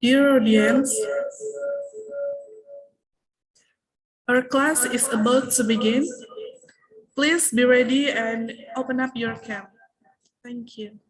Dear audience, our class is about to begin. Please be ready and open up your cam. Thank you.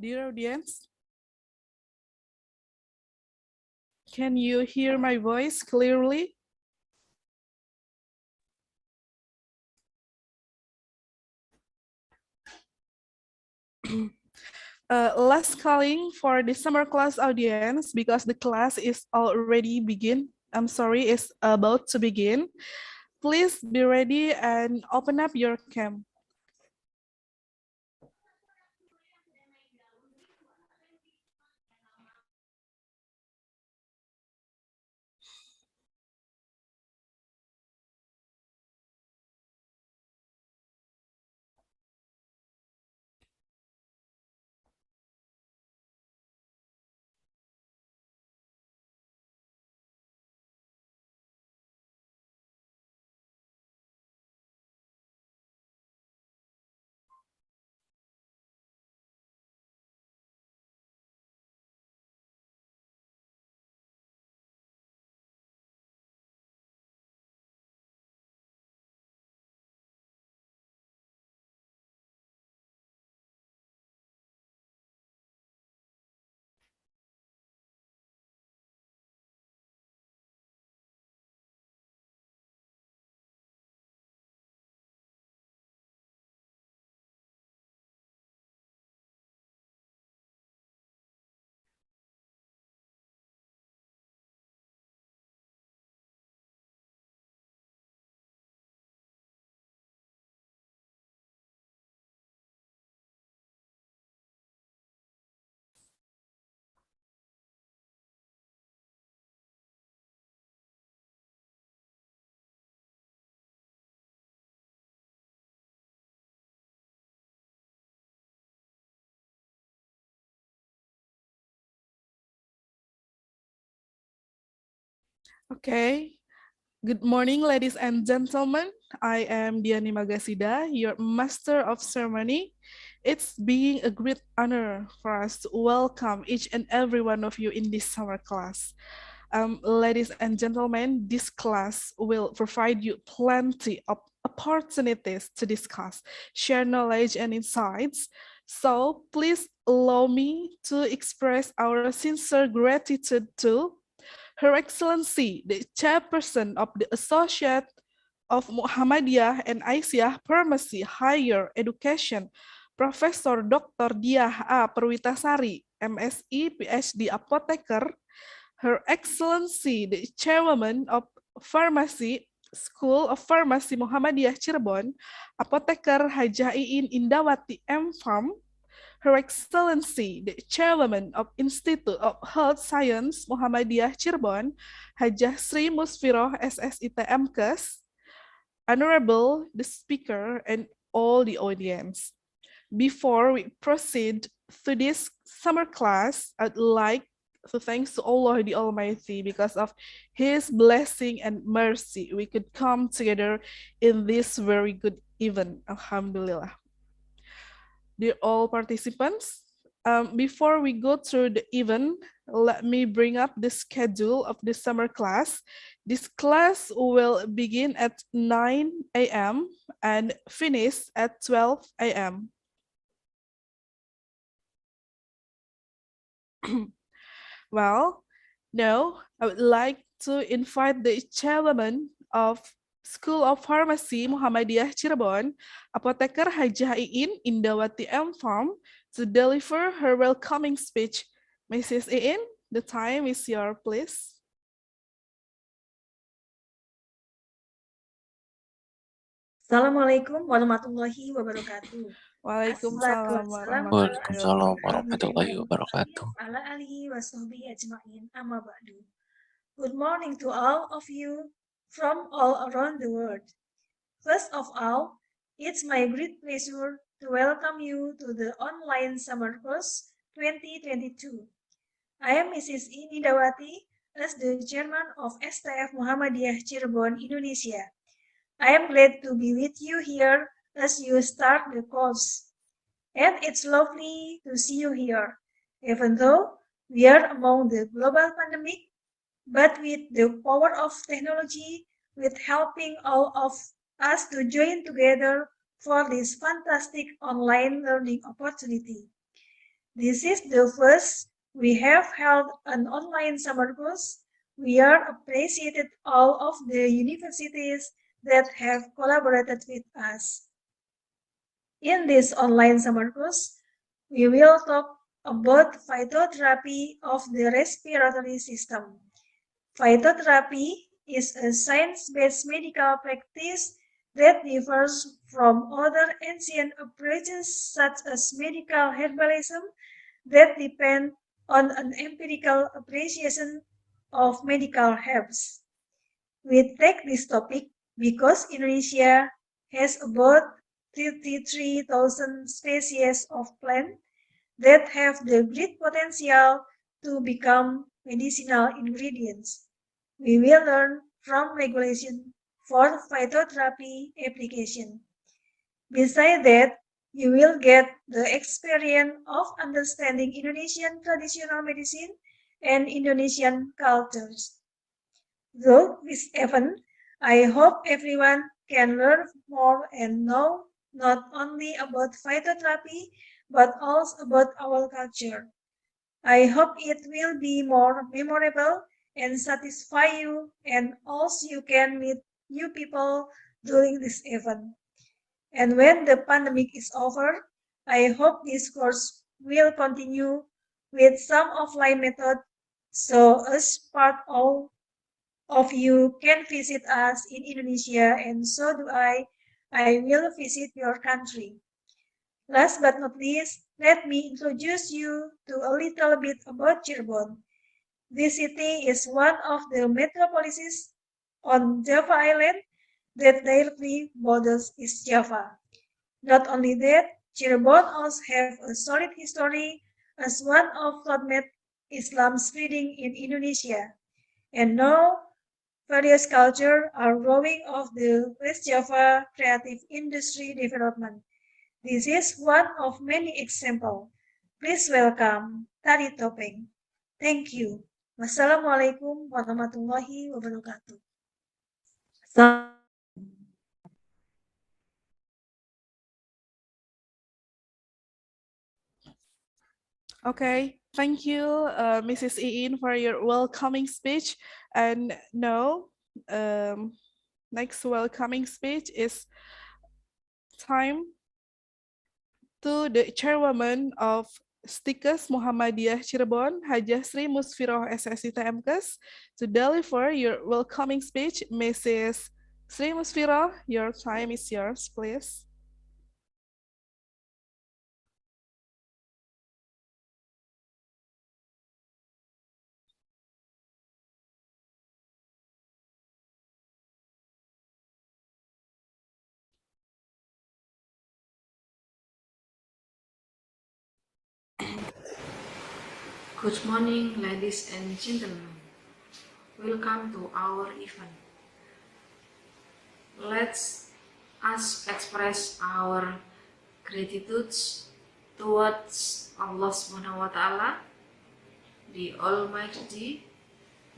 Dear audience, can you hear my voice clearly? Last calling for the summer class audience because the class is already begin. I'm sorry, it's about to begin. Please be ready and open up your cam. Okay. Good morning, ladies and gentlemen. I am Diani Magasida, your Master of Ceremony. It's being a great honor for us to welcome each and every one of you in this summer class. Ladies and gentlemen, this class will provide you plenty of opportunities to discuss, share knowledge and insights. So please allow me to express our sincere gratitude to Her Excellency, the Chairperson of the Associate of Muhammadiyah and Aisyah Pharmacy Higher Education, Profesor Dr. Diah A. Perwitasari, MSI, PhD Apoteker, Her Excellency, the Chairwoman of Pharmacy School of Pharmacy Muhammadiyah Cirebon, Apoteker Hajah Iin Indawati M. Farm, Her Excellency, the Chairwoman of Institute of Health Science Muhammadiyah Cirebon, Hajah Sri Musfiroh SSIT MKes, Honorable the Speaker and all the audience. Before we proceed to this summer class, I'd like So thanks to Allah the Almighty, because of His blessing and mercy, we could come together in this very good event. Alhamdulillah. Dear all participants, before we go through the event, let me bring up the schedule of the summer class. This class will begin at 9 a.m. and finish at 12 a.m. Well, now I would like to invite the chairwoman of School of Pharmacy Muhammadiyah Cirebon, Apoteker Hajah Iin Indawati M. Farm, to deliver her welcoming speech. Mrs. Iin, the time is yours, please. Assalamualaikum warahmatullahi wabarakatuh. Waalaikumsalam Assalamualaikum warahmatullahi warahmatullahi wabarakatuh. Ala alihi wa sahbihi ajma'in amma ba'du. Good morning to all of you from all around the world. First of all, it's my great pleasure to welcome you to the online summer course 2022. I am Mrs. Ini Dawati as the chairman of STF Muhammadiyah Cirebon, Indonesia. I am glad to be with you here as you start the course. And it's lovely to see you here, even though we are among the global pandemic, but with the power of technology, with helping all of us to join together for this fantastic online learning opportunity. This is the first we have held an online summer course. We are appreciated all of the universities that have collaborated with us. In this online summer course, we will talk about phytotherapy of the respiratory system. Phytotherapy is a science-based medical practice that differs from other ancient approaches such as medical herbalism that depend on an empirical appreciation of medical herbs. We take this topic because Indonesia has about 33,000 species of plants that have the great potential to become medicinal ingredients. We will learn from regulation for phytotherapy application. Besides that, you will get the experience of understanding Indonesian traditional medicine and Indonesian cultures. Through this event, I hope everyone can learn more and know not only about phytotherapy, but also about our culture. I hope it will be more memorable and satisfy you, and also you can meet new people during this event. And when the pandemic is over, I hope this course will continue with some offline method, so as part of you can visit us in Indonesia, and so do I. I will visit your country. Last but not least, let me introduce you to a little bit about Cirebon. This city is one of the metropolises on Java Island that directly borders East Java. Not only that, Cirebon also have a solid history as one of Floodmet Islam spreading in Indonesia. And now various cultures are growing of the West Java creative industry development. This is one of many examples. Please welcome Tari Topeng. Thank you. Wassalamualaikum warahmatullahi wabarakatuh. Okay, thank you, Mrs. Iin, for your welcoming speech. And now, next welcoming speech is time to the chairwoman of Stikes Muhammadiyah Cirebon, Hajah Sri Musfiroh SSI TMKes, to deliver your welcoming speech. Mrs. Sri Musfiroh, your time is yours, please. Good morning, ladies and gentlemen. Welcome to our event. Let's us express our gratitude towards Allah Subhanahu wa Ta'ala, the Almighty,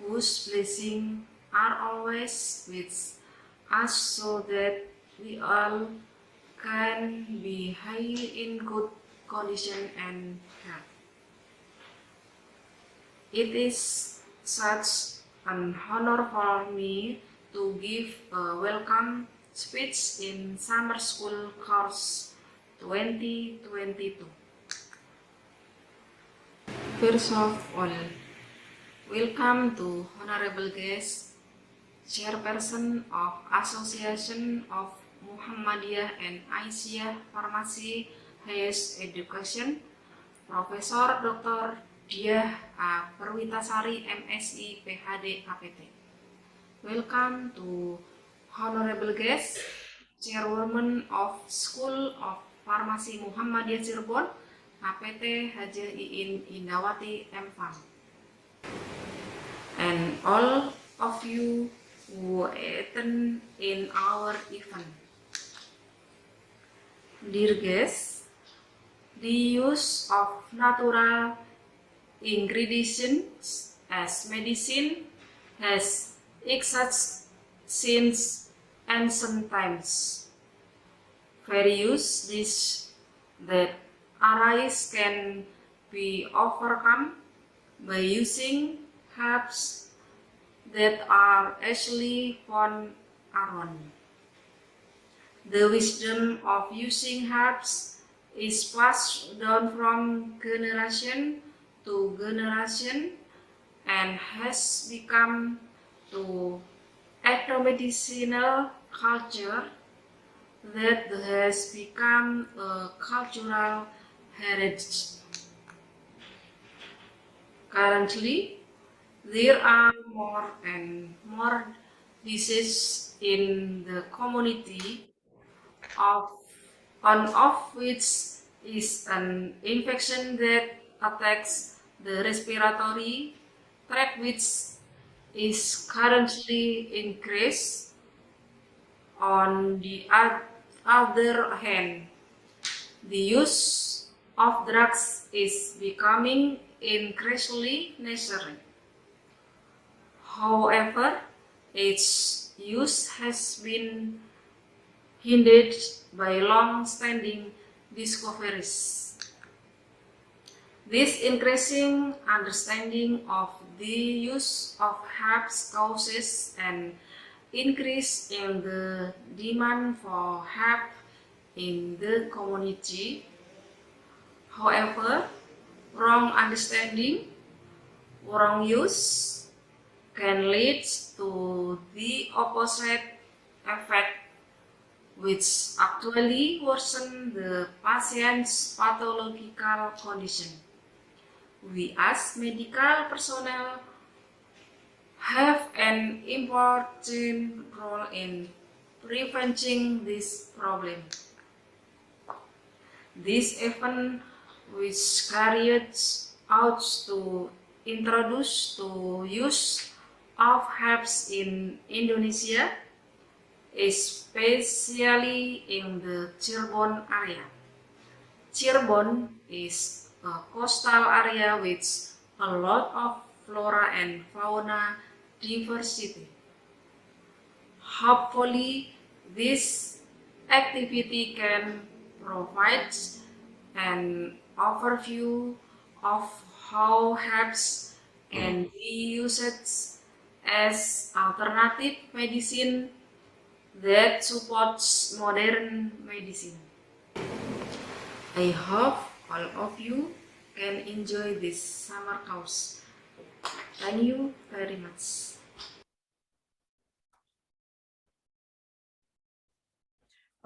whose blessings are always with us so that we all can be in good condition and health. It is such an honor for me to give a welcome speech in Summer School Course 2022. First of all, welcome to Honorable Guest, Chairperson of Association of Muhammadiyah and Aisyah Pharmacy Higher Education, Profesor Dr. Diah A. Perwitasari, MSI, PhD, APT. Welcome to Honorable Guest, Chairwoman of School of Pharmacy Muhammadiyah Cirebon, APT Haja Iin Indawati, Aptfma. And all of you who attend in our event. Dear guests, the use of natural ingredients as medicine has existed since ancient times. Various diseases that arise can be overcome by using herbs that are actually found around. The wisdom of using herbs is passed down from generation to generation and has become to ethno-medicinal culture that has become a cultural heritage. Currently, there are more and more diseases in the community, one of which is an infection that attacks the respiratory tract, which is currently increased. On the other hand, the use of drugs is becoming increasingly necessary. However, its use has been hindered by long-standing discoveries. This increasing understanding of the use of herbs causes an increase in the demand for herb in the community. However, wrong understanding, wrong use can lead to the opposite effect, which actually worsen the patient's pathological condition. We as medical personnel have an important role in preventing this problem. This event, which carried out to introduce the use of herbs in Indonesia, especially in the Cirebon area. Cirebon is a coastal area with a lot of flora and fauna diversity. Hopefully, this activity can provide an overview of how herbs can be used as alternative medicine that supports modern medicine. I hope all of you can enjoy this summer course. Thank you very much.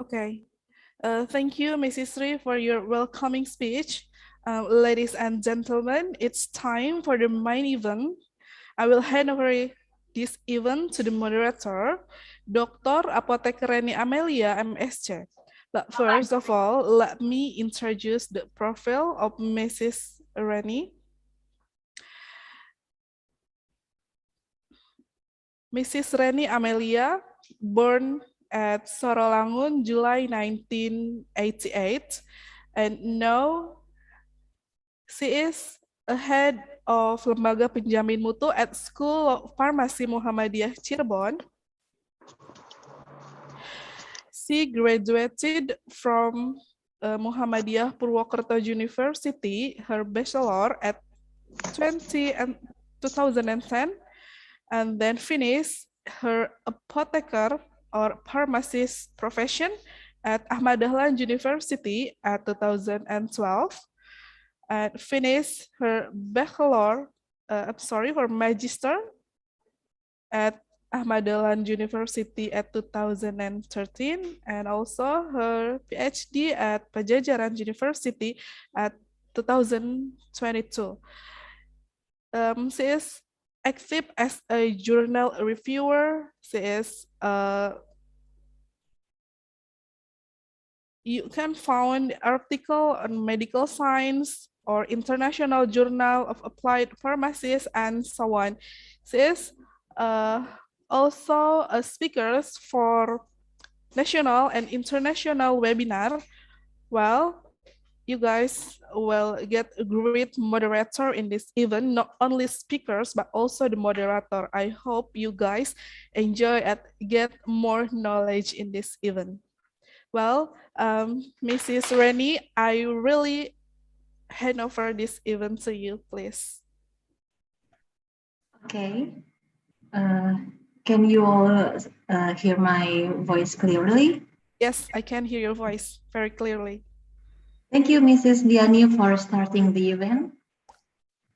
Okay. Thank you, Mrs. Sri, for your welcoming speech. Ladies and gentlemen, it's time for the main event. I will hand over this event to the moderator, Dr. Apotheker Reni Amelia, MSc. But first of all, let me introduce the profile of Mrs. Reni. Mrs. Reni Amelia, born at Sorolangun, July 1988, and now she is a head of Lembaga Penjamin Mutu at School of Pharmacy Muhammadiyah Cirebon. She graduated from Muhammadiyah Purwokerto University, her bachelor at 2010, and then finished her apotheker or pharmacist profession at Ahmad Dahlan University at 2012, and finished her bachelor, her magister at Ahmad Dahlan University at 2013, and also her PhD at Pajajaran University at 2022. She is active as a journal reviewer. She is you can find article on medical science or International Journal of Applied Pharmacies and so on. She is also a speaker for national and international webinar. Well, you guys will get a great moderator in this event, not only speakers, but also the moderator. I hope you guys enjoy and get more knowledge in this event. Well, Mrs. Reni, I really hand over this event to you, please. Okay. Can you all hear my voice clearly? Yes, I can hear your voice very clearly. Thank you, Mrs. Diani, for starting the event.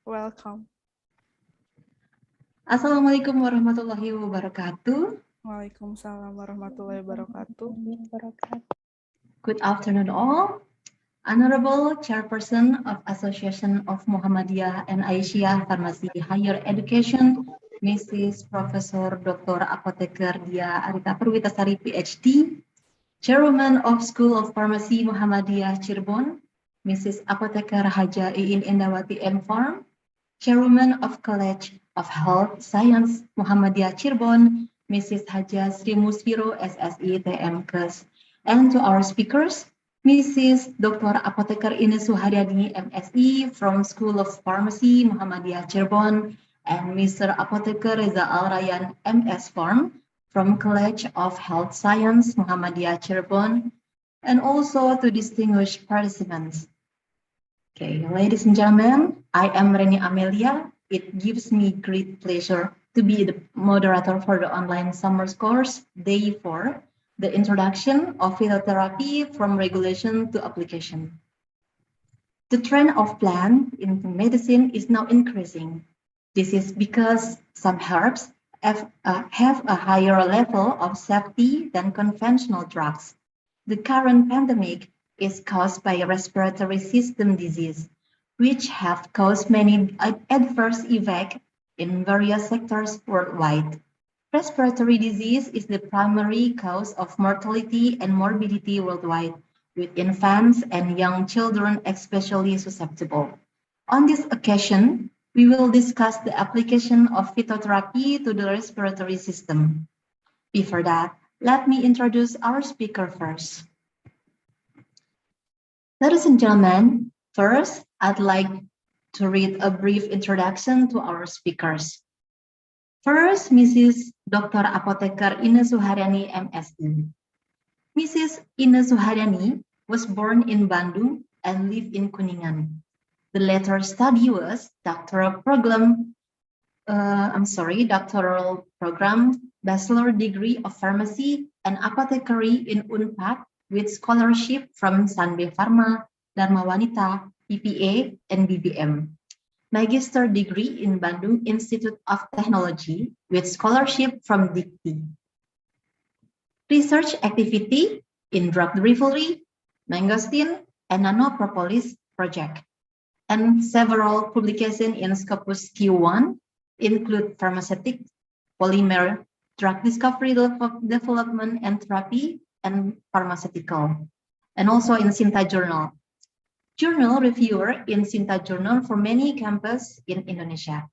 Welcome. Assalamualaikum warahmatullahi wabarakatuh. Waalaikumsalam warahmatullahi wabarakatuh. Good afternoon, all. Honorable Chairperson of Association of Muhammadiyah and Aisyah Pharmacy Higher Education, Mrs. Professor Dr. Apoteker Dia Arita Perwitasari, PhD, Chairwoman of School of Pharmacy Muhammadiyah Cirebon, Mrs. Apoteker Haja Iin Endawati M.Pharm, Chairwoman of College of Health Science Muhammadiyah Cirebon, Mrs. Haja Sri Musfiro SSI TM Kes, and to our speakers, Mrs. Dr. Apoteker Ines Suharyadi MSI from School of Pharmacy Muhammadiyah Cirebon, and Mr. Apoteker Reza Al-Rayan MS Pharm from College of Health Science Muhammadiyah Cirebon, and also to distinguished participants. Okay, ladies and gentlemen, I am Reni Amelia. It gives me great pleasure to be the moderator for the online summer course, Day 4, the introduction of phytotherapy from regulation to application. The trend of plant in medicine is now increasing. This is because some herbs have a higher level of safety than conventional drugs. The current pandemic is caused by a respiratory system disease, which have caused many adverse effects in various sectors worldwide. Respiratory disease is the primary cause of mortality and morbidity worldwide, with infants and young children especially susceptible. On this occasion, we will discuss the application of phytotherapy to the respiratory system. Before that, let me introduce our speaker first. Ladies and gentlemen, first, I'd like to read a brief introduction to our speakers. First, Mrs. Dr. Apoteker Ines Suharyani, MSc. Mrs. Ines Suharyani was born in Bandung and lived in Kuningan. The later study was doctoral program, bachelor degree of pharmacy and apothecary in Unpad with scholarship from Sanbe Pharma, Dharma Wanita, PPA, and BBM. Magister degree in Bandung Institute of Technology with scholarship from Dikti. Research activity in drug delivery, mangosteen, and nanopropolis project. And several publications in Scopus Q1 include pharmaceutic, polymer, drug discovery, development and therapy, and pharmaceutical. And also in Sinta Journal. Journal reviewer in Sinta Journal for many campuses in Indonesia.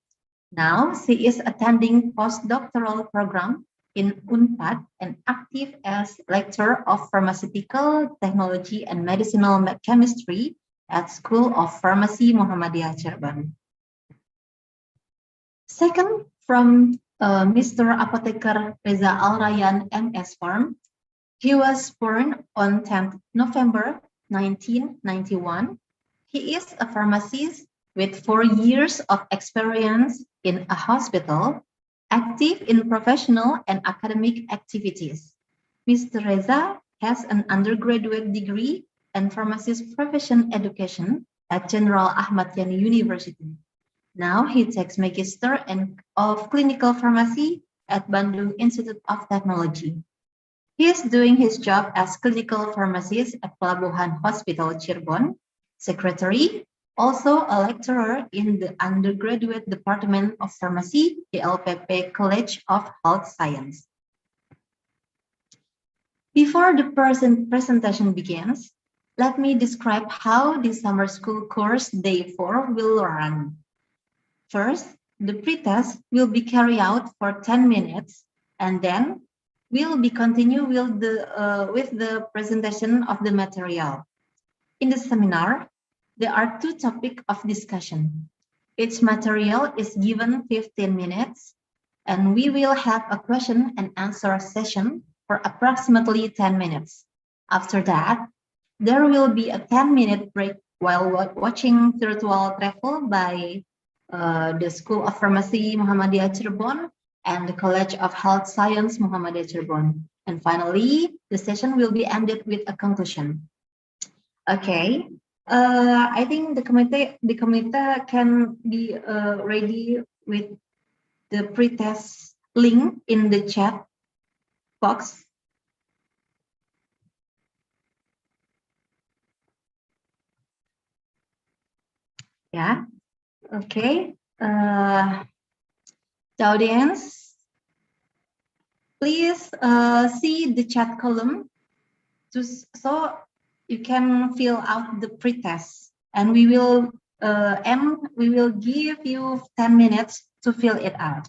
Now she is attending postdoctoral program in UNPAD and active as lecturer of pharmaceutical technology and medicinal chemistry at School of Pharmacy Muhammadiyah Cirebon. Second, from Mr. Apotheker Reza Alrayan MS Farm. He was born on 10th November 1991. He is a pharmacist with 4 years of experience in a hospital, active in professional and academic activities. Mr. Reza has an undergraduate degree in pharmacist profession education at General Ahmad Yani University. Now he takes Magister of Clinical Pharmacy at Bandung Institute of Technology. He is doing his job as clinical pharmacist at Pelabuhan Hospital Cirebon, secretary, also a lecturer in the undergraduate department of pharmacy, the LPP College of Health Science. Before the presentation begins, let me describe how the summer school course day 4 will run. First, the pretest will be carried out for 10 minutes, and then we'll be continue with the presentation of the material. In the seminar, there are 2 topics of discussion. Each material is given 15 minutes, and we will have a question and answer session for approximately 10 minutes. After that, there will be a 10-minute break while watching virtual travel by the School of Pharmacy Muhammadiyah Cirebon and the College of Health Science Muhammadiyah Cirebon. And finally, the session will be ended with a conclusion. Okay, I think the committee can be ready with the pretest link in the chat box. Yeah, okay. The audience, please see the chat column so you can fill out the pretest, and we will give you 10 minutes to fill it out.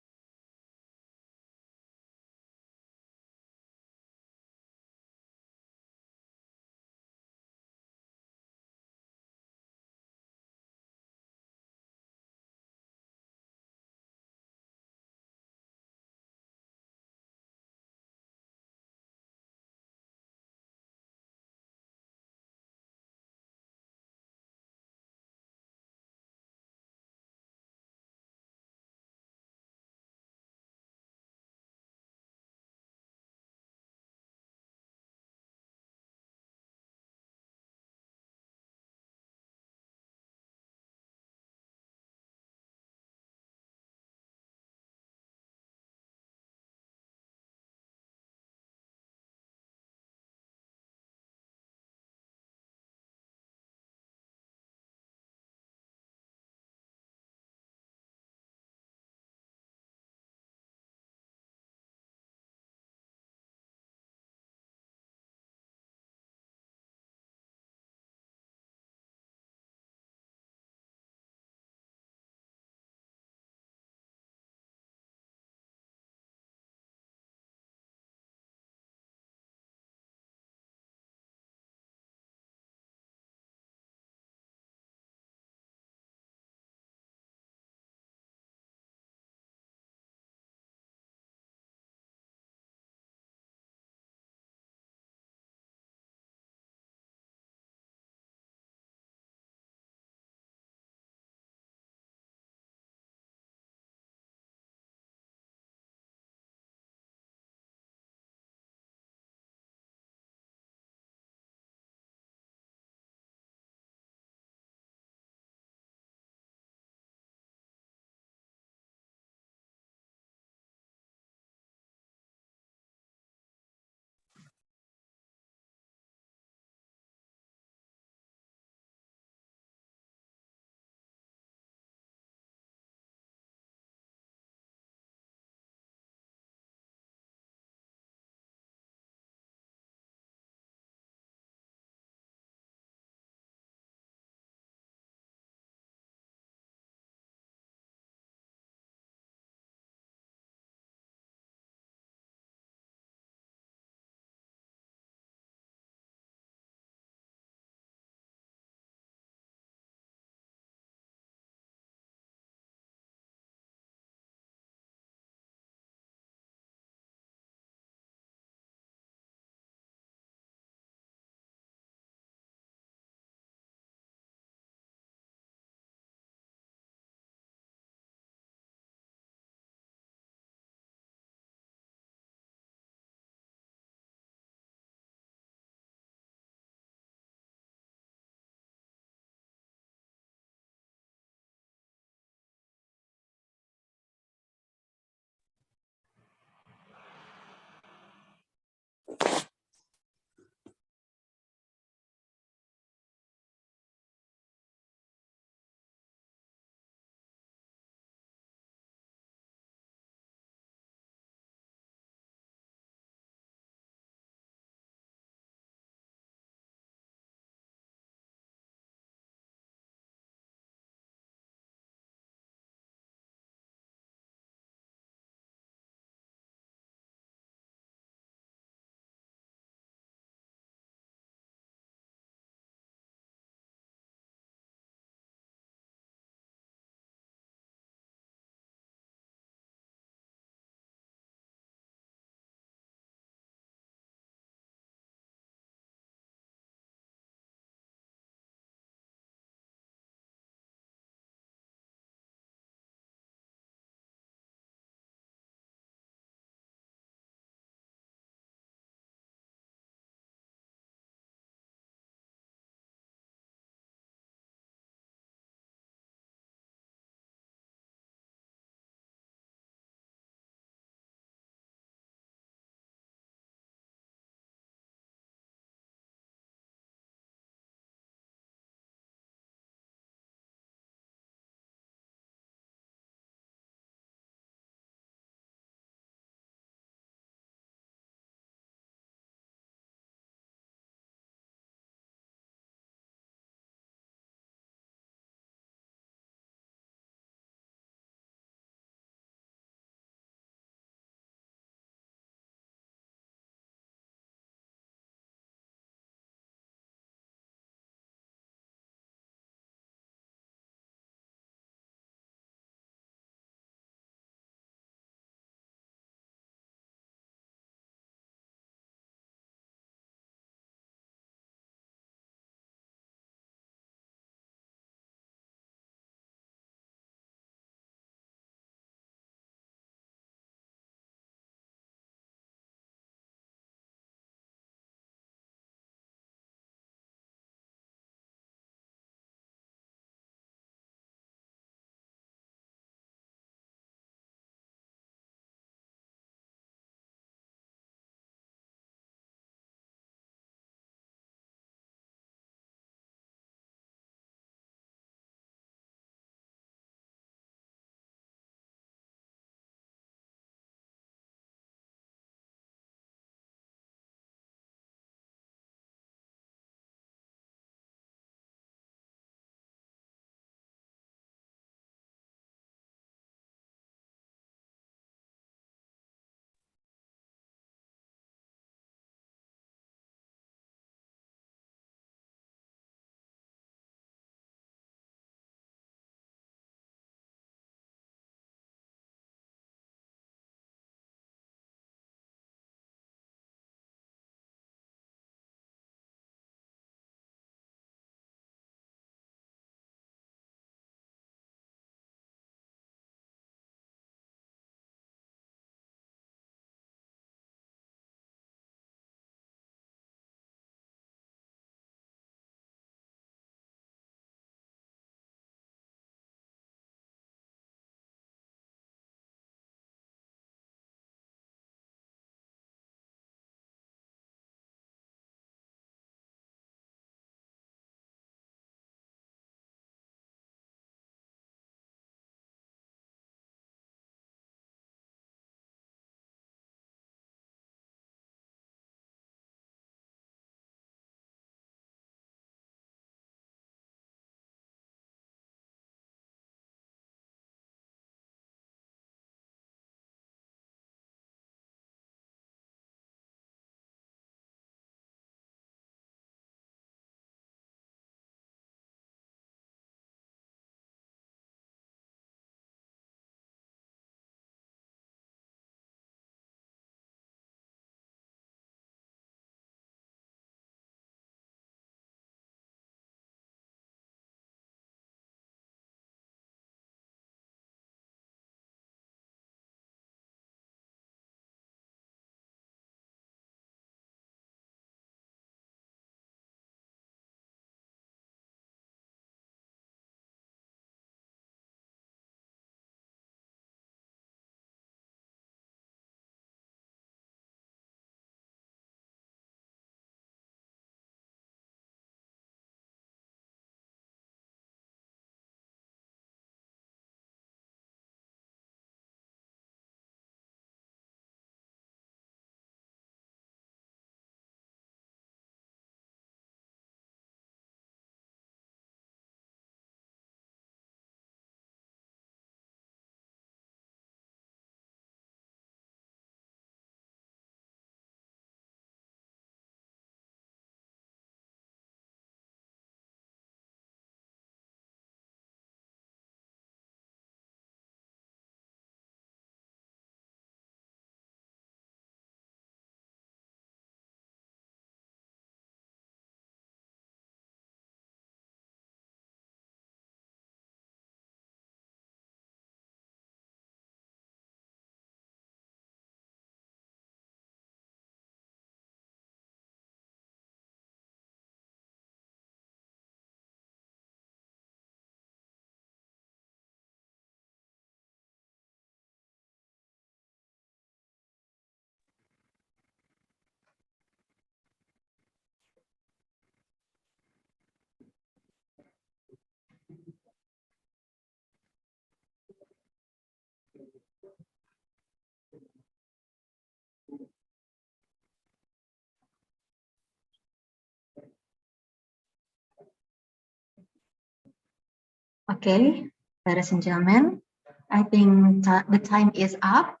Okay, ladies and gentlemen, I think the time is up,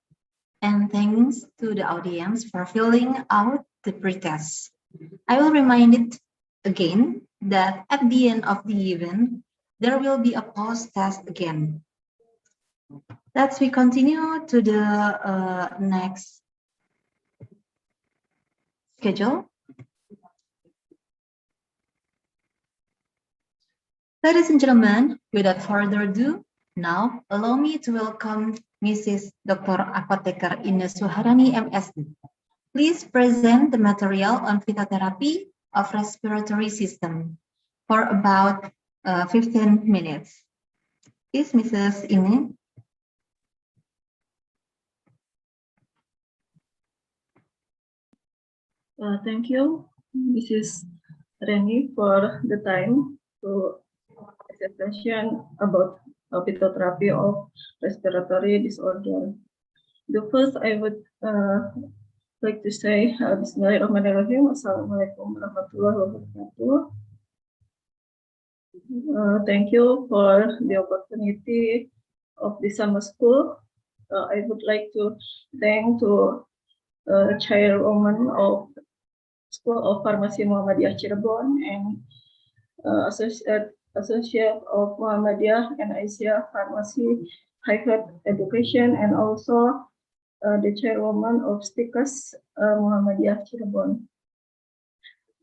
and thanks to the audience for filling out the pretest. I will remind it again that at the end of the event, there will be a post-test again. Let's we continue to the next schedule. Ladies and gentlemen, without further ado, now allow me to welcome Mrs. Dr. Apotheker Ines Suharani, MSD. Please present the material on phytotherapy of respiratory system for about 15 minutes. Please, Mrs. Ines. Thank you, Mrs. Reni, for the time to presentation about phytotherapy of respiratory disorder. The first I would like to say Bismillahirrahmanirrahim. Assalamualaikum warahmatullahi wabarakatuh. Thank you for the opportunity of the summer school. I would like to thank to chairwoman of School of Pharmacy Muhammadiyah Cirebon and Associate of Muhammadiyah and Asia Pharmacy Higher Education, and also the chairwoman of STIKAS Muhammadiyah Cirebon.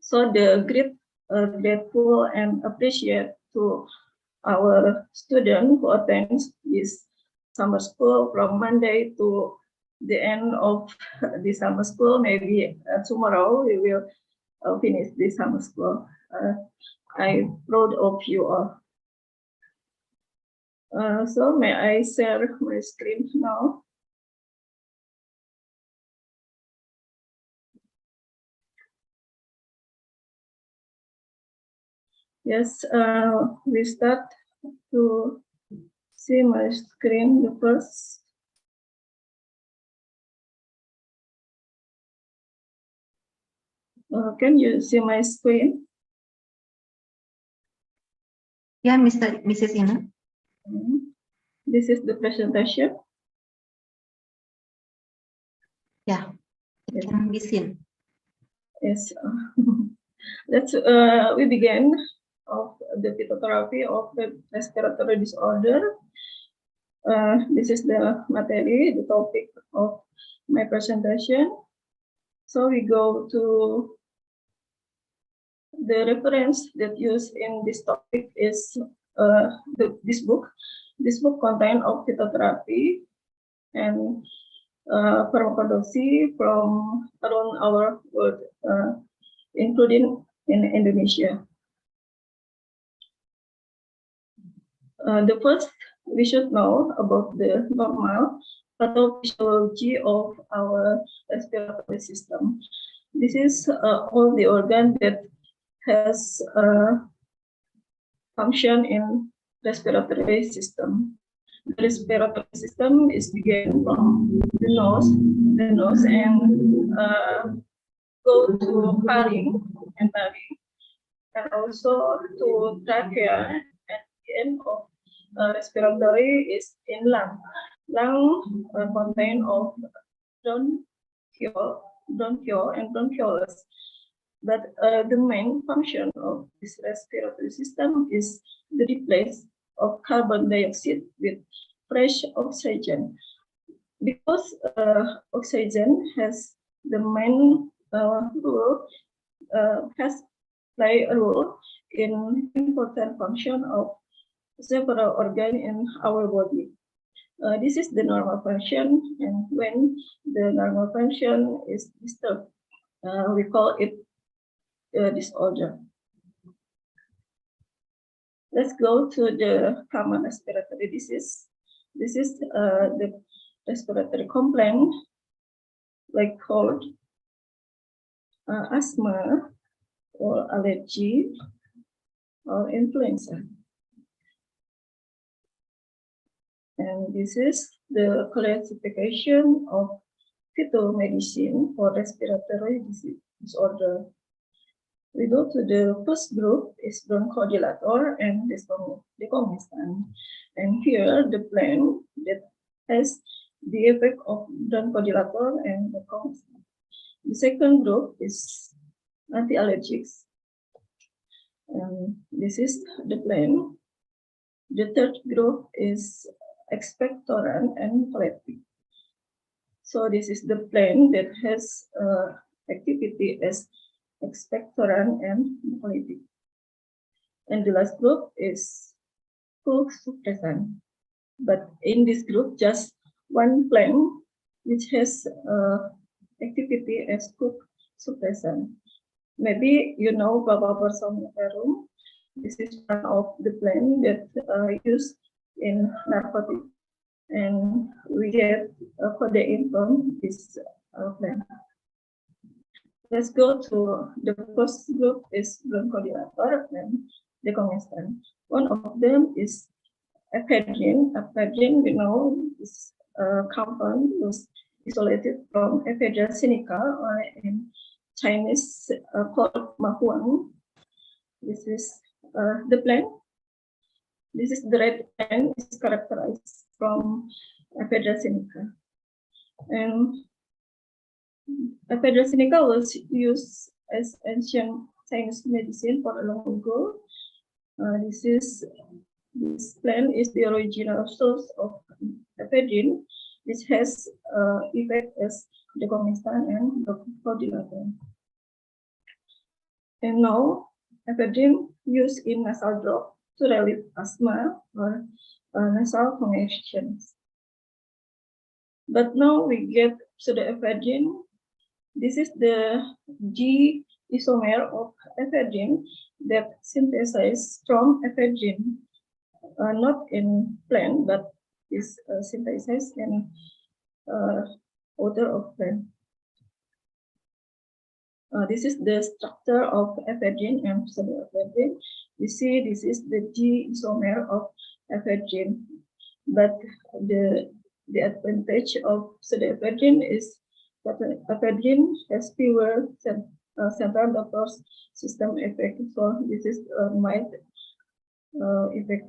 So the great grateful and appreciate to our student who attends this summer school from Monday to the end of the summer school. Maybe tomorrow we will finish the summer school. I'm proud of you all. So may I share my screen now? Yes, we start to see my screen the first. Can you see my screen? Yeah, Mrs. Ina. This is the presentation. Yeah, it can be seen. Yes. Let's we begin of the phytotherapy of the respiratory disorder. This is the material, the topic of my presentation. So we go to the reference that used in this topic is this book. This book contains of phytotherapy and pharmacology from around our world, including in Indonesia. The first, we should know about the normal pathophysiology of our respiratory system. This is all the organ that has function in respiratory system. The respiratory system is began from the nose and go to pharynx and also to trachea, and the end of respiratory is in lung. Lung contain of bronchiole and bronchioles. But the main function of this respiratory system is the replace of carbon dioxide with fresh oxygen. Because oxygen has the main role, has play a role in important function of several organs in our body. This is the normal function, and when the normal function is disturbed, we call it disorder. Let's go to the common respiratory disease. This is the respiratory complaint like cold, asthma, or allergy, or influenza. And this is the classification of phytomedicine for respiratory disorder. We go to the first group is bronchodilator and dystonia. The decomistan. And here the plan that has the effect of bronchodilator and decomistan. The second group is anti-allergics. This is the plan. The third group is expectorant and phallic. So this is the plan that has activity as expectorant and phallic. And the last group is cook suppressant. But in this group, just one plant which has activity as cook suppressant. Maybe you know Babapersum verum. This is one of the plant that used in narcotic, and we get codeine from this plant. Let's go to the first group is bronchodilator and decomistan. One of them is ephedrine. Ephedrine, we know, is a compound was isolated from Ephedra sinica, or in Chinese called mahuang. This is the plant. This is the red plant is characterized from Ephedra sinica. And Ephedra sinica was used as ancient Chinese medicine for a long ago. This plant is the original source of ephedrine, which has effect as decomistan and bronchodilator. And now, ephedrine used in nasal drop to relieve asthma or nasal congestions. But now we get pseudoephedrine. This is the G isomer of ephedrine that synthesized from ephedrine, not in plant, but is synthesized in odor of plant. This is the structure of ephedrine and pseudoephedrine. You see, this is the G isomer of ephedrine, but the advantage of pseudoephedrine is that ephedrine has fewer central nervous system effect. So this is a mild effect.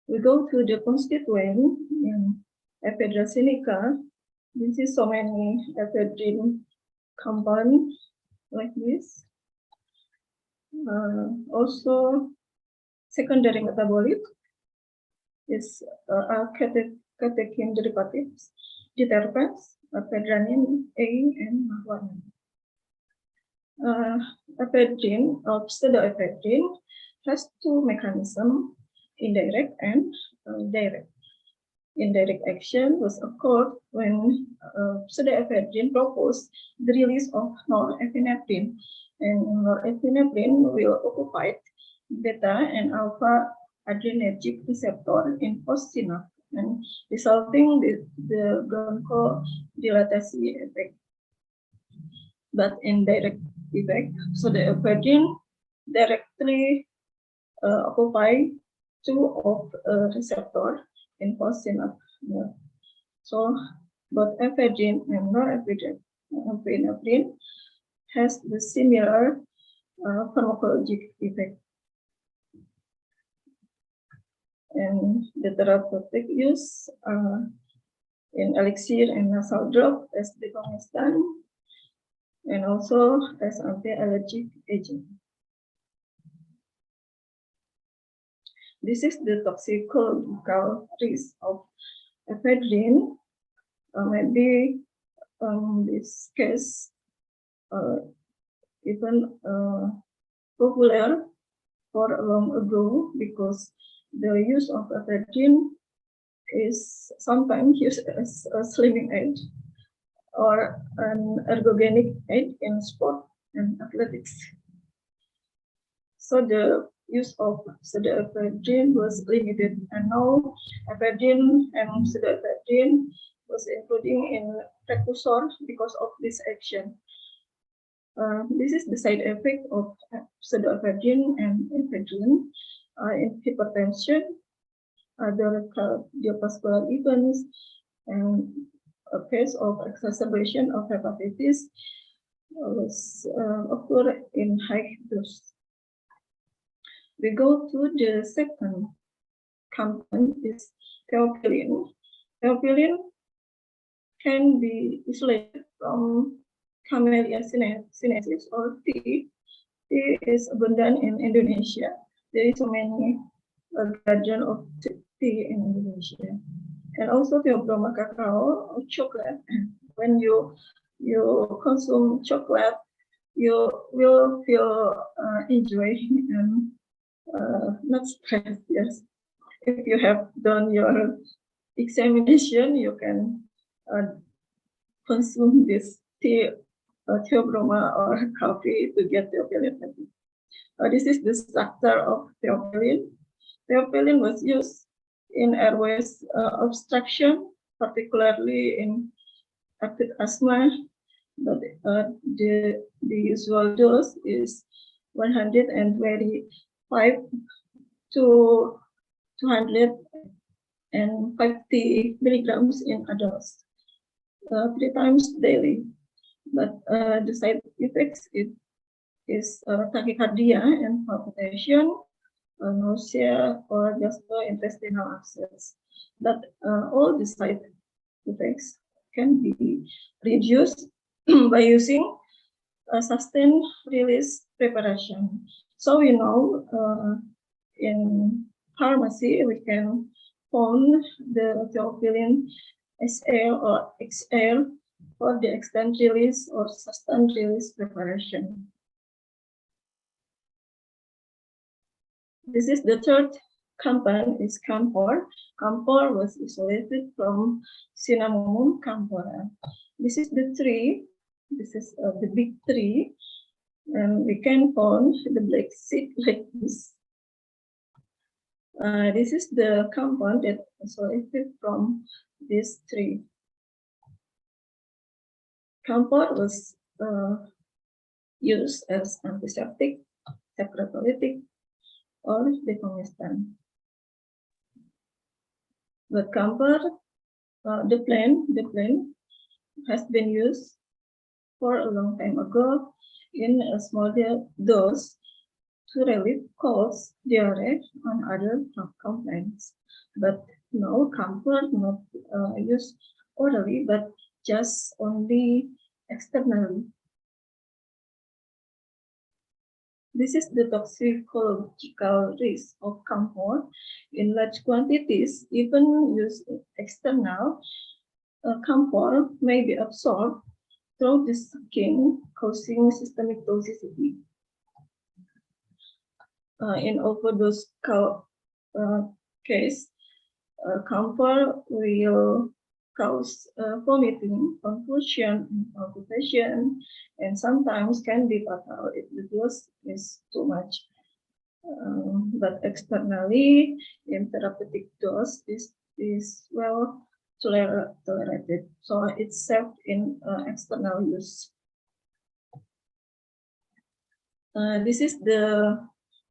We go to the constituent in Ephedra sinica. This is so many ephedrine compounds like this. Also, secondary metabolite is catechin derivatives, diterpenes, ephedrine A, and mahuanin. Ephedrine or pseudoephedrine has two mechanisms, indirect and direct. Indirect action was occurred when pseudoephedrine proposed the release of norepinephrine, and norepinephrine will occupy beta and alpha adrenergic receptor in postsynapse, and resulting the bronchodilatation effect. But indirect effect, so the ephedrine directly occupy two of receptor in postsynapse. So both ephedrine and norepinephrine has the similar pharmacologic effect. And the therapeutic use in elixir and nasal drop as decomistan, and also as anti-allergic agent. This is the toxicological risk of ephedrine. Maybe this case even popular for long ago, because the use of ephedrine is sometimes used as a slimming aid or an ergogenic aid in sport and athletics. So the use of pseudoephedrine was limited, and now ephedrine and pseudoephedrine was including in precursor because of this action. This is the side effect of pseudoephedrine and ephedrine in hypertension, other cardiovascular events, and a case of exacerbation of hepatitis was occur in high dose. We go to the second compound is theophylline. Theophylline can be isolated from Camellia sinensis or tea. Tea is abundant in Indonesia. There is so many garden of tea in Indonesia. And also Theobroma cacao or chocolate. When you consume chocolate, you will feel enjoy and not stressed. Yes, if you have done your examination, you can consume this tea, Theobroma or coffee to get theophylline. This is the structure of theophylline. Theophylline was used in airways obstruction, particularly in acute asthma. But the usual dose is 125 to 250 milligrams in adults, 3 times daily. But the side effects is tachycardia and palpitation, nausea, or gastrointestinal abscess. But all the side effects can be reduced by using a sustained release preparation. So in pharmacy we can found the theophylline SL or XL for the extended release or sustained release preparation. This is the third compound is camphor. Camphor was isolated from Cinnamomum camphora. This is the tree. This is the big tree, and we can find the black seed like this. This is the compound that isolated from this tree. Camphor was used as antiseptic, secretolytic, or decongestant. The camphor, the plant has been used for a long time ago in a small dose to relieve colds, diarrhea, and other complaints. But no, camphor not used orally, but just only externally. This is the toxicological risk of camphor. In large quantities, even used external, camphor may be absorbed through the skin, causing systemic toxicity. In overdose case, camphor will cause vomiting, confusion, palpitation, and sometimes can be fatal if the dose is too much. But externally, in therapeutic dose, this is well tolerated, so it's safe in external use. This is the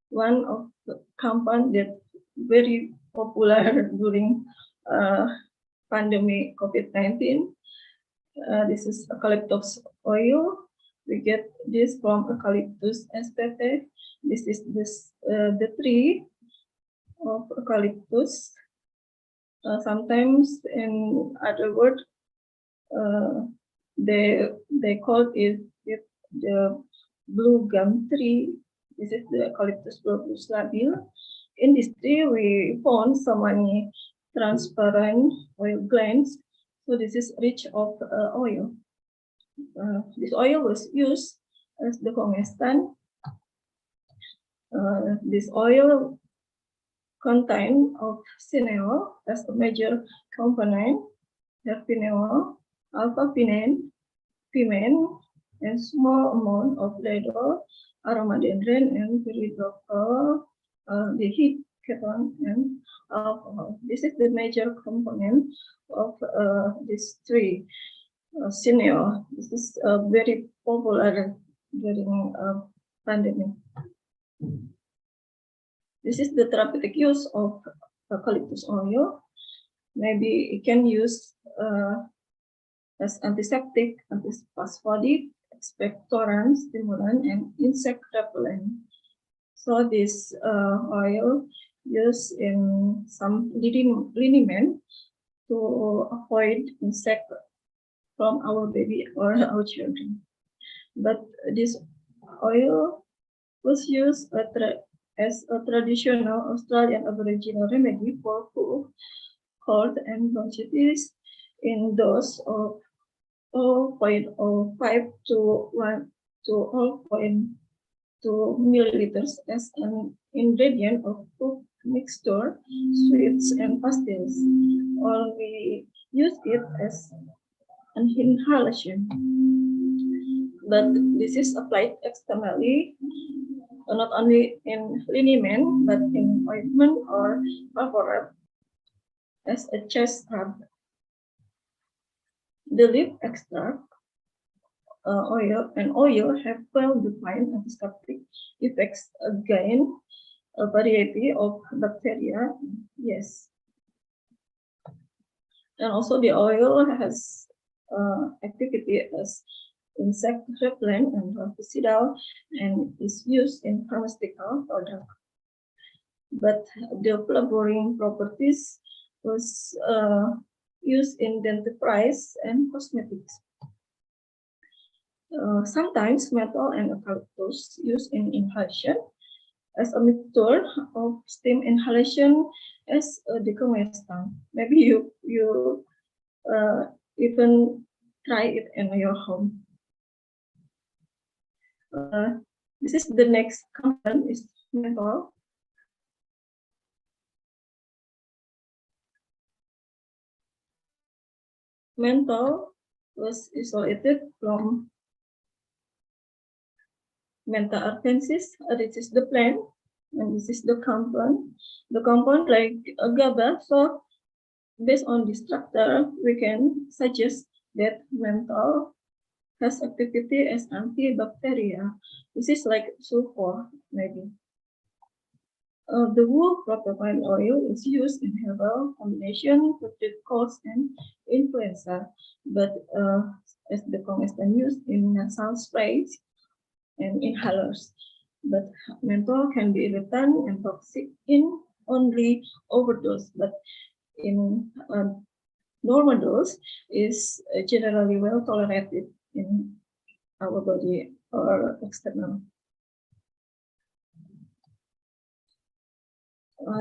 one of the compound that very popular during pandemic COVID-19. This is eucalyptus oil. We get this from Eucalyptus spp. This is the tree of eucalyptus. Sometimes, in other words, they call it the blue gum tree. This is the Eucalyptus globulus labile. In this tree, we found so many transparent oil glands. So this is rich of oil. This oil was used as the decongestant. This oil contains of cineol as a major component, terpineol, alpha-pinene, and small amount of ladol, aromatendrin, and pyridoxal, the heat ketone, and alcohol. This is the major component of this tree, cineol. This is very popular during pandemic. This is the therapeutic use of eucalyptus oil. Maybe it can use as antiseptic, antispasmodic, expectorant, stimulant, and insect repellent. So this oil used in some liniment to avoid insect from our baby or our children. But this oil was used as a traditional Australian Aboriginal remedy for flu, cold, and bronchitis in dose of 0.05 to 1 to 0.2 milliliters as an ingredient of food mixture, sweets, and pastilles, or we use it as an inhalation. But this is applied externally, not only in liniment, but in ointment or vapor as a chest rub. The leaf extract, oil have well-defined antiseptic effects against a variety of bacteria. Yes. And also the oil has activity as insect repellent and herbicidal and is used in pharmaceutical product. But the flavoring properties was used in dentifrice and cosmetics. Sometimes menthol and eucalyptus used in inhalation as a mixture of steam inhalation as a decongestant. Maybe you even try it in your home. This is the next component is menthol. Menthol was isolated from Mentha artensis. This is the plant, and this is the compound. The compound like a GABA. So based on this structure, we can suggest that menthol has activity as antibacterial. This is like sulfur, maybe. The wool propylene oil is used in herbal combination to treat colds and influenza, but as the decongestant used in nasal sprays and inhalers. But menthol can be irritant and toxic in only overdose, but in normal dose is generally well tolerated in our body or external.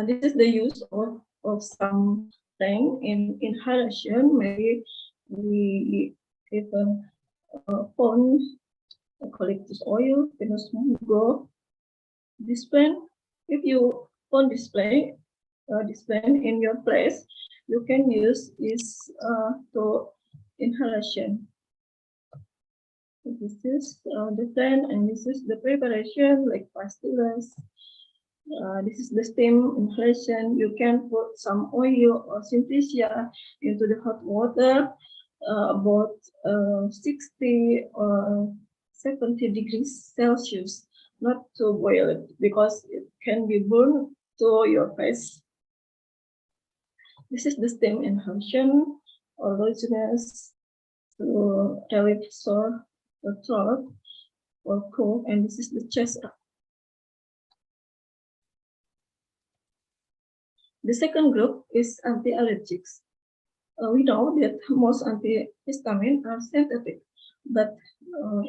This is the use of some thing in inhalation. Maybe we even found eucalyptus oil, Venus mungo. This plant, if you found this plant in your place, you can use this to inhalation. This is the plant, and this is the preparation like pastilles. This is the steam inhalation. You can put some oil or synthesia into the hot water, about 60 or 70 degrees Celsius, not to boil it because it can be burned to your face. This is the steam inhalation or lozenges to relieve sore throat or cold, and this is the chest. The second group is anti-allergics. We know that most antihistamines are synthetic, but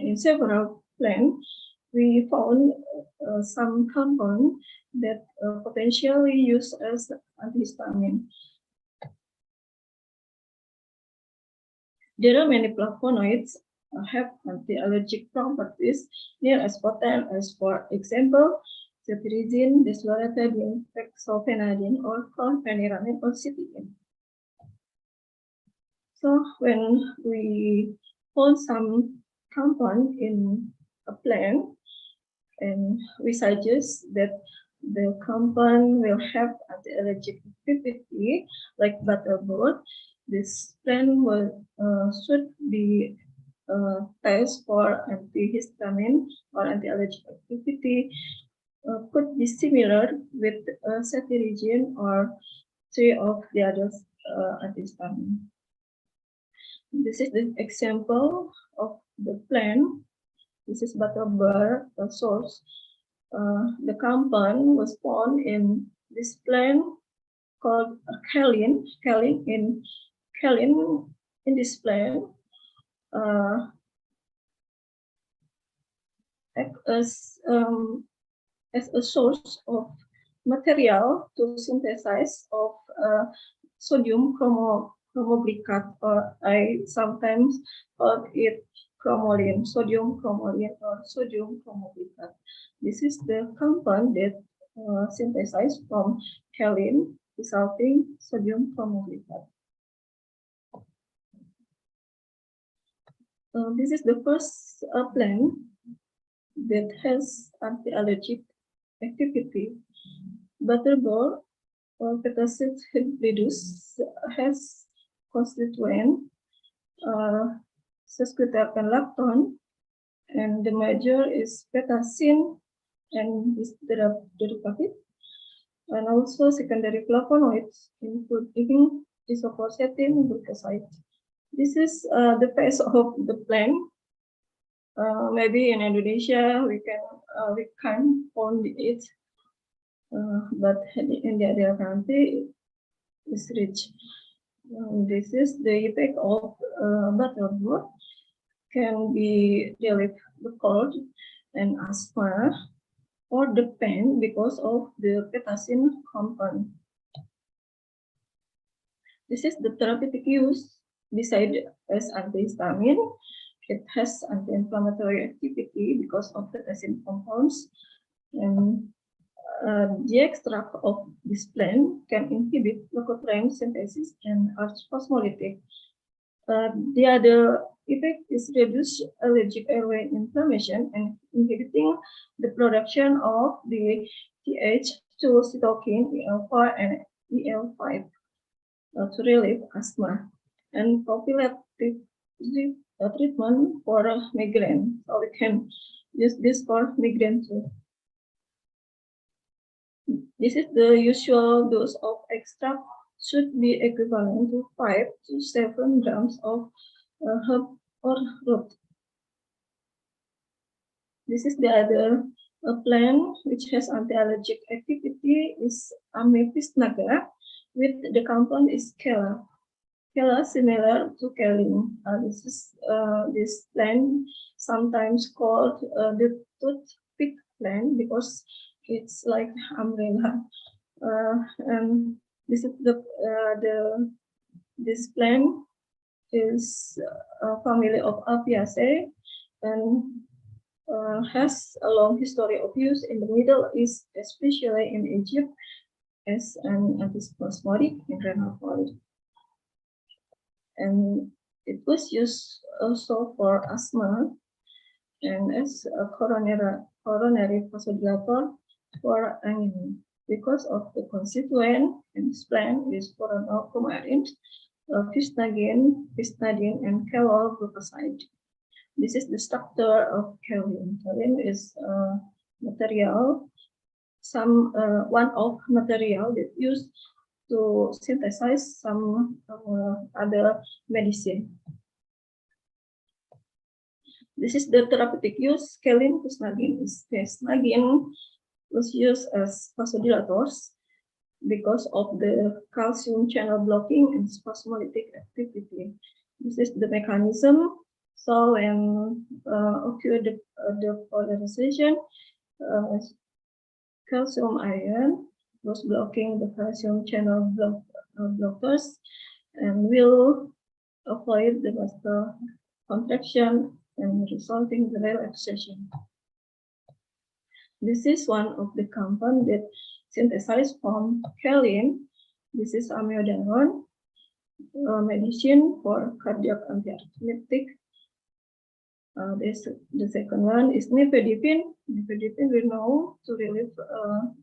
in several plants, we found some compounds that potentially used as antihistamine. There are many flavonoids have anti-allergic properties near as potent as, for example, cetirizine, desloratadine, fexofenadine, or chlorpheniramine or cytidine. So when we found some compound in a plant, and we suggest that the compound will have anti-allergic activity like butterboard, this plant will should be test for antihistamine or anti-allergic activity could be similar with cetirizine or three of the other antihistamine. This is the example of the plant. This is butterbeer source. The compound was found in this plant called kaolin. Kaolin in this plant act as a source of material to synthesize of sodium chromoglycat, or I sometimes call it chromoline, sodium chromoline or sodium chromoglycat. This is the compound that synthesized from kaolin, resulting sodium chromoglycat. This is the first plant that has anti-allergic activity. Butterbur or Petacid hybridus has constituent sesquiterpene lactone, and the major is petacin and this derivative, and also secondary flavonoids, including isoquercetin glucoside. This is the face of the plant. Maybe in Indonesia we can find it, but in the other country is rich. This is the effect of butterbur. Can be relieve the cold and asthma or the pain because of the petacin compound. This is the therapeutic use. Beside as antihistamine, it has anti-inflammatory activity because of petacin compounds, and the extract of this plant can inhibit leukotriene synthesis and are osmolytic. The other effect is reduce allergic airway inflammation and inhibiting the production of the Th2 cytokine EL4 and EL5 to relieve asthma, and prophylactic treatment for migraine. So we can use this for migraine too. This is the usual dose of extract, should be equivalent to 5 to 7 grams of herb or root. This is the other plant which has anti-allergic activity is Amephisnaga, with the compound is Kela. Kela similar to kaolin. This is this plant sometimes called the toothpick plant because it's like umbrella. And this is this plant is a family of Apiaceae and has a long history of use in the Middle East, especially in Egypt, as an antispasmodic and renal fluid. And it was used also for asthma and as a coronary vasodilator for anemia. Because of the constituent in this plant is coumarin, pistadine, and calol glucoside. This is the structure of kaolin. Kaolin is material, one of material that used to synthesize some other medicine. This is the therapeutic use. Kaolin pistadine was used as vasodilators because of the calcium channel blocking and spasmolytic activity. This is the mechanism. So when occur the polarization, calcium ion was blocking the calcium channel blockers and will avoid the muscle contraction and resulting the relaxation. This is one of the compounds that synthesized from kaolin. This is amiodarone, medicine for cardiac antiarrhythmic. The second one is nifedipine. Nifedipine we know to relieve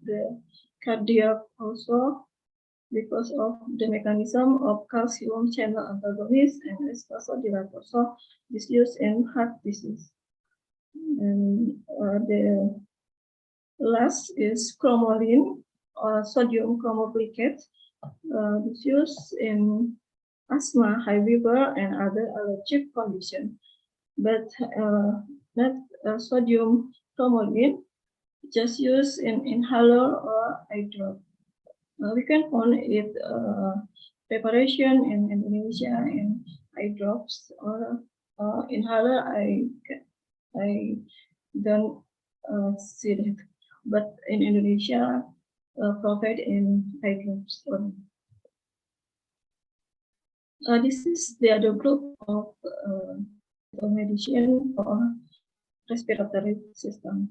the cardiac also because of the mechanism of calcium channel antagonist and as vasodilator. So this used in heart disease. And the last is chromoline or sodium chromoglycat. It's used in asthma, high fever, and other allergic conditions. But not sodium chromoline just use in inhaler or eye drop. We can find it preparation in Indonesia in eye drops or inhaler. I don't see that, but in Indonesia, provide in eye drops only. This is the other group of medicine for respiratory system.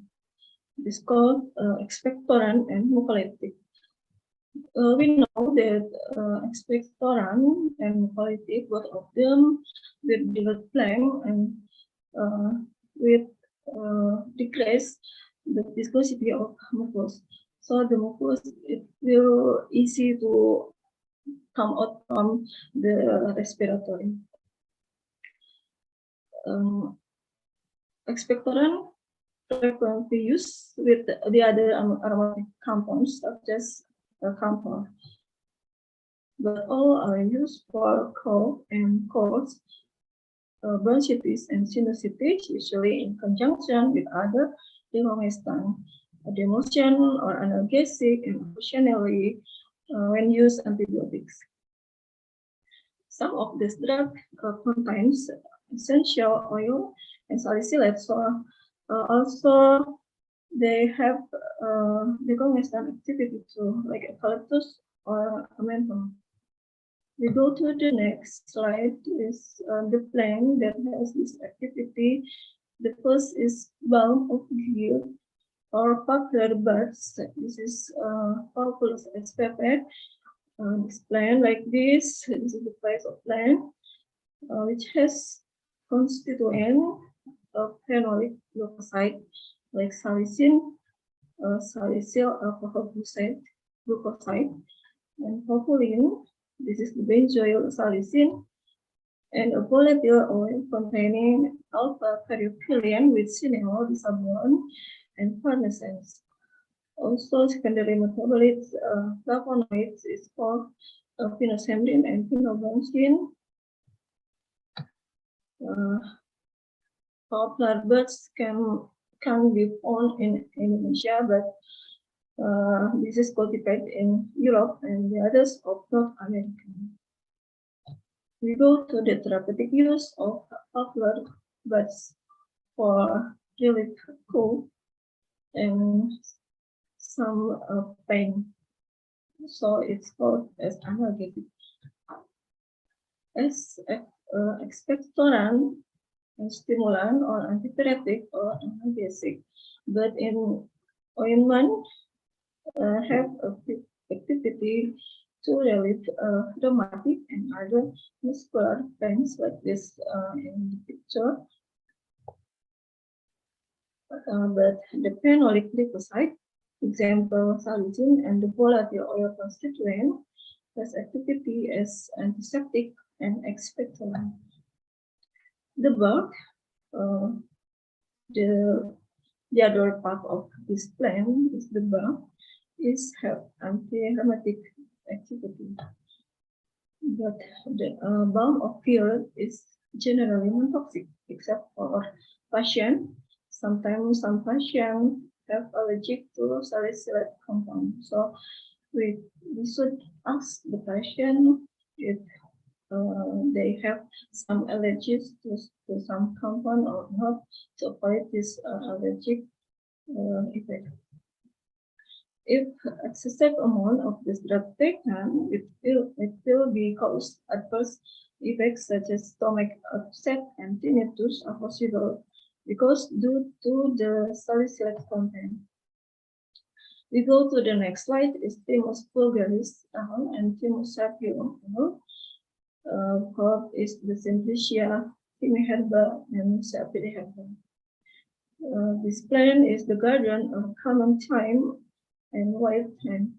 It's called expectorant and mucolytic. We know that expectorant and mucolytic, both of them with direct flame and with decrease the viscosity of mucus. So the mucus, it will easy to come out from the respiratory. Expectorant frequently used with the other aromatic compounds such as camphor. But all are used for cough and colds, bronchitis and sinusitis, usually in conjunction with other decongestant, demotion or analgesic, and occasionally when used antibiotics. Some of this drug contains essential oil and salicylate, so also they have decongestant activity too, like eucalyptus or menthol. We go to the next slide. Is the plant that has this activity. The first is balm of Gilead or poplar buds. This is Pauculus spp. This plant like this. This is the place of plant which has constituent of phenolic glucoside like salicin, salicyl alcohol glucoside, and propylene. This is the benzoyl salicin, and a volatile oil containing alpha caryophyllene with cineol, disabolone, and farnescence. Also, secondary metabolites, flavonoids is called phenocembin and phenobenzene. Poplar buds can be found in Indonesia, but this is cultivated in Europe and the others of North America. We go to the therapeutic use of poplar buds for relief cold and some pain. So it's called as analgesic. As expectorant, stimulant, or antipyretic or analgesic, but in ointment have activity to relieve rheumatic and other muscular pains like this in the picture. But the phenolic glycoside, example salicin, and the volatile oil constituent has activity as antiseptic and expectorant. The bark, the other part of this plant is the bark, is have anti-rheumatic activity. But the balm of Gilead is generally non-toxic, except for patients. Sometimes some patients have allergic to salicylate compound. So we should ask the patient if they have some allergies to some compound or not to avoid this allergic effect. If excessive amount of this drug taken, it will be cause adverse effects such as stomach upset and tinnitus are possible because due to the salicylate content. We go to the next slide. Is Thymus vulgaris and Thymus sapio. Called is the Simplicia, Thymiherba, and Sapiriherba. This plant is the guardian of common thyme and white thyme.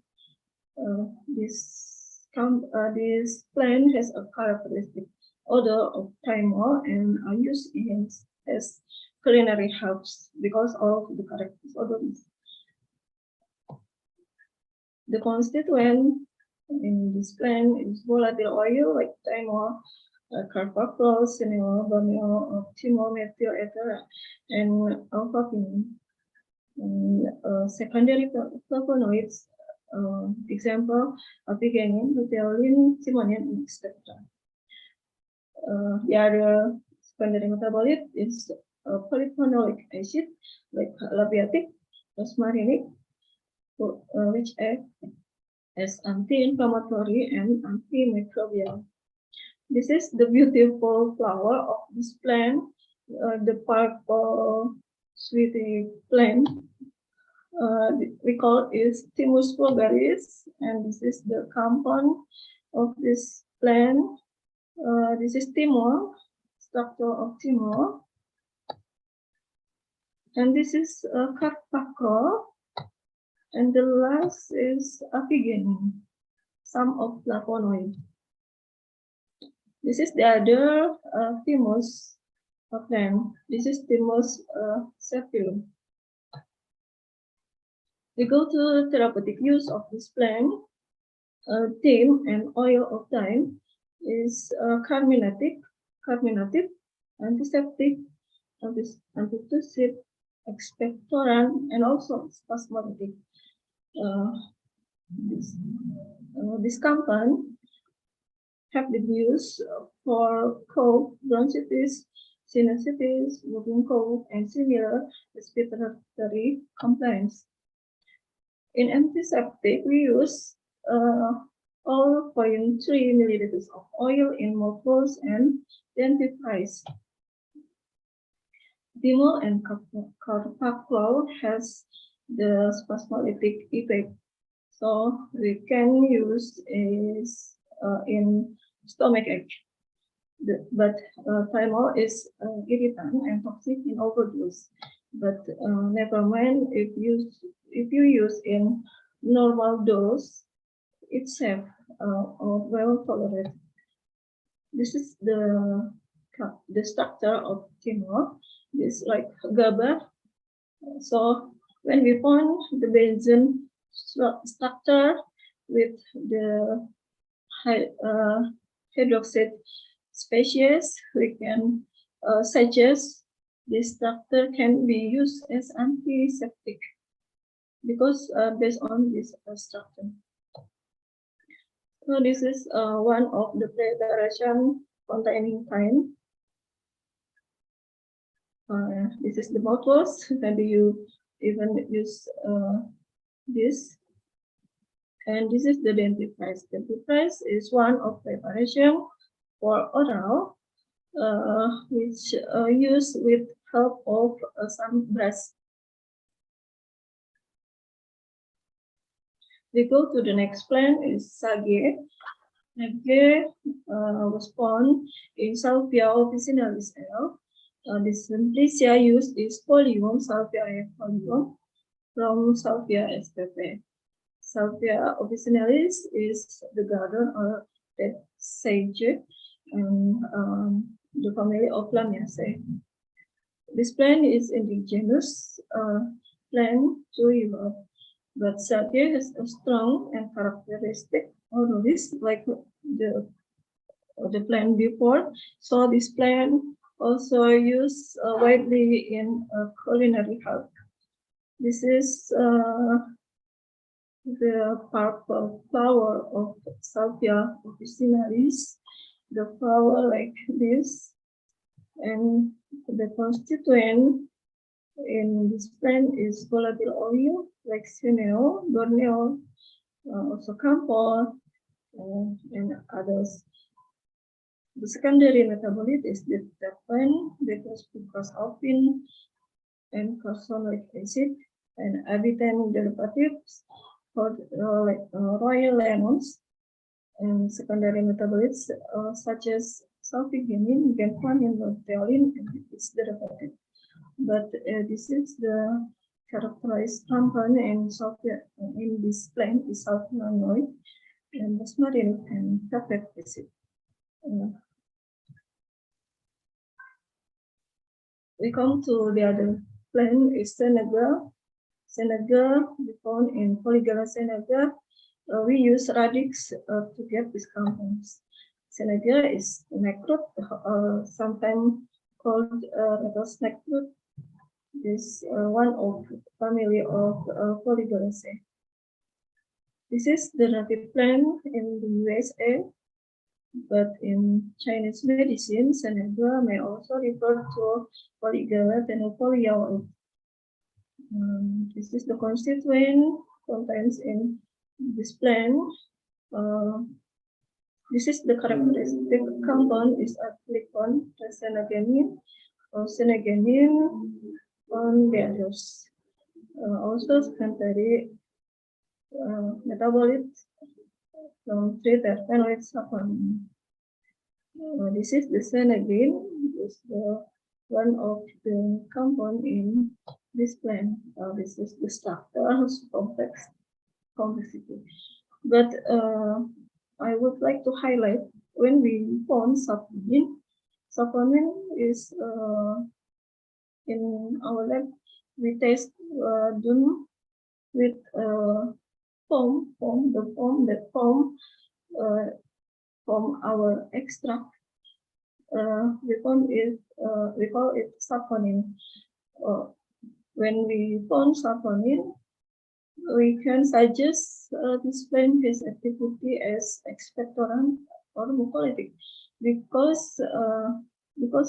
This plant has a characteristic odor of thymol and are used as culinary herbs because of the characteristic odors. The constituent in this plant is volatile oil like thymol, carfacrol, cineol, bromel, thymol, methyl ether, and alpha-pinene. Secondary flavonoids, example, apigenin, luteolin, thymonium, etc. The other secondary metabolite is polyphenolic acid like labiatic, rosmarinic, which act as anti-inflammatory and antimicrobial. This is the beautiful flower of this plant, the purple sweetie plant. We call it Thymus vulgaris, and this is the compound of this plant. This is thymol, structure of thymol, and this is carpacrol, and the last is apigenin, some of flavonoid. This is the other Thymus plant. This is Thymus sapilum. We go to therapeutic use of this plant. Thyme and oil of thyme is carminative, antiseptic, antitussive, expectorant, and also spasmodic. This compound have been used for cold, bronchitis, sinusitis, whooping cough, and similar respiratory complaints. In antiseptic, we use 0.3 milliliters of oil in mouthwash and dentifrice. Thymol and carpacrol has the spasmodic effect, so we can use is in stomach ache. But thymol is irritant and toxic in overdose. But never mind, if you use in normal dose, it's safe or well tolerated. This is the structure of thymol. This like GABA. So when we found the benzene structure with the hydroxide species, we can suggest this structure can be used as antiseptic because based on this structure. So this is one of the preparation containing thyme. This is the mouthwash. Maybe you even use this. And this is the dentifrice. Dentifrice is one of preparation for oral, which used with help of some brush. We go to the next plant is sage. Sage was found in Salvia officinalis L. The Simplicia used is Pholium, Salvia Pholium from Salvia spp. Salvia officinalis is the garden or red sage and the family of Lamiaceae. This plant is indigenous plant to Europe, but sage has a strong and characteristic odoris like the plant before. So this plant also used widely in culinary health. This is the purple flower of Salvia officinalis. The flower like this, and the constituent in this plant is volatile oil like cineol, borneol, also camphor, and others. The secondary metabolite is the terpene, because alpine, and carcinoic acid, and abitan derivatives for royal lemons, and secondary metabolites such as sulfigenin, benquanin, luteolin, and its derivative. But this is the characterized compound in this plant is sulfonamide and rosmarinic and caffeic acid. We come to the other plant is Senegal. Senegal, we found in Polygala Senegal. We use radix to get these compounds. Senegal is neckroot, sometimes called rattlesnake root. is one of family of Polygalaceae. This is the native plant in the USA, but in Chinese medicine, Senegal may also refer to Polygala tenopolya. This is the constituent contains in this plant. This is the characteristic compound is glycon, senagenin, or senagenin on the others. Also secondary metabolite from 3-terpenoid saponin. This is the senagin, is the one of the compound in this plant. This is the structure complex complexity. But I would like to highlight when we found saponin. Saponin is in our lab we test done with foam that form from our extract. We call it saponin. When we found saponin, we can suggest this plant has activity as expectorant or mucolytic because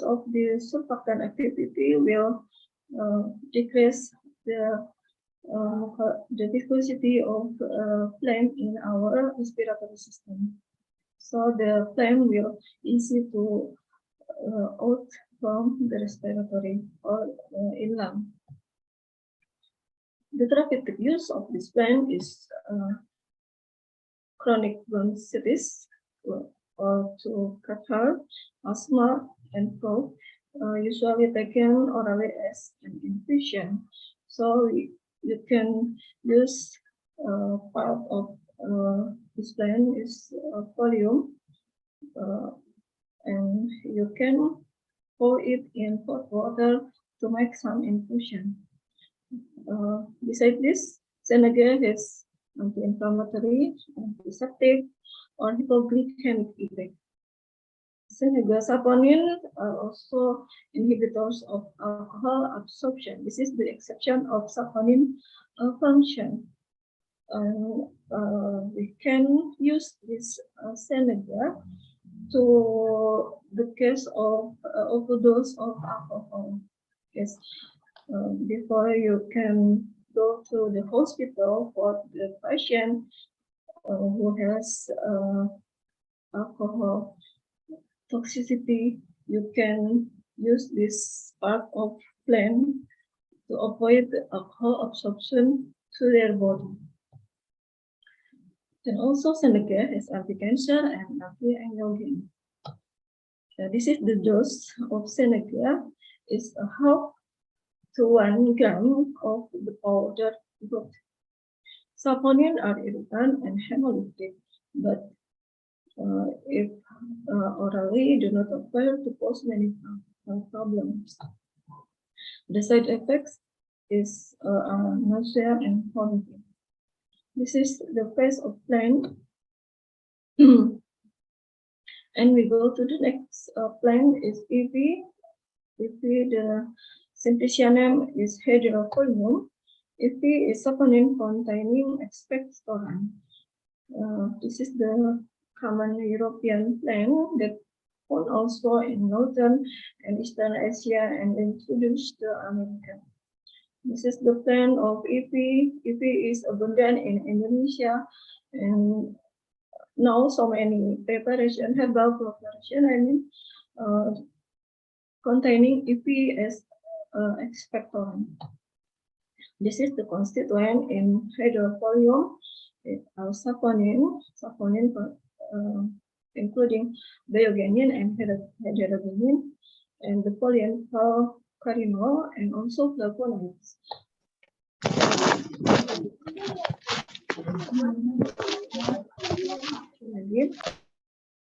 of the surfactant activity will decrease the viscosity of phlegm in our respiratory system. So the phlegm will easy to out from the respiratory or in lung. The therapeutic use of this plant is chronic bronchitis or to catarrh, asthma, and cough, usually taken orally as an infusion. So you can use part of this plant is volume, and you can pour it in hot water to make some infusion. Besides this, Senegal has anti-inflammatory, antiseptic, or hypoglycemic effect. Senegal saponin are also inhibitors of alcohol absorption. This is the exception of saponin function. We can use this Senegal to the case of overdose of alcohol. Yes. Before you can go to the hospital for the patient who has alcohol toxicity, you can use this part of plant to avoid the alcohol absorption to their body. Then also Senegal has anti-cancer and anti-angiogen. This is the dose of Senegal is a half to 1 gram of the powdered growth. Saponin are irritant and hemolytic, but if orally do not appear to cause many problems. The side effects is nausea and vomiting. This is the phase of plant. And we go to the next plant is EV. EV, the simplicia name is Hydrocolium. EV is saponin containing expectorant. This is the common European plant that found also in Northern and Eastern Asia and introduced to America. This is the plant of EP. EP is abundant in Indonesia, and now so many preparation, herbal preparation, containing EP as expectorant. This is the constituent in hydrocolium, saponin, including biogenin and heterogenin, and the polyenylcarinol, and also flavonoids.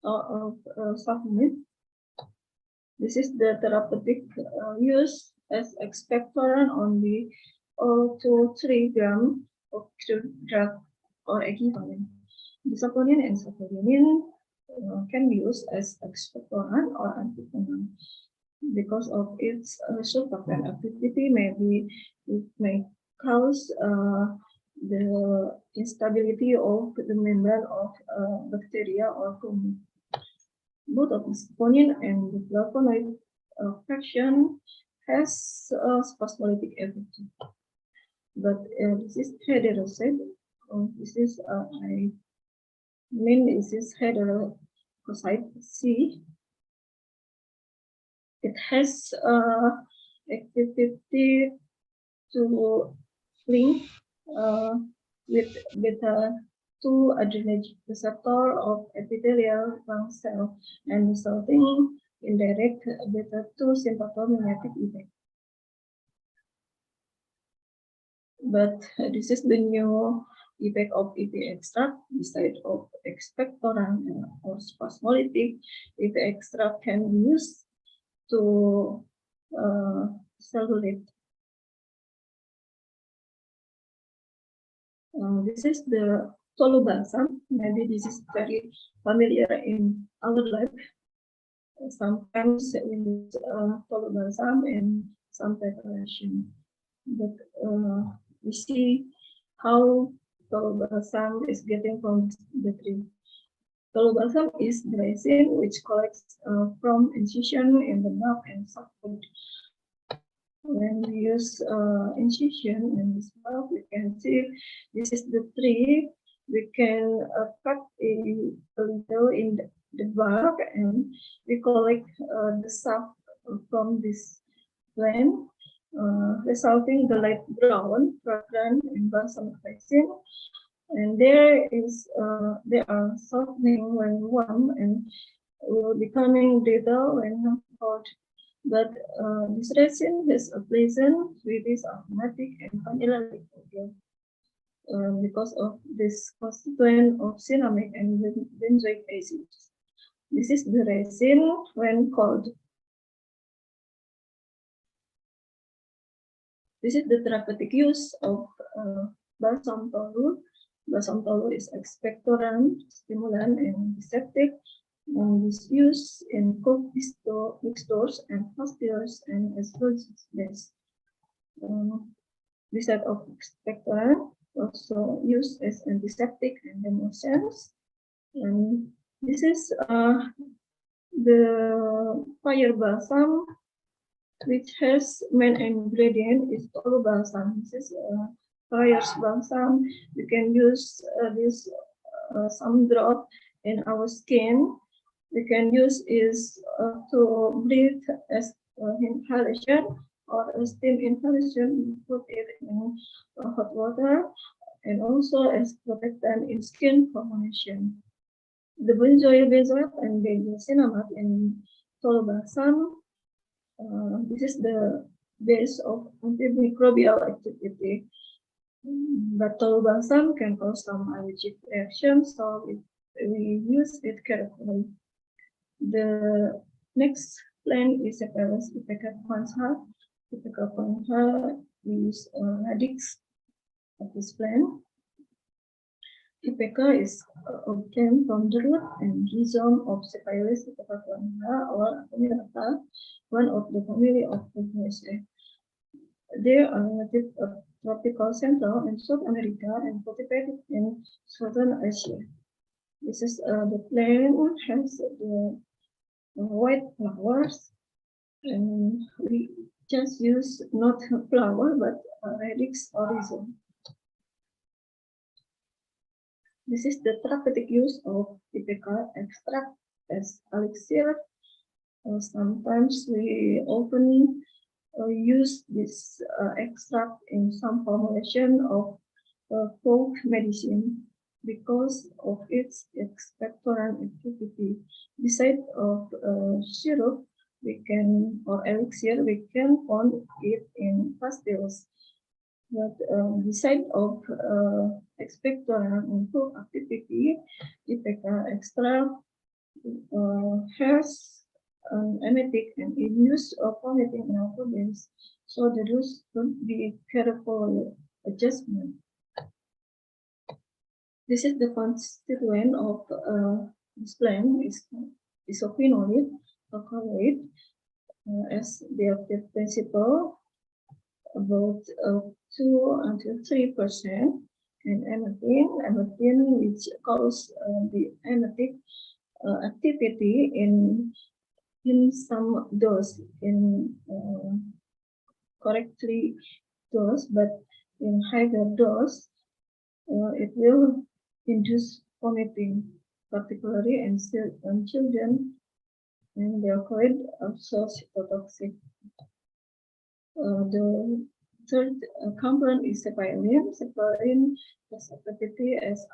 Of saponin. This is the therapeutic use as expectorant only 2 to 3 gram of drug or equivalent. The saponin and saponin can be used as expectorant or antifungal. because of its surfactant activity. Maybe it may cause the instability of the membrane of bacteria or fungi. Both of the saponin and the flavonoid fraction has a spasmolytic effect. But this is heterocyte. This is I mean this is heterocyte C. It has activity to link with beta 2 adrenergic receptor of epithelial lung cell and resulting in direct beta 2 sympathomimetic effect. But this is the new effect of EP extract. Beside of expectorant or spasmolytic, EP extract can be used to cellulite. This is the tolubalsam. Maybe this is very familiar in our life. Sometimes we use tolubalsam in some preparation, but we see how tolubalsam is getting from the tree. Tolubalsam is the resin which collects from incision in the bark and softwood. When we use incision in this bark, we can see this is the tree. We can cut a little in the bark and we collect the sap from this plant, resulting the light brown, fragrant, and balsamic resin. And there are softening when warm and will becoming brittle when hot. But this resin has a pleasant, sweetish, aromatic, and vanilla-like odor because of this constituent of cinnamic and benzoic acids. This is the resin when cold. This is the therapeutic use of balsam tolu. Balsam tolu is expectorant, stimulant, and antiseptic, and is used in cold mixtures and pastilles and as dosage base. This type of expectorant also used as antiseptic and emulsions. And this is the fire balsam, which has main ingredient is tolu balsam. This is fire balsam. We can use this some drop in our skin. We can use is to breathe as inhalation or a steam inhalation. Put it in hot water, and also as protectant in skin formation. The benzoyl and benzoyl in tolu balsam. This is the base of antimicrobial activity. But tolu balsam can cause some allergic reactions, so we use it carefully. The next plant is Cephalus Ipeca quantha. Ipeca quantha, we use radix of this plant. Ipeca is obtained from the root and rhizome of Cephalus Ipeca quantha or Aptfma, one of the family of Aptfma. They are native of tropical Central and South America and cultivated in Southern Asia. This is the plant has the white flowers, and we just use not flower but radix or rhizome. This is the therapeutic use of Ipeca extract as elixir. Sometimes we often use this extract in some formulation of folk medicine because of its expectorant activity. Besides of syrup, we can or elixir, we can find it in pastilles. But besides of expectorant and folk activity, Ipeca extract has emetic and induce vomiting in our bodies, so the dose should be careful adjustment. This is the constituent of this plant is isophenolate, alkaloid. as the active principle, about 2 until 3%, and emetine which cause the emetic activity in some dose in correctly dose, but in higher dose, it will induce vomiting, particularly in children, and they are quite also cytotoxic. The third component is cephalin. Cephalin has activity as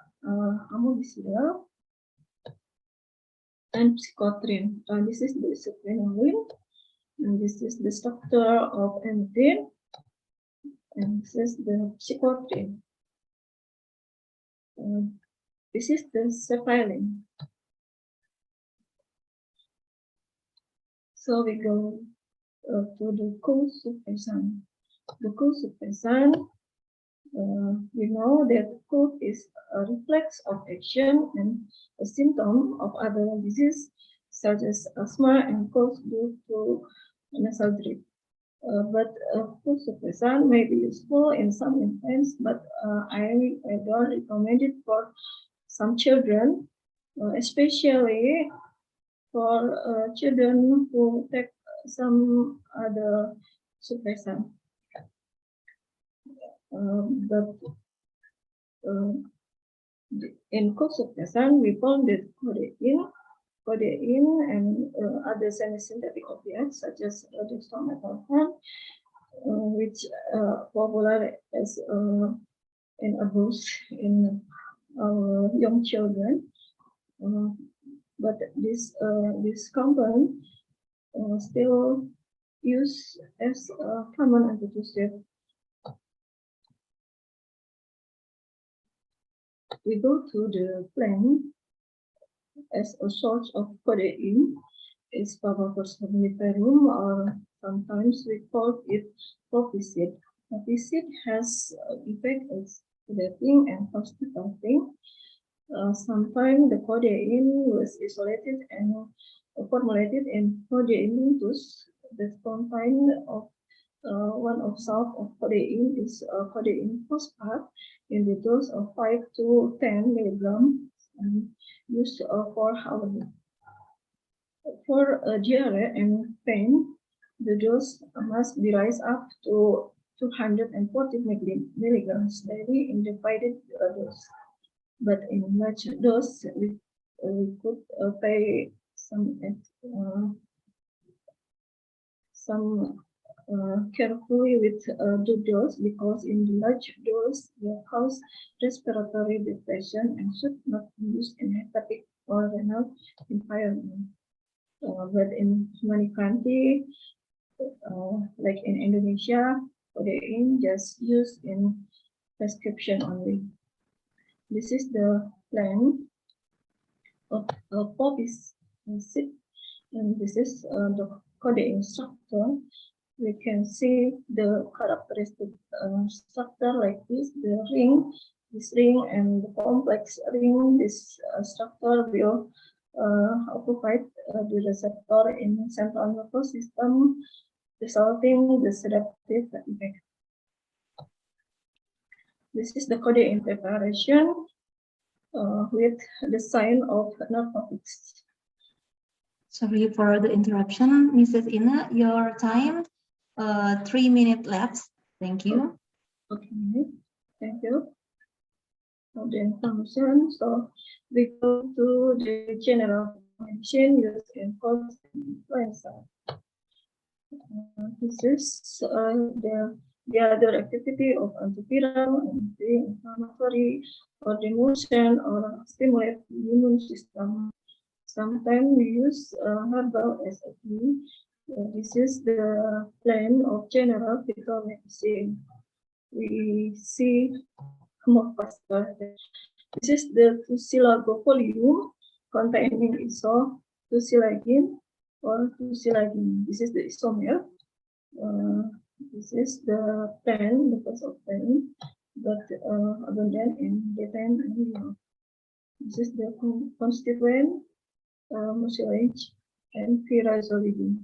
amodicidal and psychotrine. This is the cephalin, and this is the structure of emetine, and this is the psychotrine. This is the cephalin. So we go to the co-suppressant. The co-suppressant, we know that cough is a reflex of action and a symptom of other diseases such as asthma and cough due to nasal drip. But co-suppressant may be useful in some infants, but I don't recommend it for some children, especially for children who take some other suppressant. But in co-suppressant, we found that codeine and other semi-synthetic opiates such as dextromethorphan, which popular as an abuse in our young children. But this compound still used as a common antitussive. We go to the plant as a source of codeine is Papaver somniferum, or sometimes we call it poppyseed. Poppyseed has effect as sedating and constipating. Sometimes the codeine was isolated and formulated in codeine lintus. The compound of one of salt of codeine is codeine phosphate in the dose of 5 to 10 milligrams and used for hourly. For diarrhea and pain, the dose must be raised up to 240 milligrams daily in divided dose. But in large dose, we could pay some carefully with the dose, because in the large dose will cause respiratory depression and should not be used in hepatic or renal environment. But in many countries, like in Indonesia, codeine just used in prescription only. This is the plan of poppy seed, and this is the codeine structure. We can see the characteristic structure like this: this ring, and the complex ring. This structure will occupy the receptor in central nervous system, resulting the sedative effect. This is the codeine preparation with the sign of narcotics. Sorry for the interruption, Mrs. Ina. Your time, 3 minutes left. Thank you. Okay, thank you for the information. So we go to the general medicine used in cold influenza. This is the other activity of antiviral, anti-inflammatory, or the motion or stimulate the immune system. Sometimes we use herbal as a key. This is the plan of general fetal medicine. We see more faster. This is the tusilagofolium containing isotusilagin or tusilagin. This is the isomer. This is the pen, the first of pen, but abundant in daytime and beyond. This is the constituent mucilage and pyrazolidine.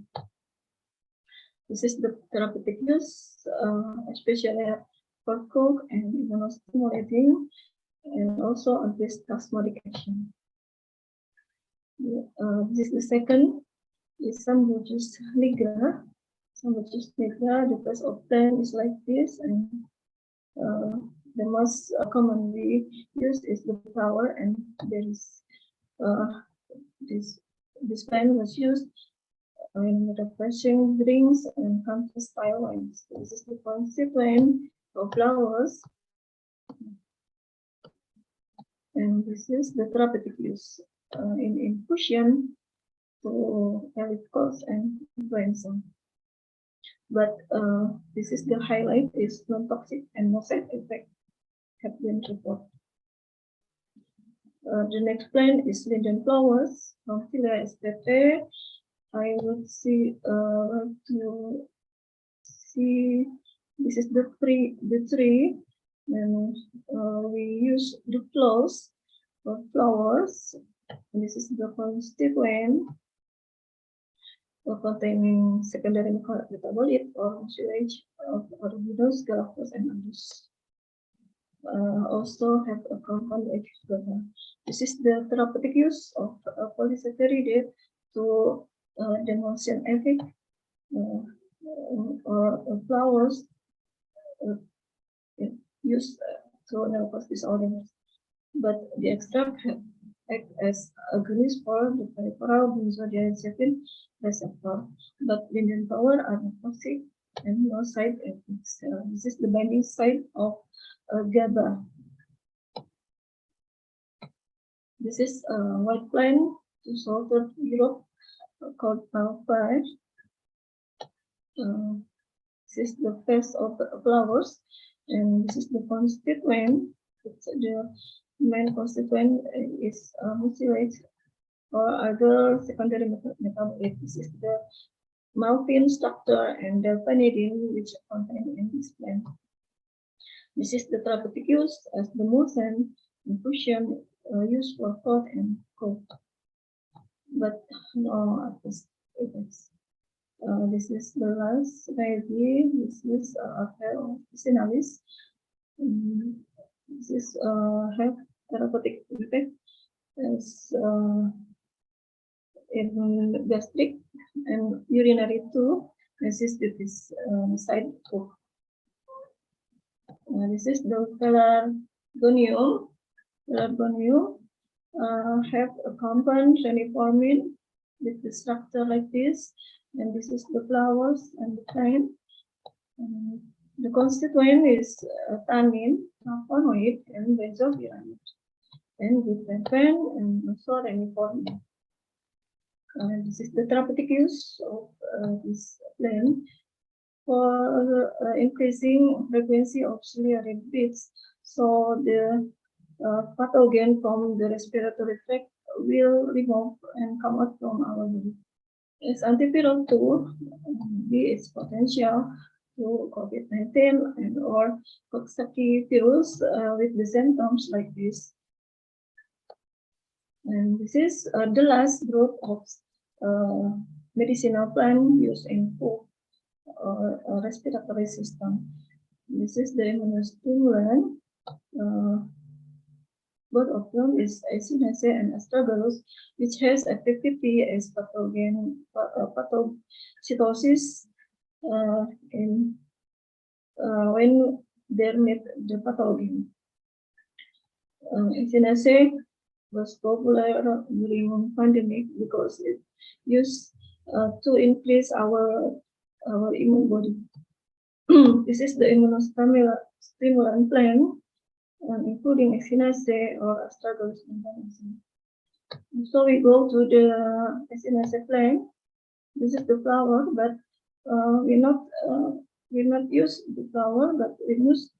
This is the therapeutic use, especially for cold and immunostimulating, and also anti-spasmodic action. This is the second. Is some would use nigra. Some would use nigra. The first of them is like this, and the most commonly used is the flower, and there is this plant was used in refreshing drinks and country style wines. This is the constituent of flowers, and this is the therapeutic use in infusion to relieve cough and influenza. But this is the highlight is non-toxic and no side effect have been reported. The next plant is linden flowers from Philia spp. I would like to see this is the tree, and we use the flowers of flowers. And this is the constituent containing secondary metabolite or mucilage of arbutus, galactose, and others. Also have a compound H. This is the therapeutic use of polysaccharide to demonstrate effect or flowers used to nervous disorders. But the extract act as agonist for the peripheral benzodiazepine receptor. But linden flower are not toxic and no side effects. This is the binding site of GABA. This is a white plant to southern Europe called Alpine. This is the face of the flowers, and this is the constituent. The main constituent is mucilage or other secondary metabolite. This is the maltine structure and delphinidine, which are contained in this plant. This is the therapeutic use as the motion infusion used for cold and cold, but no effects. This is the last idea. This is Aptfma. This is have therapeutic effect as in gastric and urinary too. This is this side of. This is the pelargonium. Pelargonium have a compound reniformin with the structure like this, and this is the flowers and the plant. The constituent is tannin, flavonoid, and benzopyrene, and with terpene and also reniformin. This is the therapeutic use of this plant for increasing frequency of ciliary beads, so the pathogen from the respiratory tract will remove and come out from our body. As antiviral too, be its potential to COVID-19 and or Coxsackie virus with the symptoms like this. And this is the last group of medicinal plant used in food or respiratory system. This is the immunostimulant. Both of them is Echinacea and Astragalus, which has activity as pathogen phagocytosis in when they meet the pathogen. Echinacea was popular during pandemic because it used to increase our immune body. This is the immunostimulant plant, including Echinacea or Astragalus. So we go to the Echinacea plant. This is the flower, but we not use the flower, but we use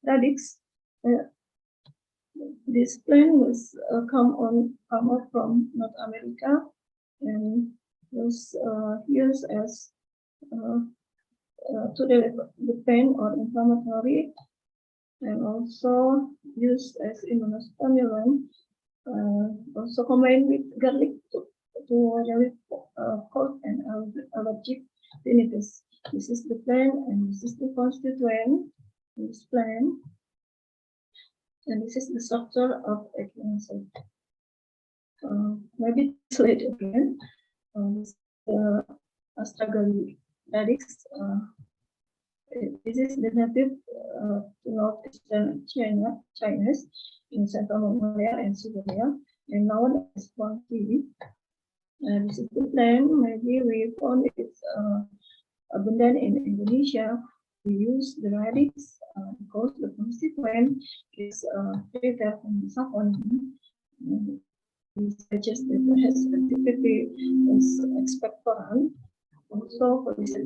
radix. This plant was come out from North America and was used as to the pain or inflammatory, and also used as immunostimulant. Also combined with garlic to relieve cold and allergic tinnitus. This is the plan, and this is the constituent in this plan, and this is the structure of echinacea. Maybe translate again. This astragalus radix. This is the native to northeastern Chinese in Central Mongolia and Siberia, and known as Huang tea. This is the plant. Maybe we found it abundant in Indonesia. We use the radix because the constituent is treated from saffron. We suggest that it has activity as expectorant, also for this.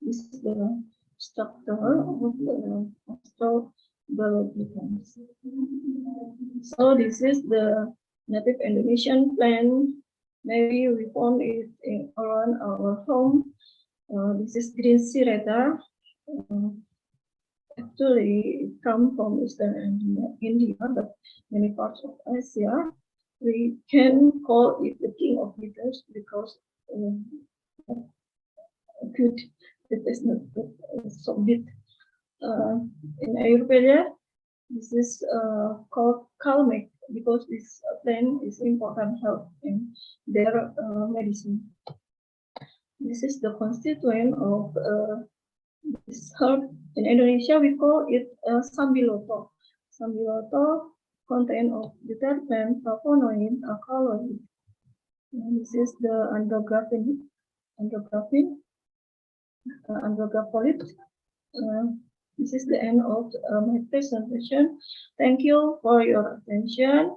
This is the structure of the astrogaloidans. So this is the native Indonesian plant. Maybe we found it around our home. This is green sireta. Actually, it comes from Eastern India, but many parts of Asia. We can call it the king of bitters because good. It is not so bitter. In Ayurveda, this is called calmic because this plant is important help in their medicine. This is the constituent of this herb. In Indonesia, we call it sambiloto. Sambiloto contain of terpene, flavonoid, alkaloid. And this is the andrographene, andrographolic. This is the end of my presentation. Thank you for your attention.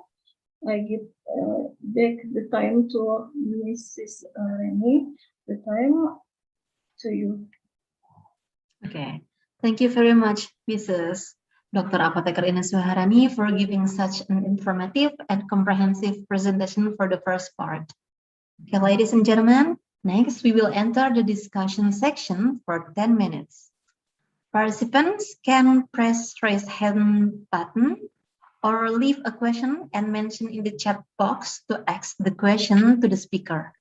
I give back the time to Mrs. Reni. The time to you. Okay, thank you very much, Mrs. Dr. Apotheker Ines Suharani, for giving such an informative and comprehensive presentation for the first part. Okay, ladies and gentlemen, next we will enter the discussion section for 10 minutes. Participants can press raise hand button or leave a question and mention in the chat box to ask the question to the speaker.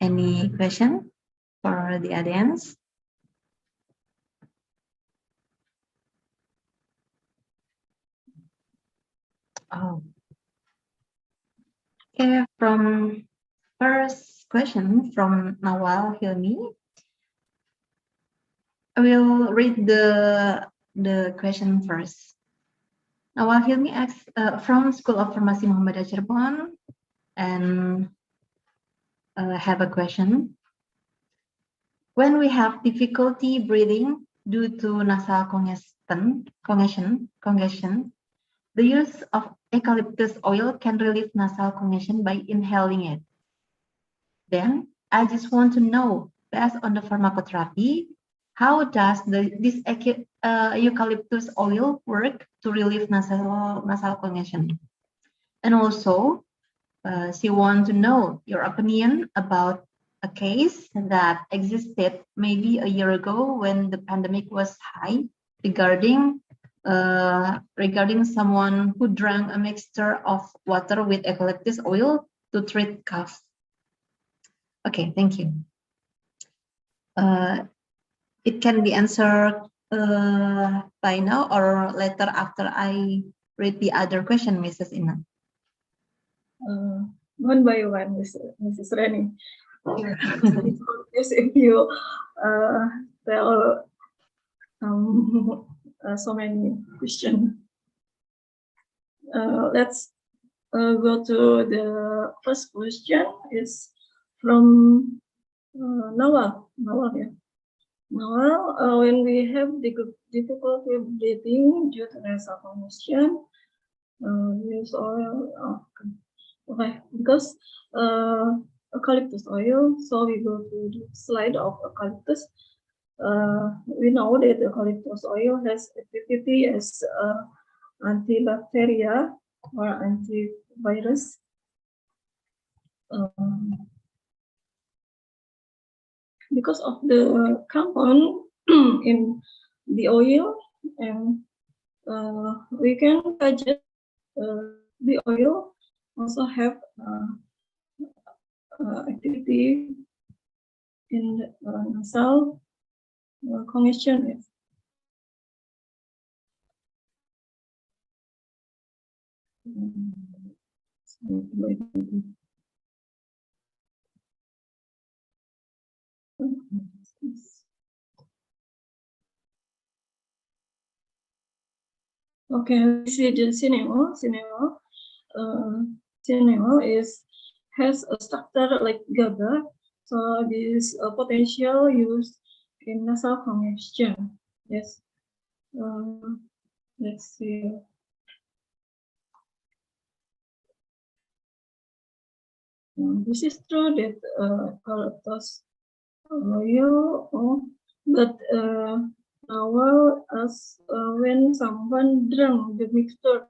Any question for the audience? Oh. Okay, from first question from Nawal Hilmi. I will read the question first. Nawal Hilmi asks from School of Pharmacy Muhammadiyah Cirebon and have a question. When we have difficulty breathing due to nasal congestion, the use of eucalyptus oil can relieve nasal congestion by inhaling it. Then, I just want to know, based on the pharmacotherapy, how does this eucalyptus oil work to relieve nasal congestion? And also, she wants to know your opinion about a case that existed maybe a year ago when the pandemic was high regarding someone who drank a mixture of water with eucalyptus oil to treat cough. Okay, thank you. It can be answered by now or later after I read the other question, Mrs. Ina. One by one, Mrs. Reni. Yes, if you tell so many questions. Let's go to the first question. Is from Nawal. Yeah. Nawal, when we have difficulty breathing due to nasal congestion, use oil. Okay, because eucalyptus oil, so we go to the slide of eucalyptus. We know that eucalyptus oil has activity as antibacterial or antivirus. Because of the compound in the oil, and we can suggest the oil also have activity in nasal congestion. Okay, this is the cinema. Cinema has a structure like GABA, so this potential used in nasal congestion. Yes. Let's see. This is true that eucalyptus oil, but well, as when someone drank the mixture,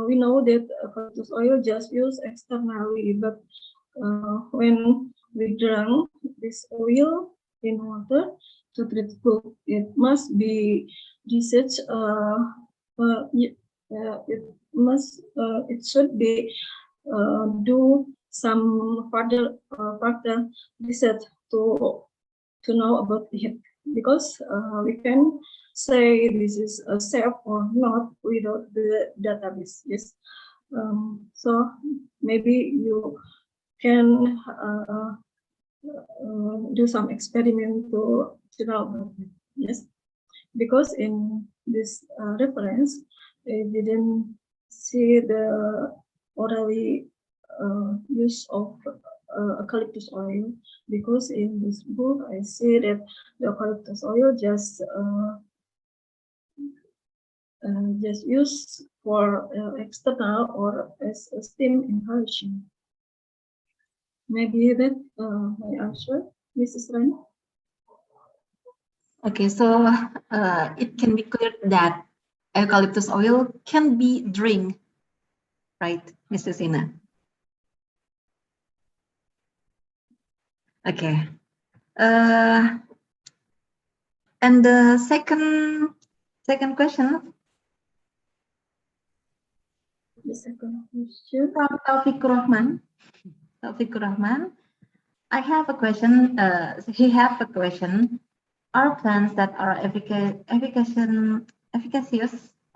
we know that eucalyptus oil just used externally, but when we drank this oil in water to treat food, it must be researched. It should be do some further research to know about it, because we can say this is safe or not without the database. Yes. So maybe you can do some experiment to know about it. Yes, because in this reference, I didn't see the orally use of eucalyptus oil, because in this book I see that the eucalyptus oil just used for external or as a steam inhalation. Maybe that my answer, Mrs. Ren. Okay, so it can be clear that eucalyptus oil can be drink, right, Mrs. Ina? Okay. And the second question. The second question from Taufikur Rahman. I have a question. He have a question. Are plants that are efficacious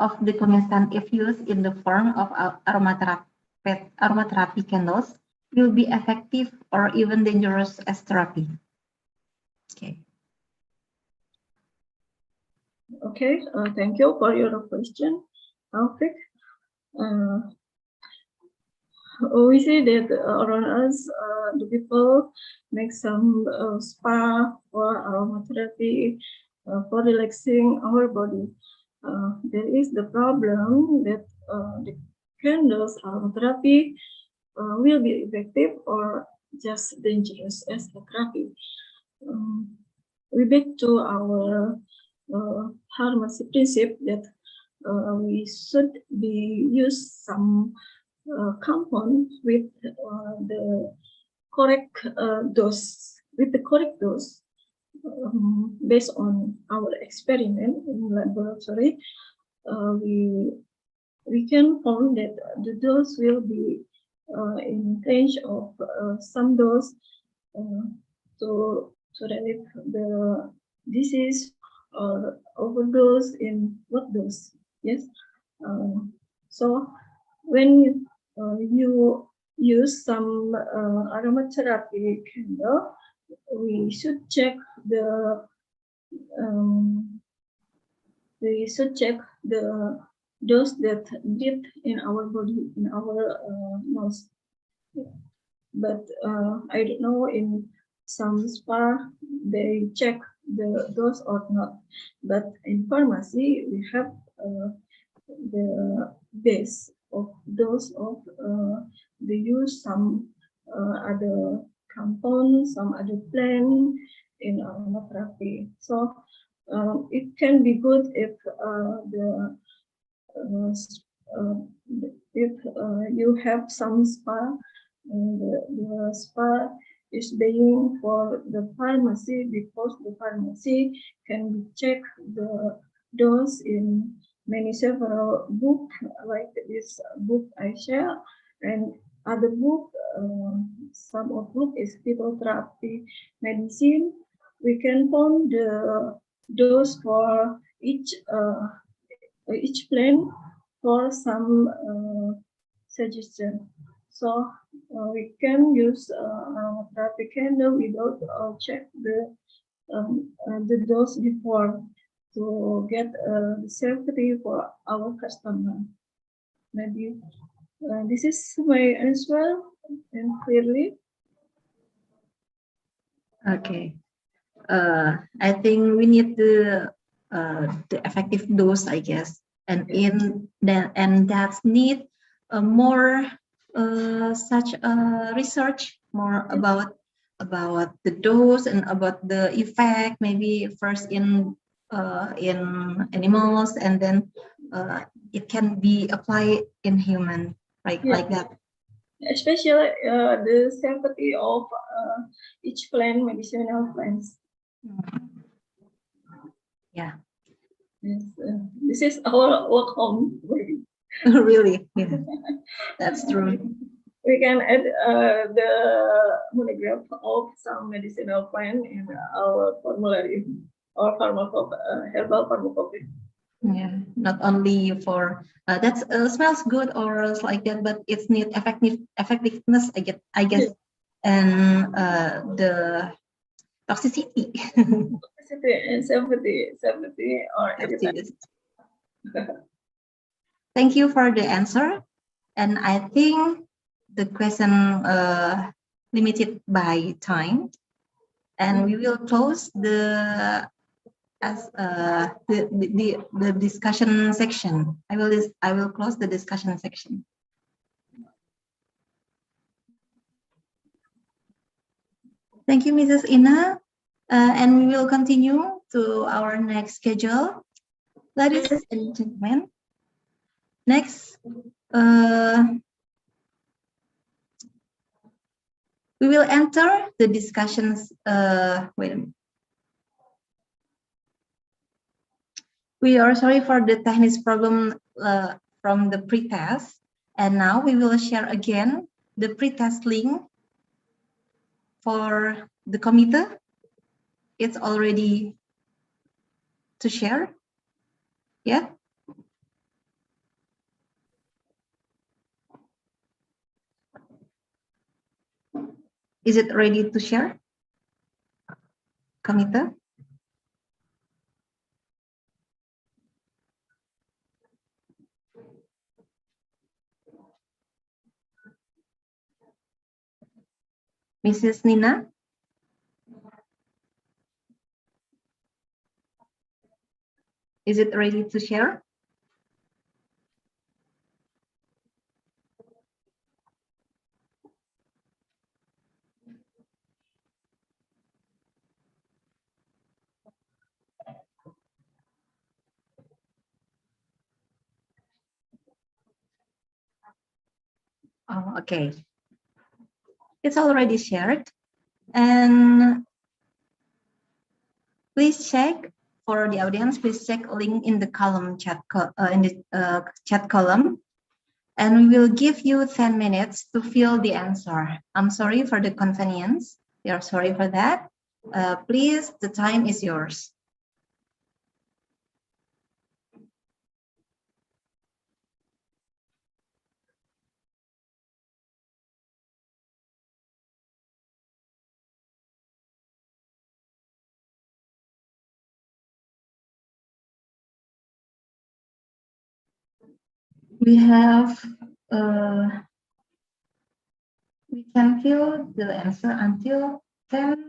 of decommissioned if used in the form of aromatherapy candles will be effective or even dangerous as therapy? Okay. Okay, thank you for your question, Taufik. We see that around us, the people make some spa or aromatherapy for relaxing our body. There is the problem that the candles aromatherapy will be effective or just dangerous as a therapy. We back to our pharmacy principle that we should be use some compound with the correct dose, based on our experiment in laboratory. We can find that the dose will be in range of some dose to relieve the disease or overdose in what dose. Yes. So when you use some aromatherapy candle, we should check the um, dose that did in our body, in our nose. But I don't know, in some spa they check the dose or not. But in pharmacy we have the base of dose of they use some other compound, some other plant in aromatherapy. So it can be good if the uh, uh, if you have some spa, and the spa is paying for the pharmacy, because the pharmacy can check the dose in many several book, like this book I share, and other book, some of book is phytotherapy medicine. We can find the dose for each plan for some suggestion. So we can use therapy candle without check the dose before, to get the safety for our customer. Maybe this is my answer and clearly. Okay. I think we need the effective dose, I guess, and that's need more such research, more about the dose and about the effect. Maybe first in animals, and then it can be applied in human, right? Yeah. Like that. Especially the safety of each plant, medicinal plants. Yeah. Yes, this is our work home. Really, yeah, that's true. We can add the monograph of some medicinal plant in our formulary or herbal pharmacopy. Yeah, not only for that smells good or else like that, but it's need effectiveness. I guess, and the toxicity. Toxicity and safety or irritant. Thank you for the answer, and I think the question limited by time, and we will close the discussion section. I will close the discussion section. Thank you, Mrs. Ina. And we will continue to our next schedule. Ladies and gentlemen, next, we will enter the discussions. Wait a minute. We are sorry for the technical problem from the pretest. And now we will share again the pretest link for the committee. It's already to share. Yeah. Is it ready to share? Committee? Mrs. Nina? Is it ready to share? Oh, okay. It's already shared. And please check for the audience, please check link in the column chat column. And we will give you 10 minutes to fill the answer. I'm sorry for the convenience. We are sorry for that. Please, the time is yours. We have, we can fill the answer until 10:23.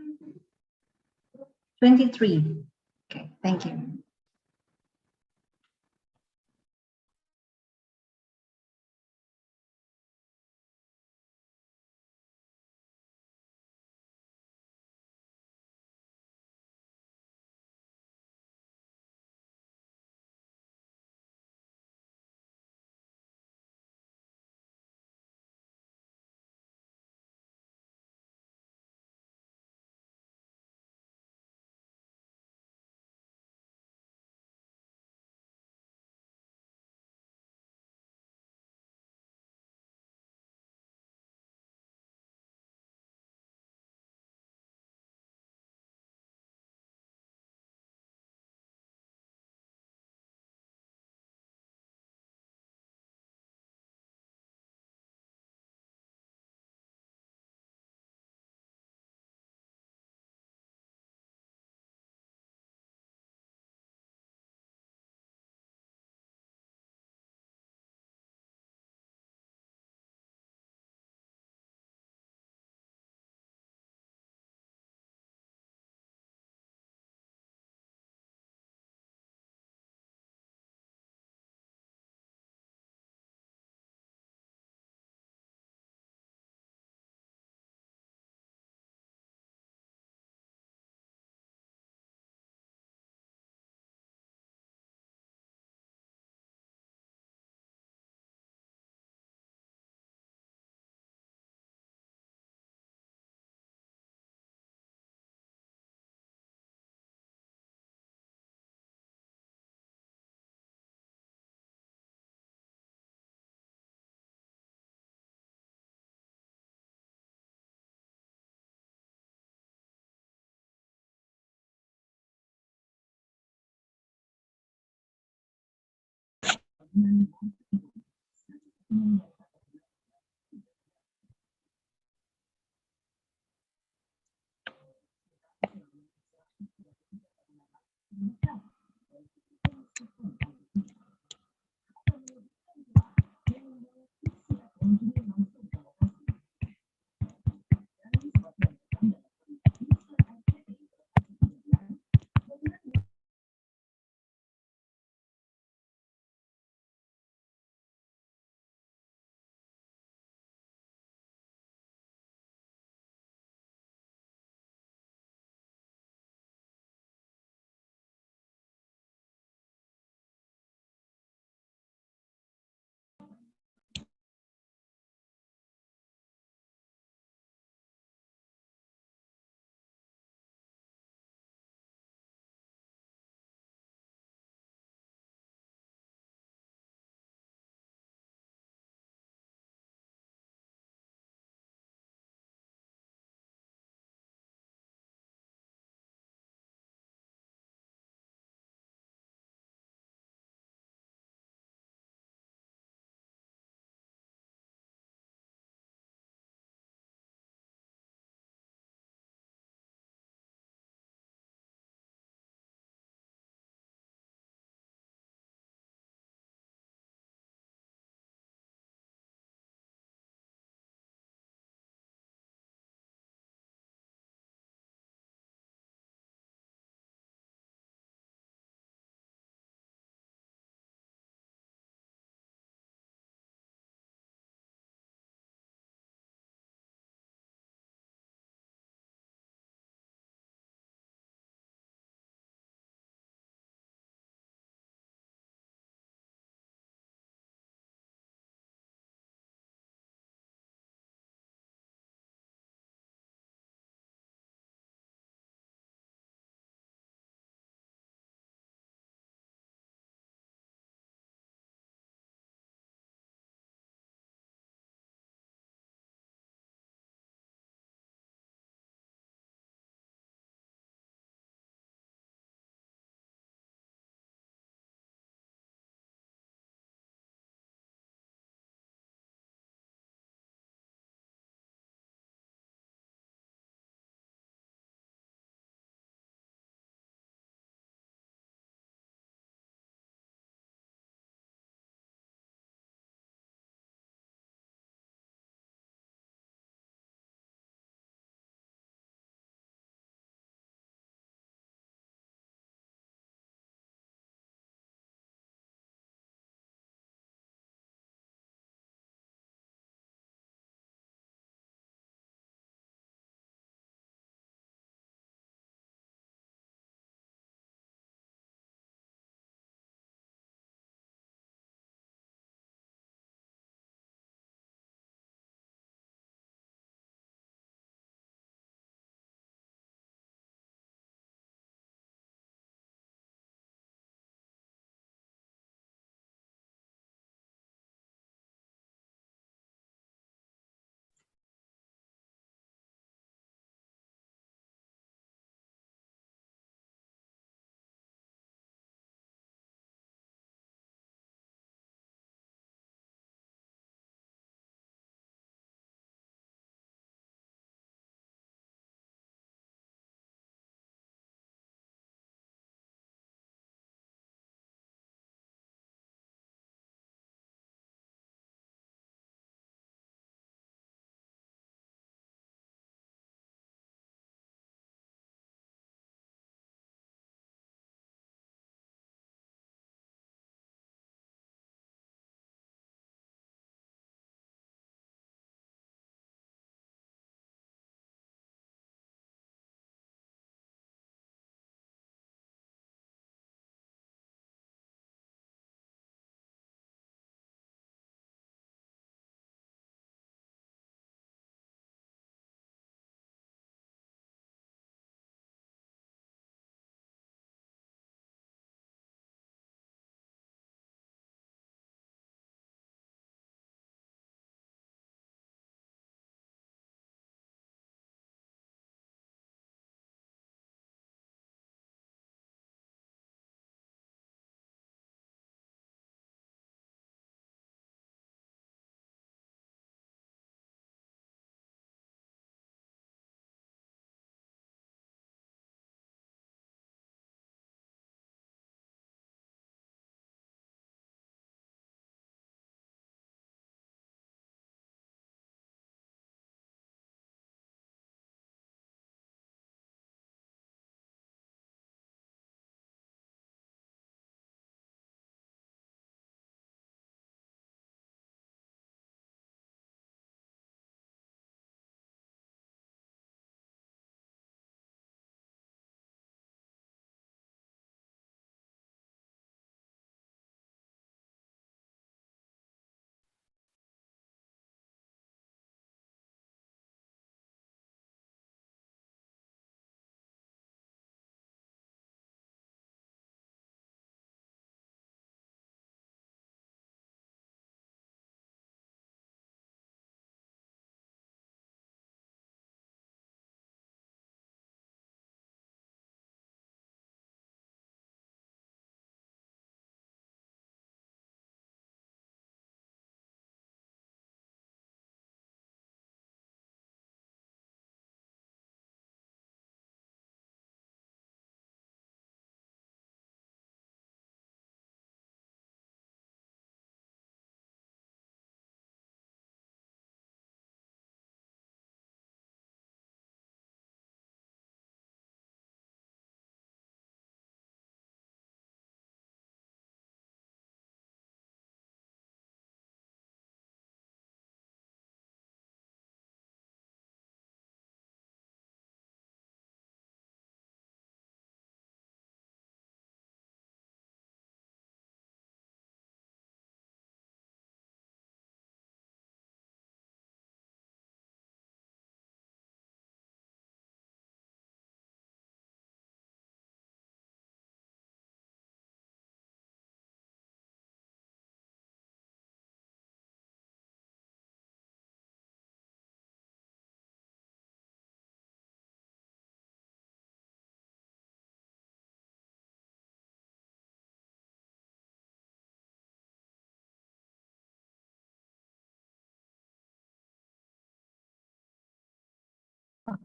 Okay, thank you.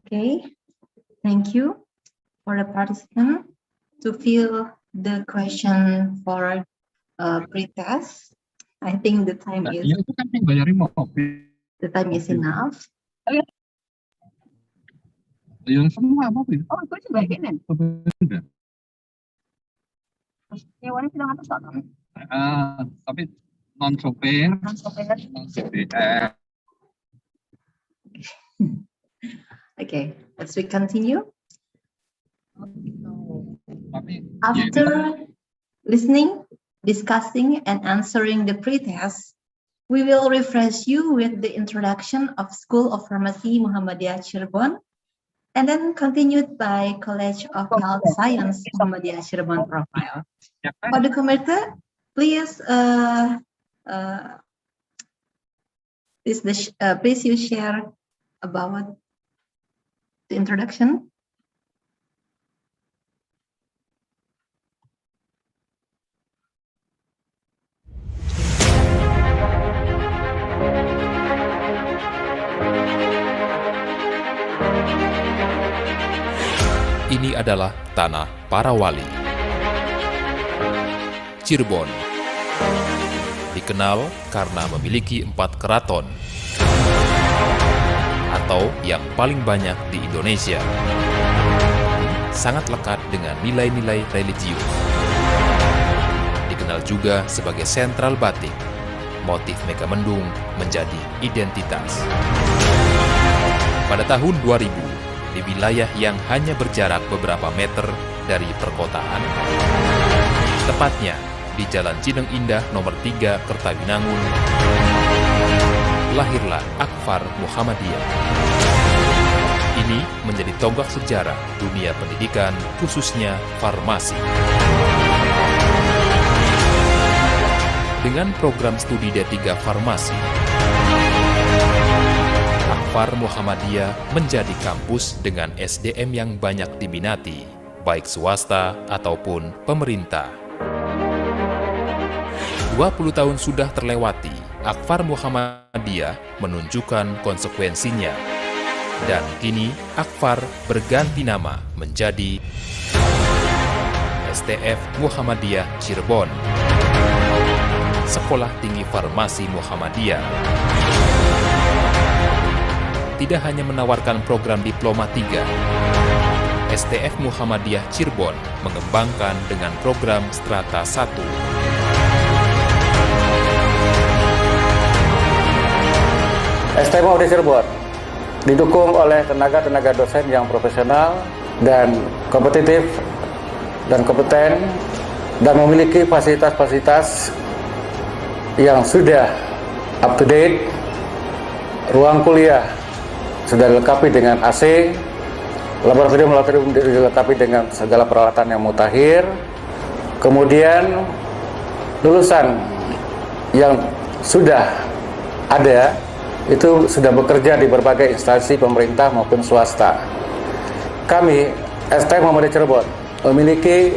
Okay, thank you for the participant to fill the question for pre-test. I think the time is enough. Oh, itu juga ini. Hewannya sedang atas tak? Tapi non-sopir. Okay, let's we continue. After listening, discussing, and answering the pre-test, we will refresh you with the introduction of School of Pharmacy Muhammadiyah Cirebon, and then continued by College of Health Science Muhammadiyah Cirebon profile. For the committee, please, please you share about the introduction. Ini adalah tanah para wali. Cirebon dikenal karena memiliki 4 keraton atau yang paling banyak di Indonesia. Sangat lekat dengan nilai-nilai religius. Dikenal juga sebagai sentral batik. Motif megamendung menjadi identitas. Pada tahun 2000, di wilayah yang hanya berjarak beberapa meter dari perkotaan, tepatnya di Jalan Cineng Indah nomor 3 Kertawinangun, lahirlah Aptfma Muhammadiyah. Ini menjadi tonggak sejarah dunia pendidikan, khususnya farmasi. Dengan program studi D3 Farmasi, Aptfma Muhammadiyah menjadi kampus dengan SDM yang banyak diminati, baik swasta ataupun pemerintah. 20 tahun sudah terlewati, Aptfma Muhammadiyah menunjukkan konsekuensinya. Dan kini Aptfma berganti nama menjadi STF Muhammadiyah Cirebon, Sekolah Tinggi Farmasi Muhammadiyah. Tidak hanya menawarkan program Diploma 3, STF Muhammadiyah Cirebon mengembangkan dengan program Strata 1. STF Muhammadiyah Cirebon didukung oleh tenaga-tenaga dosen yang profesional dan kompetitif dan kompeten dan memiliki fasilitas-fasilitas yang sudah up to date. Ruang kuliah sudah dilengkapi dengan AC, laboratorium dilengkapi dengan segala peralatan yang mutakhir. Kemudian lulusan yang sudah ada itu sudah bekerja di berbagai instansi pemerintah maupun swasta. Kami, STF Muhammadiyah Cirebon, memiliki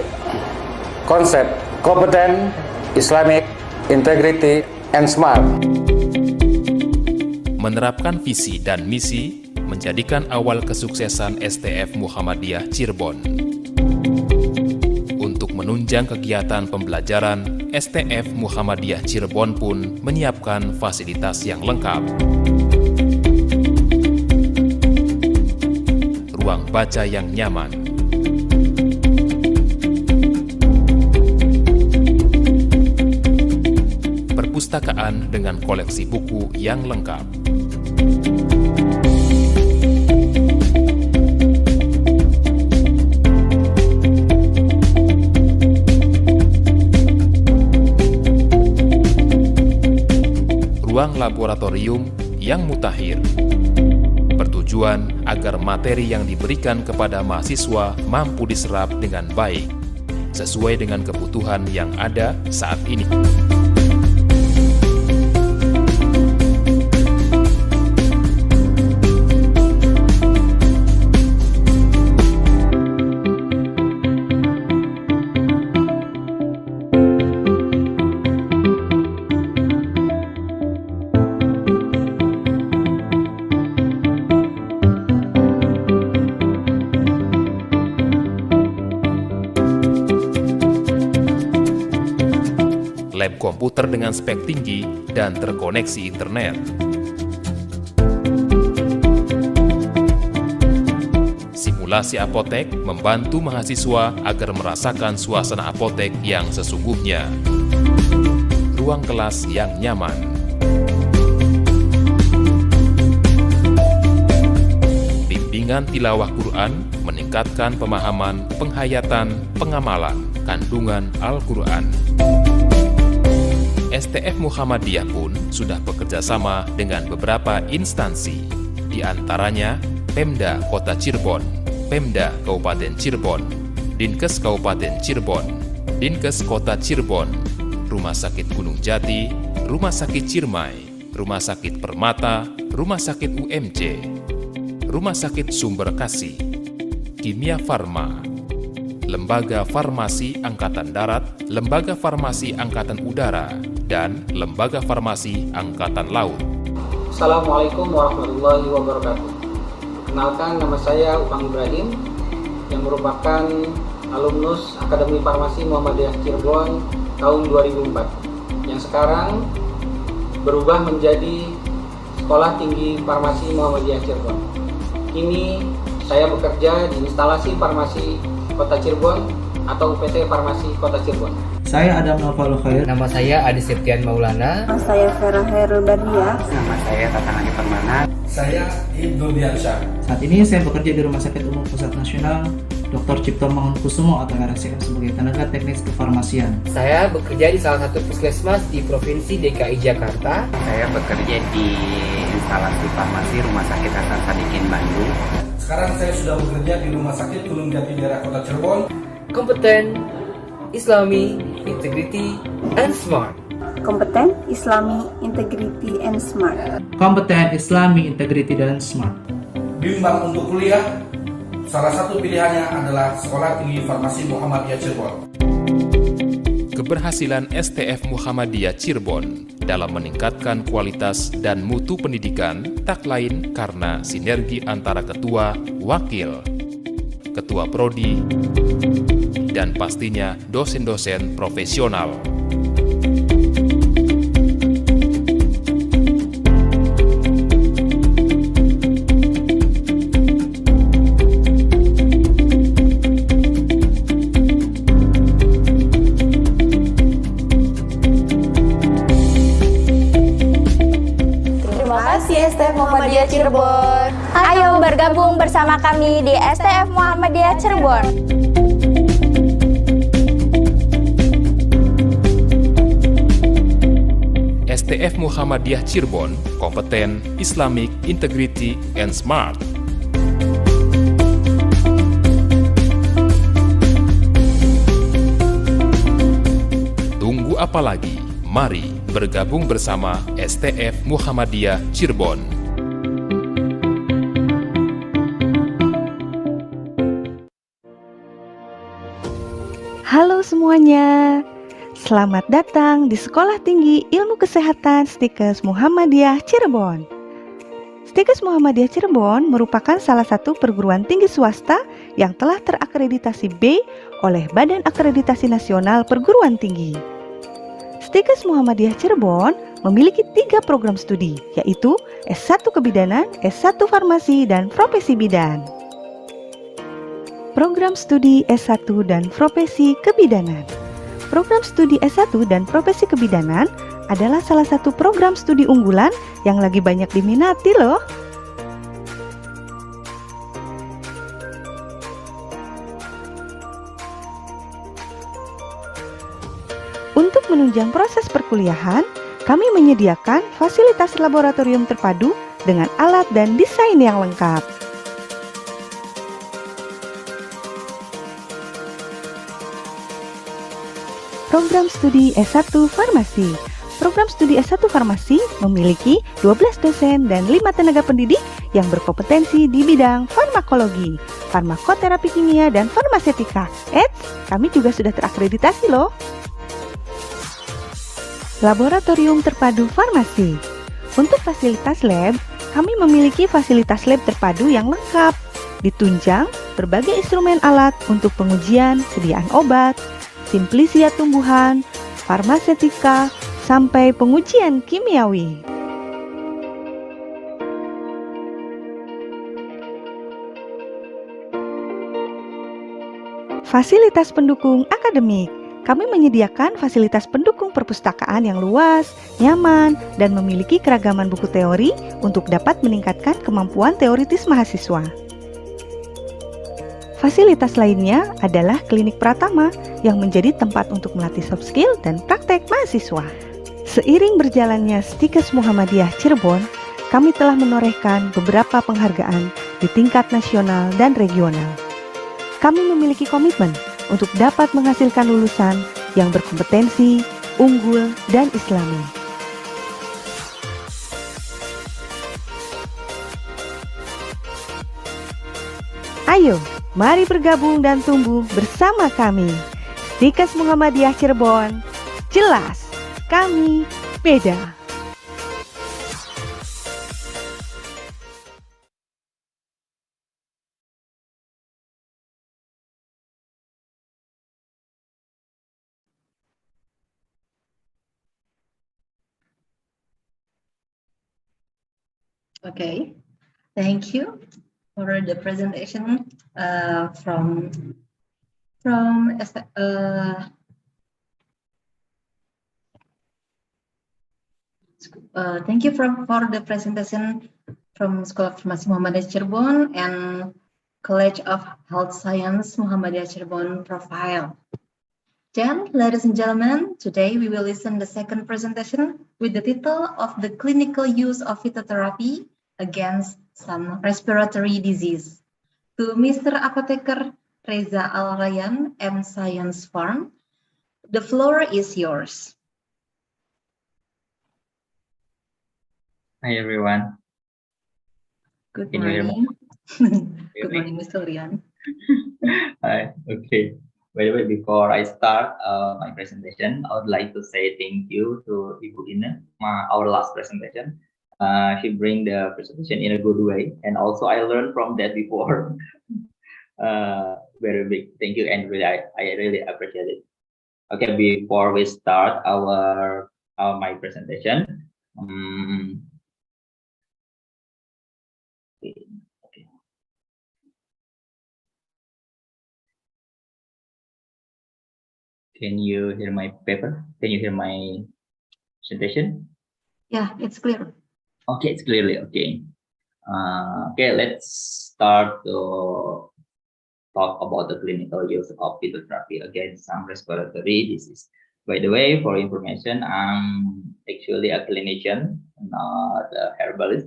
konsep kompeten, Islamic, integrity, and smart. Menerapkan visi dan misi menjadikan awal kesuksesan STF Muhammadiyah Cirebon. Untuk menunjang kegiatan pembelajaran, STF Muhammadiyah Cirebon pun menyiapkan fasilitas yang lengkap. Ruang baca yang nyaman, perpustakaan dengan koleksi buku yang lengkap. Ruang laboratorium yang mutakhir, bertujuan agar materi yang diberikan kepada mahasiswa mampu diserap dengan baik, sesuai dengan kebutuhan yang ada saat ini. lab komputer dengan spek tinggi, dan terkoneksi internet. Simulasi apotek membantu mahasiswa agar merasakan suasana apotek yang sesungguhnya. Ruang kelas yang nyaman. Bimbingan tilawah Quran meningkatkan pemahaman, penghayatan, pengamalan, kandungan Al-Quran. STF Muhammadiyah pun sudah bekerja sama dengan beberapa instansi, di antaranya Pemda Kota Cirebon, Pemda Kabupaten Cirebon, Dinkes Kabupaten Cirebon, Dinkes Kota Cirebon, Rumah Sakit Gunung Jati, Rumah Sakit Ciremai, Rumah Sakit Permata, Rumah Sakit UMC, Rumah Sakit Sumber Kasih, Kimia Farma, Lembaga Farmasi Angkatan Darat, Lembaga Farmasi Angkatan Udara, dan Lembaga Farmasi Angkatan Laut. Assalamualaikum warahmatullahi wabarakatuh. Perkenalkan, nama saya Upang Ibrahim yang merupakan alumnus Akademi Farmasi Muhammadiyah Cirebon tahun 2004 yang sekarang berubah menjadi Sekolah Tinggi Farmasi Muhammadiyah Cirebon. Kini saya bekerja di instalasi farmasi Kota Cirebon atau UPT Farmasi Kota Cirebon. Saya Adam Noval Khair. Nama saya Adi Septian Maulana. Nama saya Vera Herul Badia. Nama saya Tatanani Permana. Saya Ibnu Diansyah. Saat ini saya bekerja di Rumah Sakit Umum Pusat Nasional Dr. Cipto Mangunkusumo atau RSCM sebagai tenaga teknis kefarmasian. Saya bekerja di salah satu puskesmas di Provinsi DKI Jakarta. Saya bekerja di instalasi farmasi Rumah Sakit Hasan Sadikin Bandung. Sekarang saya sudah bekerja di Rumah Sakit Gunung Jati daerah Kota Cirebon. Kompeten, Islami, Integrity, and Smart. Kompeten, Islami, Integrity, and Smart. Kompeten, Islami, Integrity, dan Smart. Bimbang untuk kuliah, salah satu pilihannya adalah Sekolah Tinggi Farmasi Muhammadiyah Cirebon. Keberhasilan STF Muhammadiyah Cirebon dalam meningkatkan kualitas dan mutu pendidikan tak lain karena sinergi antara ketua, wakil, ketua prodi, dan pastinya dosen-dosen profesional. Terima kasih STF Muhammadiyah Cirebon. Ayo bergabung bersama kami di STF Muhammadiyah Cirebon. STF Muhammadiyah Cirebon, kompeten, Islamic, Integrity, and Smart. Tunggu apa lagi? Mari bergabung bersama STF Muhammadiyah Cirebon. Halo semuanya, selamat datang di Sekolah Tinggi Ilmu Kesehatan Stikes Muhammadiyah Cirebon. Stikes Muhammadiyah Cirebon merupakan salah satu perguruan tinggi swasta yang telah terakreditasi B oleh Badan Akreditasi Nasional Perguruan Tinggi. Stikes Muhammadiyah Cirebon memiliki 3 program studi, yaitu S1 Kebidanan, S1 Farmasi, dan Profesi Bidan. Program studi S1 dan Profesi Kebidanan. Program studi S1 dan Profesi Kebidanan adalah salah satu program studi unggulan yang lagi banyak diminati loh. Untuk menunjang proses perkuliahan, kami menyediakan fasilitas laboratorium terpadu dengan alat dan desain yang lengkap. Program studi S1 Farmasi. Program studi S1 Farmasi memiliki 12 dosen dan 5 tenaga pendidik yang berkompetensi di bidang farmakologi, farmakoterapi kimia, dan farmasetika. Kami juga sudah terakreditasi loh. Laboratorium Terpadu Farmasi. Untuk fasilitas lab, kami memiliki fasilitas lab terpadu yang lengkap. Ditunjang berbagai instrumen alat untuk pengujian sediaan obat, simplisia tumbuhan, farmasetika, sampai pengujian kimiawi. Fasilitas pendukung akademik. Kami menyediakan fasilitas pendukung perpustakaan yang luas, nyaman, dan memiliki keragaman buku teori untuk dapat meningkatkan kemampuan teoritis mahasiswa. Fasilitas lainnya adalah klinik Pratama yang menjadi tempat untuk melatih soft skill dan praktek mahasiswa. Seiring berjalannya Stikes Muhammadiyah Cirebon, kami telah menorehkan beberapa penghargaan di tingkat nasional dan regional. Kami memiliki komitmen untuk dapat menghasilkan lulusan yang berkompetensi, unggul, dan islami. Ayo, mari bergabung dan tumbuh bersama kami. Stikes Muhammadiyah Cirebon, jelas kami beda. Okay, thank you for the presentation from thank you for the presentation from School of Pharmacy Muhammadiyah Cirebon and College of Health Science Muhammadiyah Cirebon profile. Then, ladies and gentlemen, today we will listen the second presentation with the title of the clinical use of phytotherapy against some respiratory disease. To Mr. Apotheker Reza Al-Rayan, M Science Farm, the floor is yours. Hi everyone. Good Can you hear morning. Good morning, Mr. Rian. Hi. Okay. By the way, before I start my presentation, I would like to say thank you to Ibu Ina, our last presentation. She bring the presentation in a good way, and also I learned from that before. Very big thank you, and really I really appreciate it. Okay, before we start my presentation, okay. Can you hear my paper? Can you hear my presentation? Yeah, it's clear. Okay, it's clearly okay. Okay, let's start to talk about the clinical use of phytotherapy against some respiratory disease. By the way, for information, I'm actually a clinician, not a herbalist.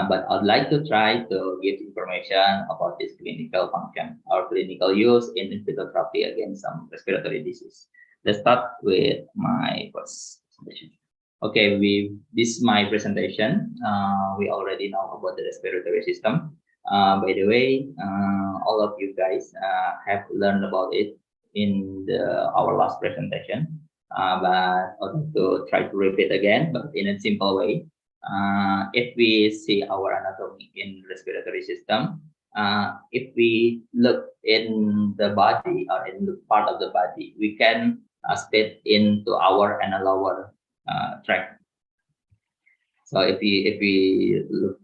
But I'd like to try to give information about this clinical function or clinical use in phytotherapy against some respiratory disease. Let's start with my first presentation. Okay, this is my presentation. We already know about the respiratory system. By the way, all of you guys have learned about it in our last presentation. But I'd like to try to repeat again, but in a simple way. If we see our anatomy in respiratory system, if we look in the body or in the part of the body, we can split into our and lower tract. So if we look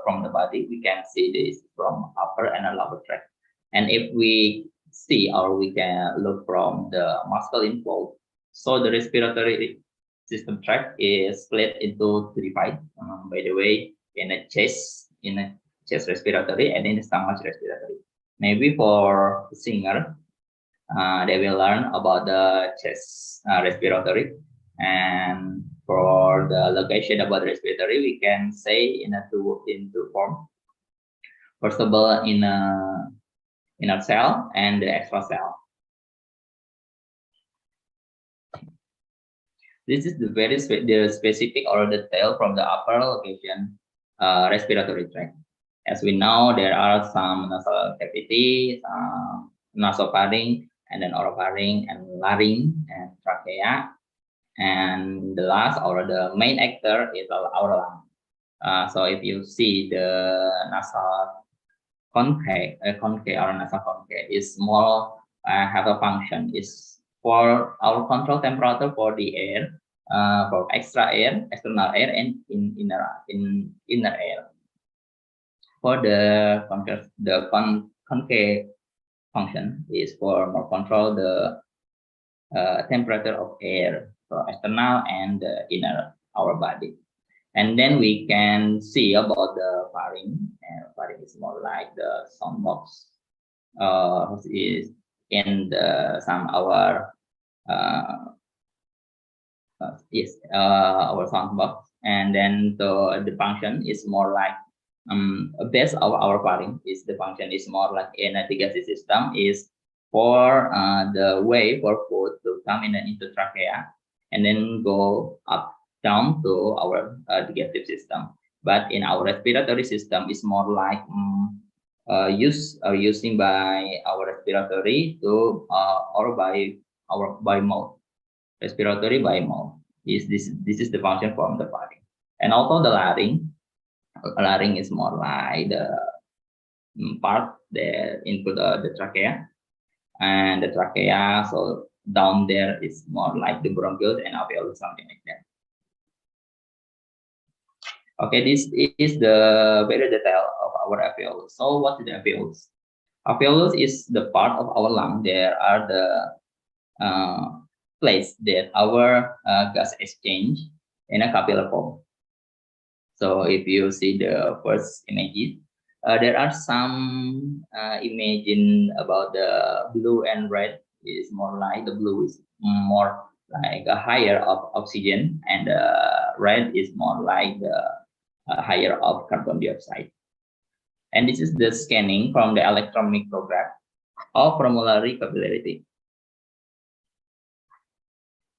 from the body, we can see this from upper and lower tract. And if we see or we can look from the muscle involved, so the respiratory system tract is split into three parts. By the way, in a chest respiratory and in the stomach respiratory. Maybe for the singer, they will learn about the chest respiratory, and for the location about respiratory, we can say in two form. First of all, in a inner cell and the extra cell. This is the very specific or detail from the upper location respiratory tract. As we know, there are some nasal cavity, nasopharynx, and then oropharynx, and larynx, and trachea. And the last or the main actor is our lung. So if you see the nasal concave or nasal concave is more have a function is for our control temperature for the air, for external air, and inner air. For the concave function is for more control the temperature of air for external and inner our body. And then we can see about the pharynx. And pharynx is more like the sound box, is in the some our our sound box. And then the function is more like base of our pharynx is the function is more like in a digestive system is for the way for food to come into trachea and then go up down to our digestive system. But in our respiratory system is more like using by our respiratory to or by mouth. Respiratory by mouth is this is the function from the pharynx. And also the larynx. Larynx is more like the part that into the trachea, and the trachea, so down there is more like the bronchioles and alveolus, something like that. Okay, this is the very detail of our alveolus. So what is the alveolus? Alveolus is the part of our lung. There are the place that our gas exchange in a capillary form. So if you see the first images, there are some imagine about the blue and red is more like the blue is more like a higher of oxygen, and the red is more like the higher of carbon dioxide. And this is the scanning from the electron micrograph of pulmonary capillarity.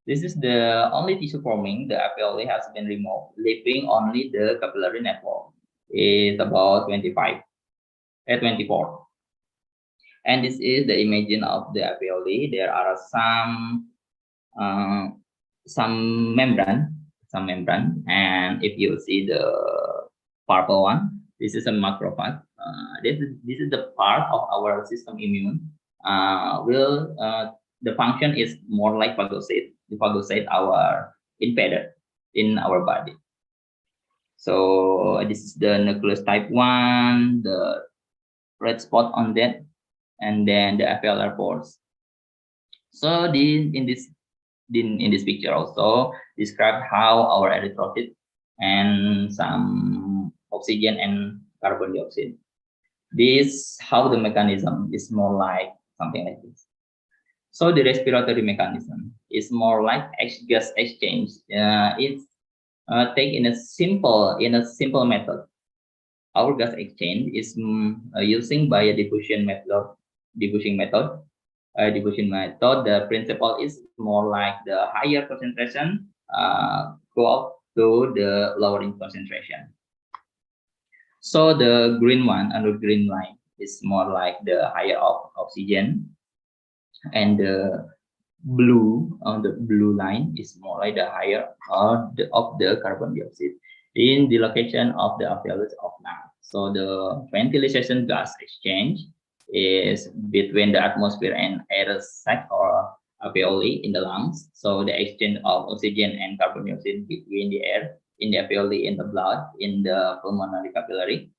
This is the only tissue forming. The alveoli has been removed, leaving only the capillary network. It's about 24. And this is the imaging of the alveoli. There are some membrane, and if you see the purple one, this is a macrophage. This is the part of our system immune. The function is more like phagocyte our invader in our body. So this is the nucleus type 1, the red spot on that, and then the alveolar pores. So in this picture also describe how our erythrocyte and some oxygen and carbon dioxide. This how the mechanism is more like something like this. So the respiratory mechanism is more like gas exchange. It's take in a simple method. Our gas exchange is using by a diffusion method. The principle is more like the higher concentration go up to the lowering concentration. So the green one under green line is more like the higher of oxygen, and the blue on the blue line is more like the higher of the carbon dioxide in the location of the alveolus of lung. So the ventilation gas exchange is between the atmosphere and air sac or alveoli in the lungs. So the exchange of oxygen and carbon dioxide between the air in the alveoli, in the blood, in the pulmonary capillary.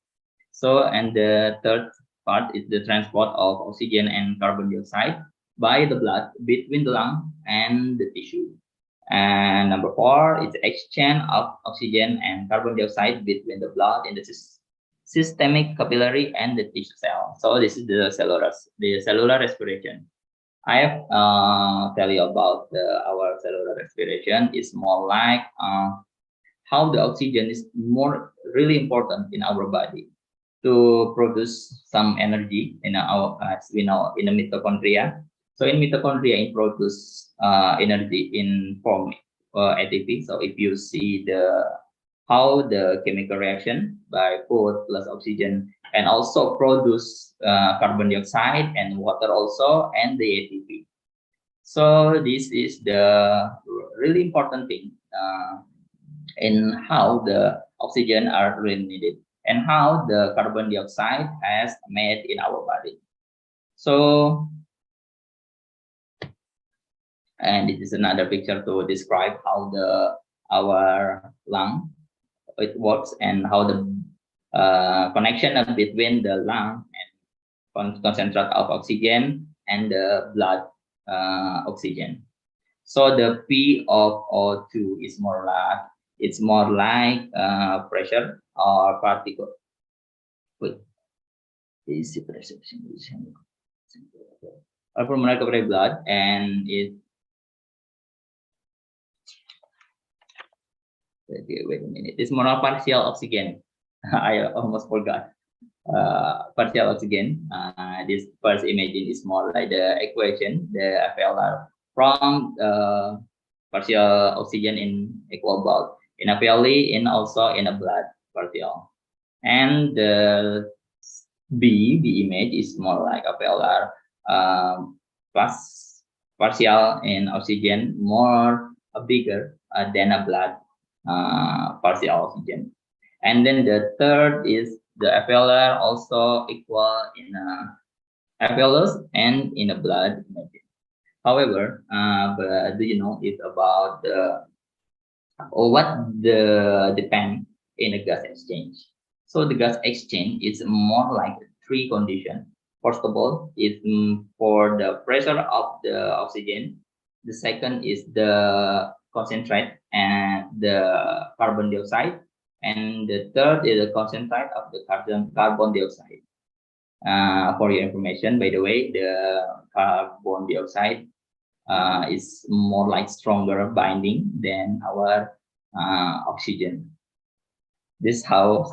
So, and the third part is the transport of oxygen and carbon dioxide by the blood between the lung and the tissue. And number 4 is the exchange of oxygen and carbon dioxide between the blood and the systemic capillary and the tissue cell. So this is the cellular respiration. I have tell you about our cellular respiration. It's more like how the oxygen is really important in our body to produce some energy in our in the mitochondria. So in mitochondria, it produce energy in form ATP. So if you see how the chemical reaction by food plus oxygen and also produce carbon dioxide and water also and the ATP. So this is the really important thing in how the oxygen are really needed and how the carbon dioxide has made in our body. So And this is another picture to describe how our lung it works and how the connection between the lung and concentrate of oxygen and the blood oxygen. So the P of O2 is more like pressure or particle. Wait, is it pressure? Or pulmonary blood, and it. Wait a minute. It's more partial oxygen. I almost forgot. Partial oxygen. This first imagine is more like the equation, the FLR from partial oxygen in equal bulk in a belly and also in a blood partial. And the B image is more like a FLR plus partial in oxygen more bigger than a blood partial oxygen. And then the third is the FLR also equal in FLOs and in a blood. However, but do you know it's about what the depend in a gas exchange? So the gas exchange is more like three conditions. First of all, is for the pressure of the oxygen. The second is the concentrate and the carbon dioxide. And the third is the concentrate of the carbon dioxide. For your information, by the way, the carbon dioxide is more like stronger binding than our oxygen. This how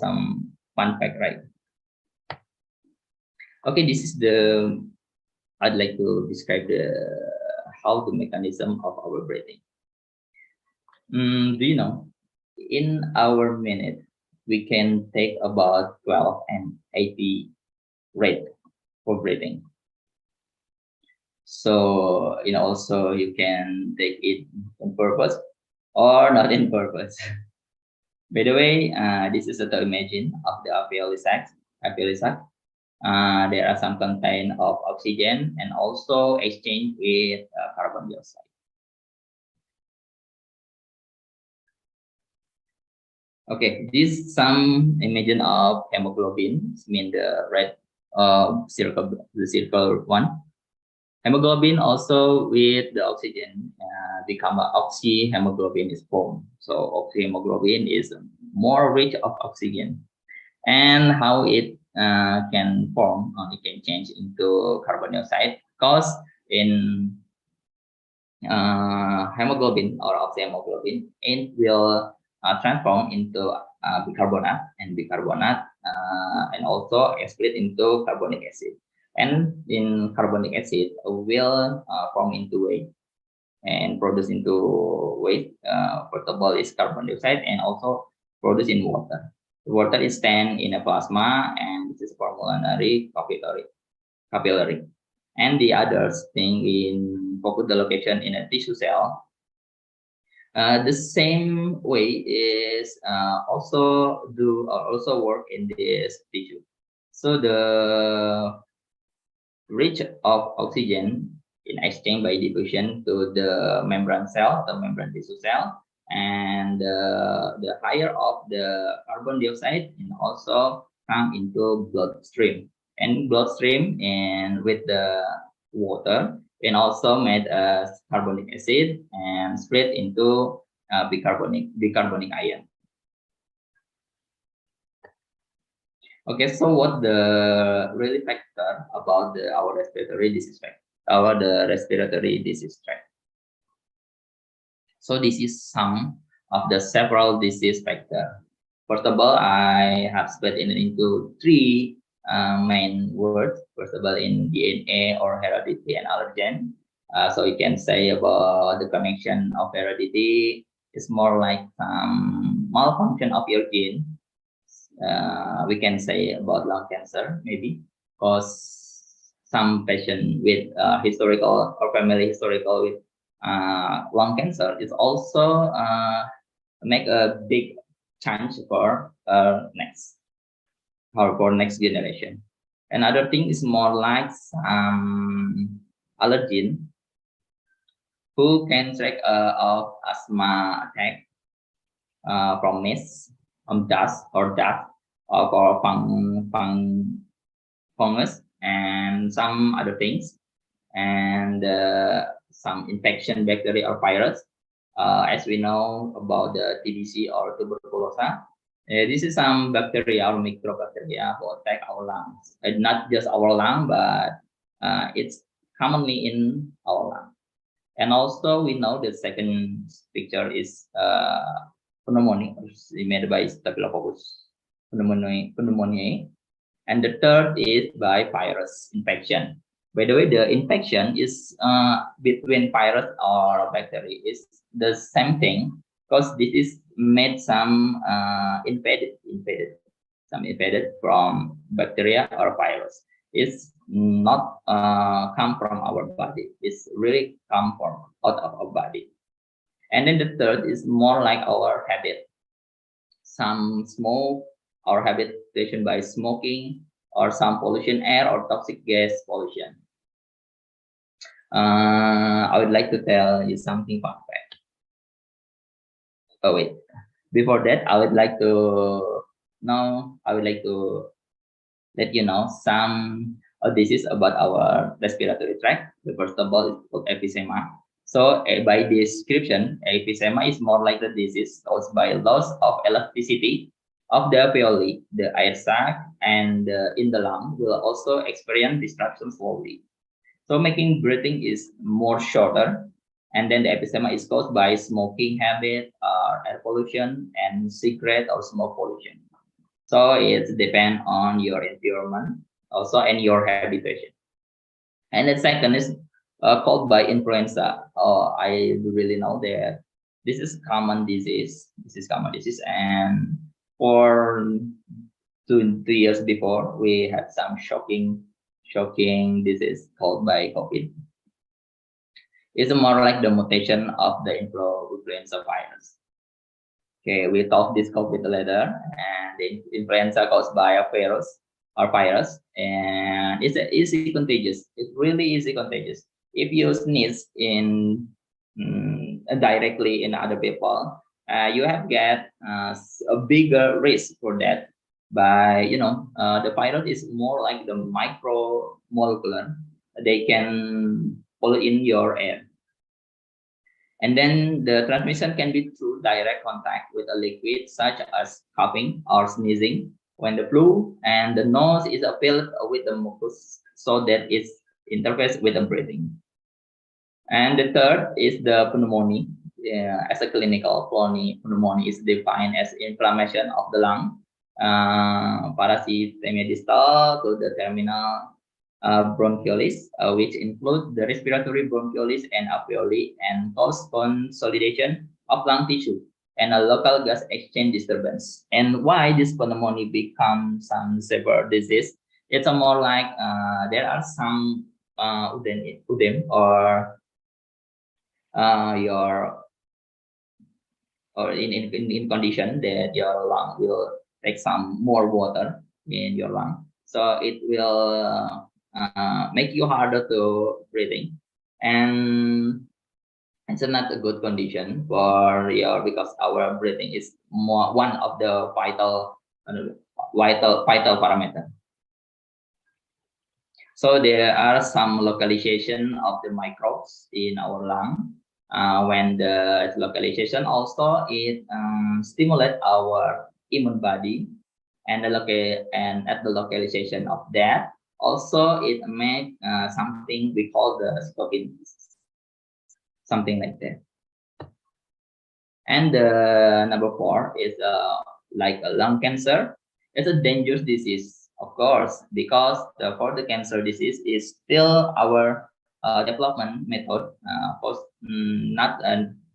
some fun fact, right? Okay, this is the I'd like to describe how the mechanism of our breathing. Do you know in our minute we can take about 12 and 80 rate for breathing. So also you can take it on purpose or not in purpose. By the way, this is a imagine of the alveoli sac. There are some content of oxygen and also exchange with carbon dioxide. Okay, this some imagine of hemoglobin. Mean the red circle, the circle one. Hemoglobin also with the oxygen become oxyhemoglobin is formed. So oxyhemoglobin is more rich of oxygen, and how it can form, it can change into carbon dioxide because in hemoglobin or oxyhemoglobin, it will transform into bicarbonate, and also split into carbonic acid. And in carbonic acid will form into weight and produce into weight. Portable is carbon dioxide and also produce in water. The water is stand in a plasma and this is pulmonary capillary. And the other thing in focus the location in a tissue cell. The same way is also work in this tissue. So the rich of oxygen in exchange by diffusion to the membrane cell, the membrane tissue cell, and the higher of the carbon dioxide and also come into bloodstream. And bloodstream and with the water and also made as carbonic acid and split into bicarbonic ion. Okay, so what the really factor about our respiratory disease tract? So this is some of the several disease factor. First of all, I have split it into three main words. First of all, in DNA or heredity and allergen. So you can say about the connection of heredity is more like malfunction of your gene. We can say about lung cancer maybe because some patient with historical or family historical with lung cancer is also make a big change for next generation. Another thing is more like allergen who can check of asthma attack from mist, dust or fungus and some other things, and some infection bacteria or virus. As we know about the TBC or tuberculosis, this is some bacteria or microbacteria who attack our lungs. Not just our lung, but it's commonly in our lung. And also we know the second picture is pneumonia, made by Staphylococcus pneumoniae, and the third is by virus infection. By the way, the infection is between virus or bacteria is the same thing, because this is made some invaded from bacteria or virus. It's not come from our body. It's really come from out of our body. And then the third is more like our habit. Some smoke, our habitation by smoking, or some pollution air or toxic gas pollution. I would like to tell you something fun fact. Oh wait, before that, I would like to let you know some disease about our respiratory tract. The first of all is called emphysema. So by description, emphysema is more like the disease caused by loss of elasticity of the alveoli, the air sac, and in the lung will also experience disruption slowly. So making breathing is more shorter, and then the emphysema is caused by smoking habit, air pollution, and cigarette or smoke pollution. So it depends on your environment also and your habitation. And the second is called by influenza. I really know that this is common disease. And for two years before, we had some shocking disease called by COVID. It's more like the mutation of the influenza virus. Okay, we talk this COVID later, and the influenza caused by a virus, and it's easy contagious. It's really easy contagious. If you sneeze directly in other people, you have get a bigger risk for that. By the virus is more like the micromolecular. They can pollute in your air. And then the transmission can be through direct contact with a liquid such as coughing or sneezing when the flu and the nose is filled with the mucus, so that it interferes with the breathing. And the third is the pneumonia. As a clinical, pneumonia is defined as inflammation of the lung, parasitemia distal to the terminal bronchiolis, which includes the respiratory bronchiolis and alveoli, and cause consolidation of lung tissue and a local gas exchange disturbance. And why this pneumonia becomes some severe disease? It's a more like there are some udem or in condition that your lung will take some more water in your lung, so it will make you harder to breathing, and it's not a good condition for your, because our breathing is one of the vital parameter. So there are some localization of the microbes in our lung. When the localization also it stimulate our immune body, and at the localization of that also it make something we call the scorpion disease, something like that. And number 4 is like a lung cancer. It's a dangerous disease, of course, because for the cancer disease is still our development method, of course, not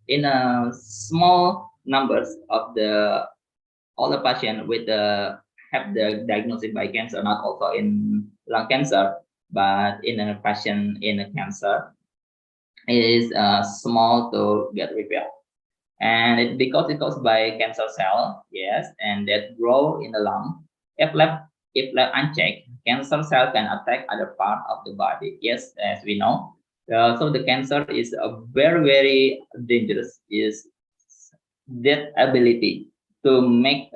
in a small numbers of all the patient with have the diagnosis by cancer, not also in lung cancer, but in a patient in a cancer is small to get repaired. And because it caused by cancer cell, yes, and that grow in the lung. If left unchecked, cancer cell can attack other part of the body. Yes, as we know, So the cancer is a very dangerous. Is that ability to make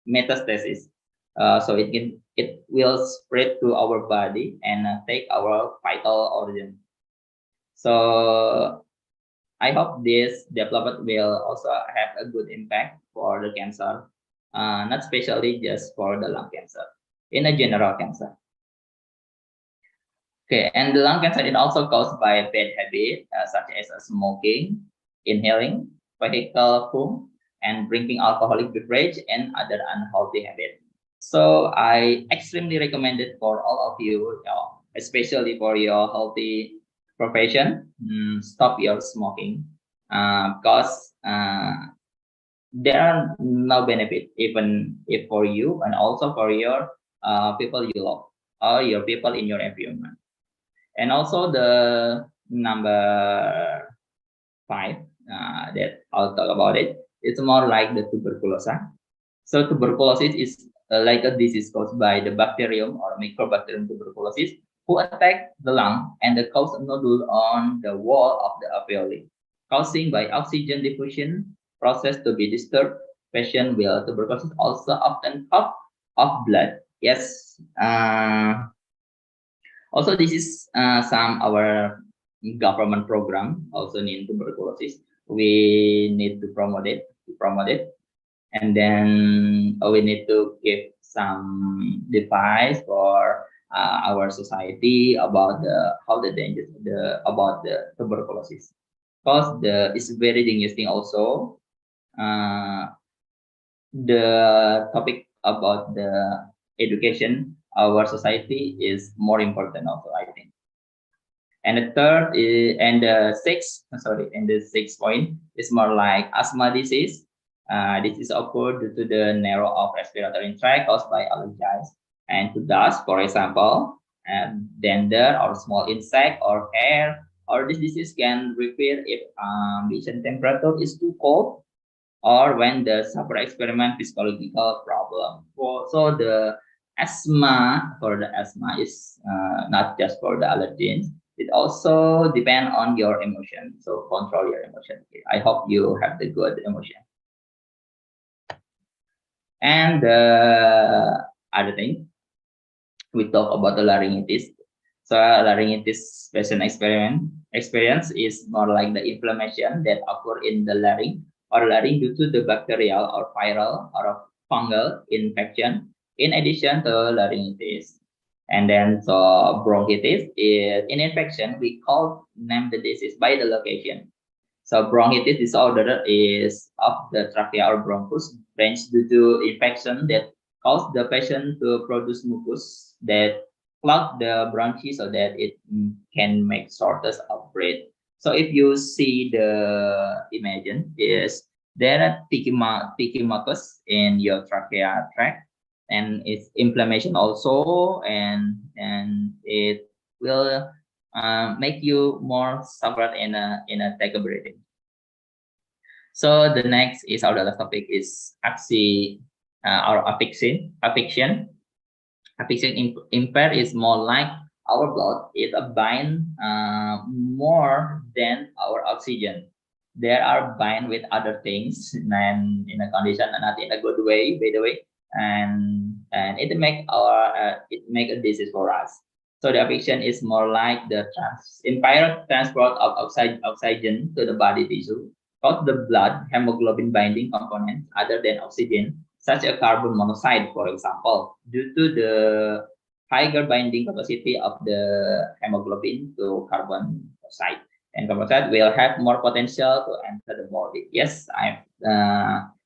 metastasis. So it will spread to our body and take our vital organ. So I hope this development will also have a good impact for the cancer, not especially just for the lung cancer, in a general cancer. Okay, and the lung cancer is also caused by bad habit, such as smoking, inhaling, vehicle fume, and drinking alcoholic beverage and other unhealthy habits. So I extremely recommend it for all of you, especially for your healthy profession, stop your smoking, because there are no benefit even if for you and also for your people you love or your people in your environment. And also the number 5 that I'll talk about it. It's more like the tuberculosis. So tuberculosis is like a disease caused by the bacterium or Mycobacterium tuberculosis who attack the lung and cause a nodule on the wall of the alveoli, causing by oxygen diffusion process to be disturbed. Patient with tuberculosis also often cough of blood. Yes. Also, this is some our government program also in tuberculosis. We need to promote it, and then we need to give some advice for our society about how the dangers about the tuberculosis, because it's very dangerous thing also. The topic about the education our society is more important also, I think. And the third is, and the sixth point is more like asthma disease. This is occurred due to the narrow of respiratory tract caused by allergies and to dust, for example, and dander or small insect or hair. Or this disease can repair if ambient temperature is too cold or when the sufferer experiment physiological problem. So the asthma is not just for the allergens. It also depend on your emotion. So control your emotion. I hope you have the good emotion. And the other thing, we talk about the laryngitis. So laryngitis patient experience is more like the inflammation that occur in the larynx or larynx due to the bacterial or viral or fungal infection. In addition to laryngitis, and then so bronchitis is an infection we name the disease by the location. So bronchitis disorder is of the trachea or bronchus branch due to infection that cause the patient to produce mucus that clog the bronchi so that it can make shortness of breath. So if you see the imagine is there are picky mucus in your trachea tract and it's inflammation also and it will make you more suffer in a take a breathing. So the next is our last topic is or affection. Affection impair is more like our blood is a bind more than our oxygen. There are bind with other things and in a condition not in a good way, by the way, and it make a disease for us. So the affection is more like the impaired transport of oxygen to the body tissue, cause the blood hemoglobin binding components other than oxygen, such as carbon monoxide, for example, due to the higher binding capacity of the hemoglobin to carbon dioxide. And carbon dioxide will have more potential to enter the body. Yes, I've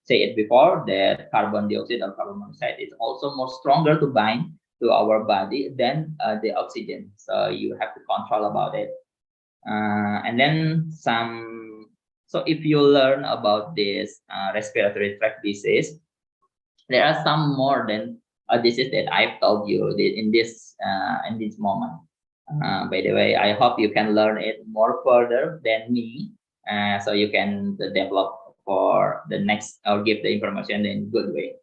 said it before that carbon dioxide or carbon monoxide is also more stronger to bind to our body than the oxygen. So you have to control about it. And then so if you learn about this respiratory tract disease, there are some more than disease that I've told you in this moment. By the way, I hope you can learn it more further than me, so you can develop for the next or give the information in good way.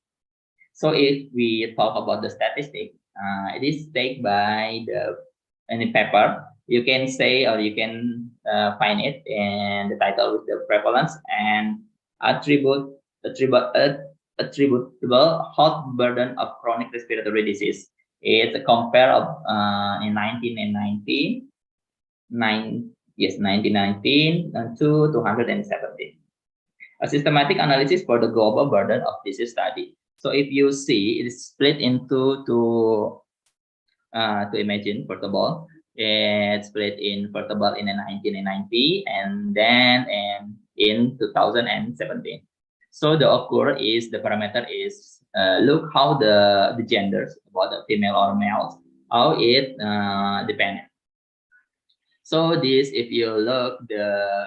So if we talk about the statistic, it is taken by the paper You can say, or you can find it in the title with the prevalence and attributable health burden of chronic respiratory disease. It's a compare of in 1919, 1919 to 217. A systematic analysis for the global burden of disease study. So if you see, it is split into two. To imagine, first of all, it's split in first of all in 1990 and then in 2017. So the occur is the parameter is look how the genders, whether female or male, how it dependent. So this, if you look the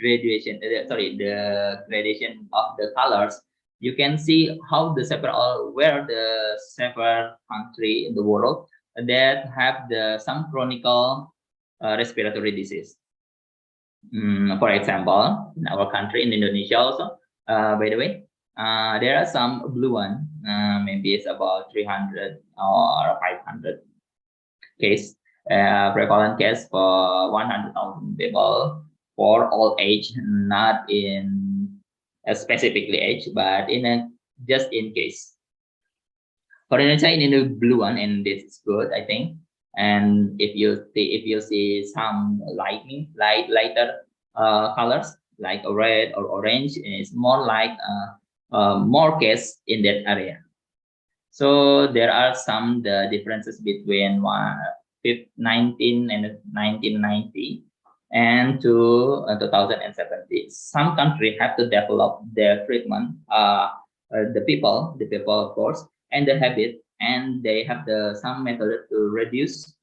gradation, the gradation of the colors, you can see how the several where the several country in the world that have some chronic respiratory disease. For example, in our country, in Indonesia also, by the way, there are some blue one, maybe it's about 300 or 500 case, prevalent case for 100,000 people for all age, not in a specifically age, but in a just in case. For Indonesia, in the blue one, and this is good, I think. And if you see some lighter colors like a red or orange, it's more like more case in that area. So there are some the differences between 19 and 1990 and to 2070. Some countries have to develop their treatment. The people of course, and the habit, and they have some method to reduce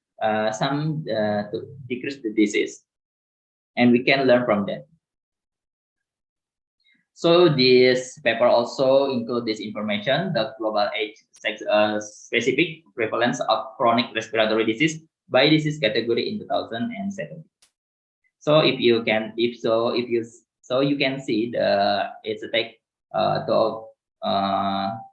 some to decrease the disease, and we can learn from that. So this paper also include this information: the global age specific prevalence of chronic respiratory disease by disease category in 2007. So if you can see it's a take to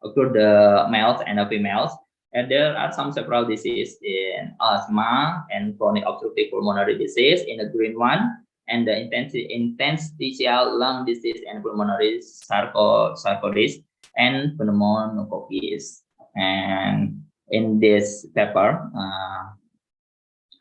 occur the males and the females, and there are some several disease in asthma and chronic obstructive pulmonary disease in the green one, and the interstitial lung disease and pulmonary sarcoidosis and pneumococcus. And in this paper,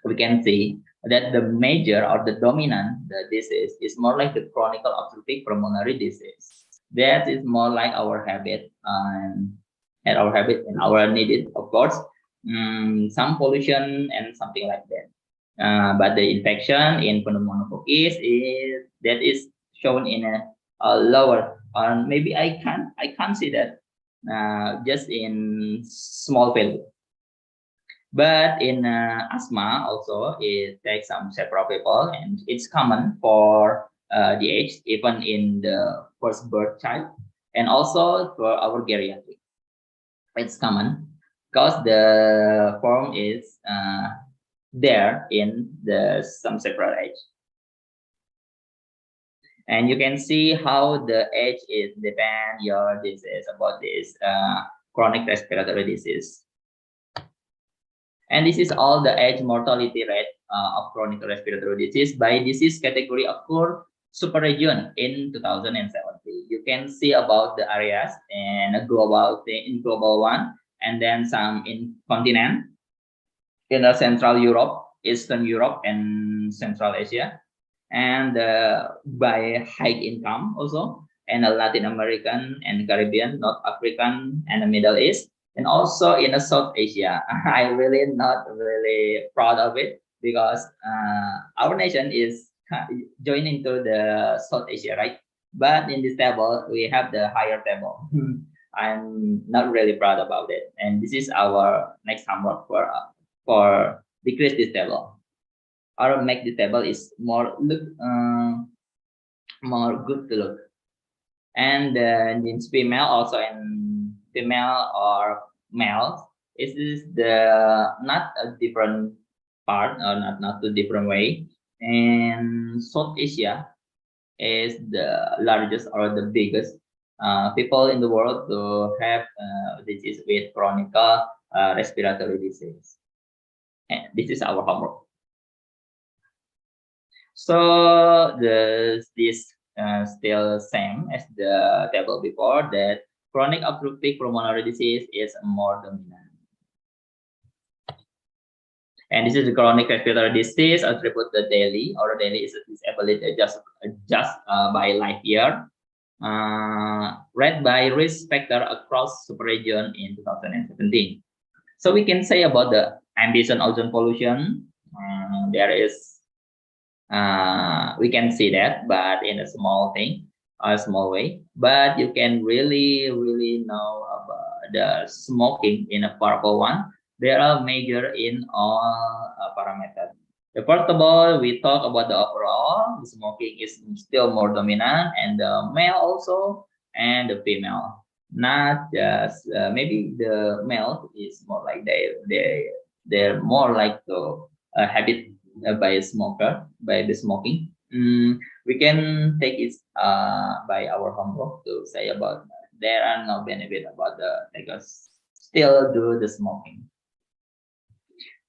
we can see that the major or the dominant disease is more like the chronic obstructive pulmonary disease. That is more like our habit and our needed, of course, some pollution and something like that. But the infection in pneumococcus is shown in a lower, or maybe I can't see that just in small value. But in asthma also, it takes some several people, and it's common for the age, even in the first birth child, and also for our geriatric. It's common because the form is there in some several age. And you can see how the age is depend your disease about this chronic respiratory disease. And this is all the age mortality rate of chronic respiratory disease by disease category occur super region in 2070. You can see about the areas in a global one, and then some in continent, in Central Europe, Eastern Europe, and Central Asia, and by high income also, and Latin American and Caribbean, North African, and the Middle East, and also in South Asia. I really not really proud of it because our nation is joining to the South Asia, right? But in this table, we have the higher table. I'm not really proud about it, and this is our next homework for decrease this table or make the table is more good to look. And in female also, in female or male, it is not a different part or not a different way. And South Asia is the largest or the biggest people in the world to have disease with chronic respiratory disease. And this is our homework. So this still same as the table before, that chronic obstructive pulmonary disease is more dominant. And this is the chronic respiratory disease attributed to daily, or daily is a disability just by life year, read by risk factor across subregion in 2017. So we can say about the ambient ozone pollution, there is, we can see that, but in a small thing, a small way. But you can really know about the smoking in a purple one. There are major in all parameters. First of all, we talk about the overall. The smoking is still more dominant, and the male also, and the female. Not just maybe the male is more like they're more like the habit by a smoker, by the smoking. We can take it by our homework to say about there are no benefit about the because still do the smoking.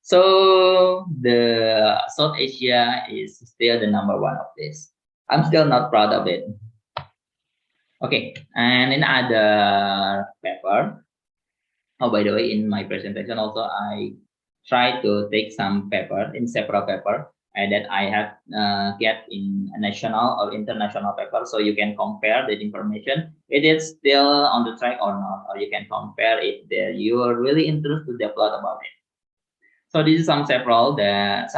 So the South Asia is still the number one of this. I'm still not proud of it. Okay, and in other paper, oh, by the way, in my presentation also I try to take some paper in several paper that I have get in a national or international paper, so you can compare the information. It is still on the track or not, or you can compare it there. You are really interested to develop about it. So this is some several plants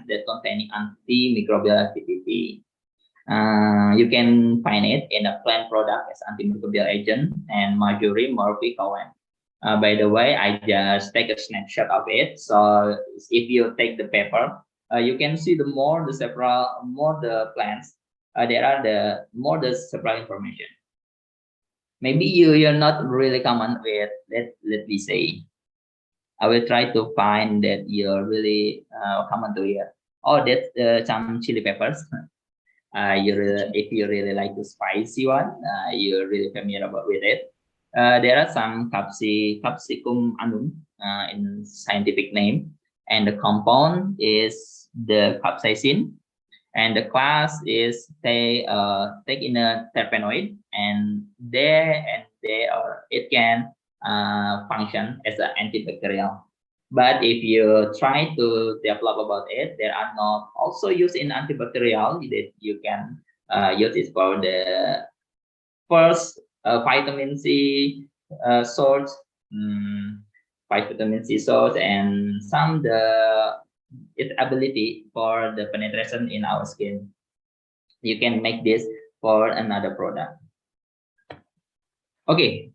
that containing antimicrobial activity. You can find it in a plant product as antimicrobial agent and Marjorie Murphy Cohen. By the way, I just take a snapshot of it. So if you take the paper, you can see the more the plants, there are the more the several information. Maybe you're not really common with let me say. I will try to find that you're really common to hear. Oh, that's some chili peppers. If you really like the spicy one, you're really familiar with it. There are some capsicum annum in scientific name, and the compound is the capsaicin, and the class is they take in a terpenoid, and it can function as an antibacterial. But if you try to develop about it, there are not also used in antibacterial that you can use it for the first vitamin C source, vitamin C source, and some its ability for the penetration in our skin. You can make this for another product. Okay,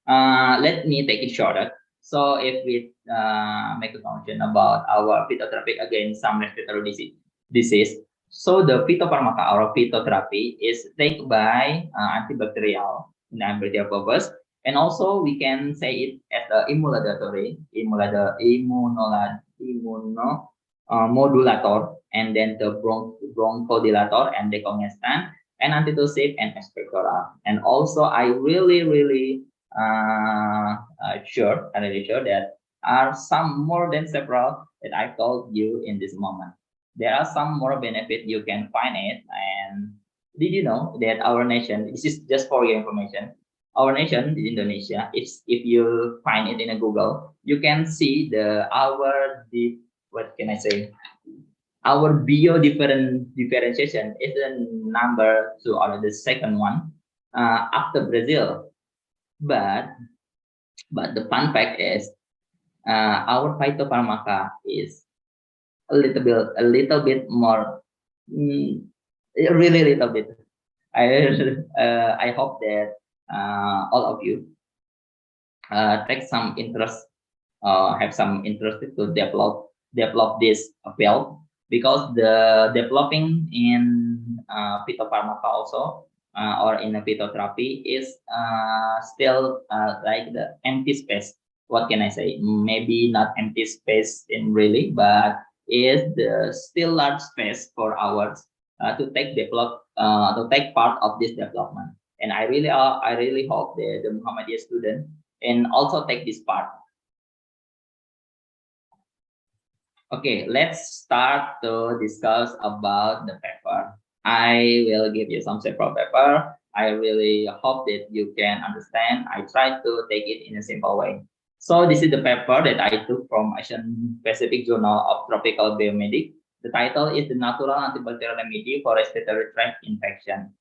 let me take it shorter. So if we make a mention about our phytotherapy against some respiratory disease, so the phytopharmaca or phytotherapy is taken by antibacterial in antibacterial purpose, and also we can say it as the immunomodulator, and then the bronchodilator and decongestant, and antitussive and expectorant. And also I really sure that are some more than several that I told you in this moment. There are some more benefit you can find it. And did you know that our nation, this is just for your information, our nation in Indonesia, if you find it in a Google, you can see what can I say, our differentiation is the number 2 or the second one after Brazil. But the fun fact is our phytopharmaca is a little bit more, really little bit. I hope that all of you take some interest, have some interest to develop this field, because the developing in phytopharmaca also or in a phytotherapy is still like the empty space. What can I say? Maybe not empty space in really, but is the still large space for ours to take part of this development. And I really hope that the Muhammadiyah student and also take this part. Okay, let's start to discuss about the paper. I will give you some sample paper. I really hope that you can understand. I try to take it in a simple way. So this is the paper that I took from Asian Pacific Journal of Tropical Biomedic. The title is The Natural Antibacterial Remedy for Respiratory Tract Infection.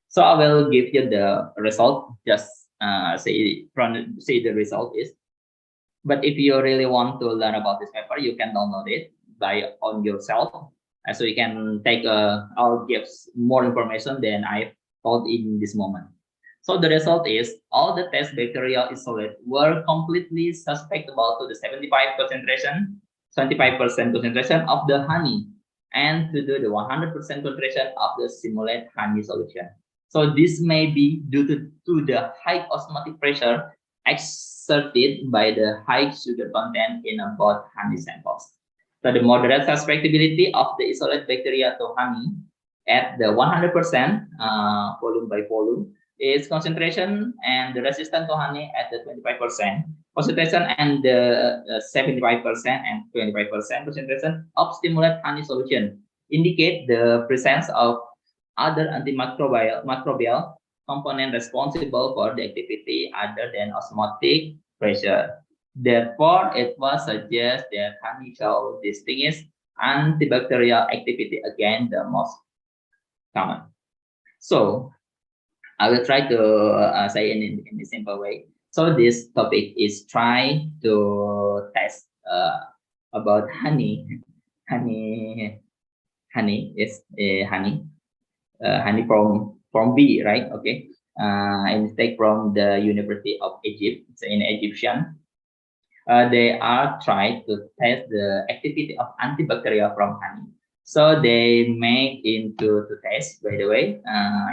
So I will give you the result. Just say the result is. But if you really want to learn about this paper, you can download it by on yourself. So you can take I'll give more information than I told in this moment. So the result is all the test bacterial isolate were completely susceptible to the 75% concentration, 75% concentration of the honey, and to do the 100% concentration of the simulated honey solution. So this may be due to the high osmotic pressure exerted by the high sugar content in both honey samples. So the moderate susceptibility of the isolate bacteria to honey at the 100% volume by volume is concentration, and the resistance to honey at the 25% concentration, and the 75% and 25% concentration of stimulant honey solution indicate the presence of other antimicrobial component responsible for the activity other than osmotic pressure. Therefore, it was suggested that honey shall distinguish antibacterial activity against the most common. So I will try to say in a simple way. So this topic is try to test about honey. Honey is honey. Honey from bee, right? Okay. And take from the University of Egypt. It's in Egyptian. They are trying to test the activity of antibacterial from honey. So they make into to test, by the way.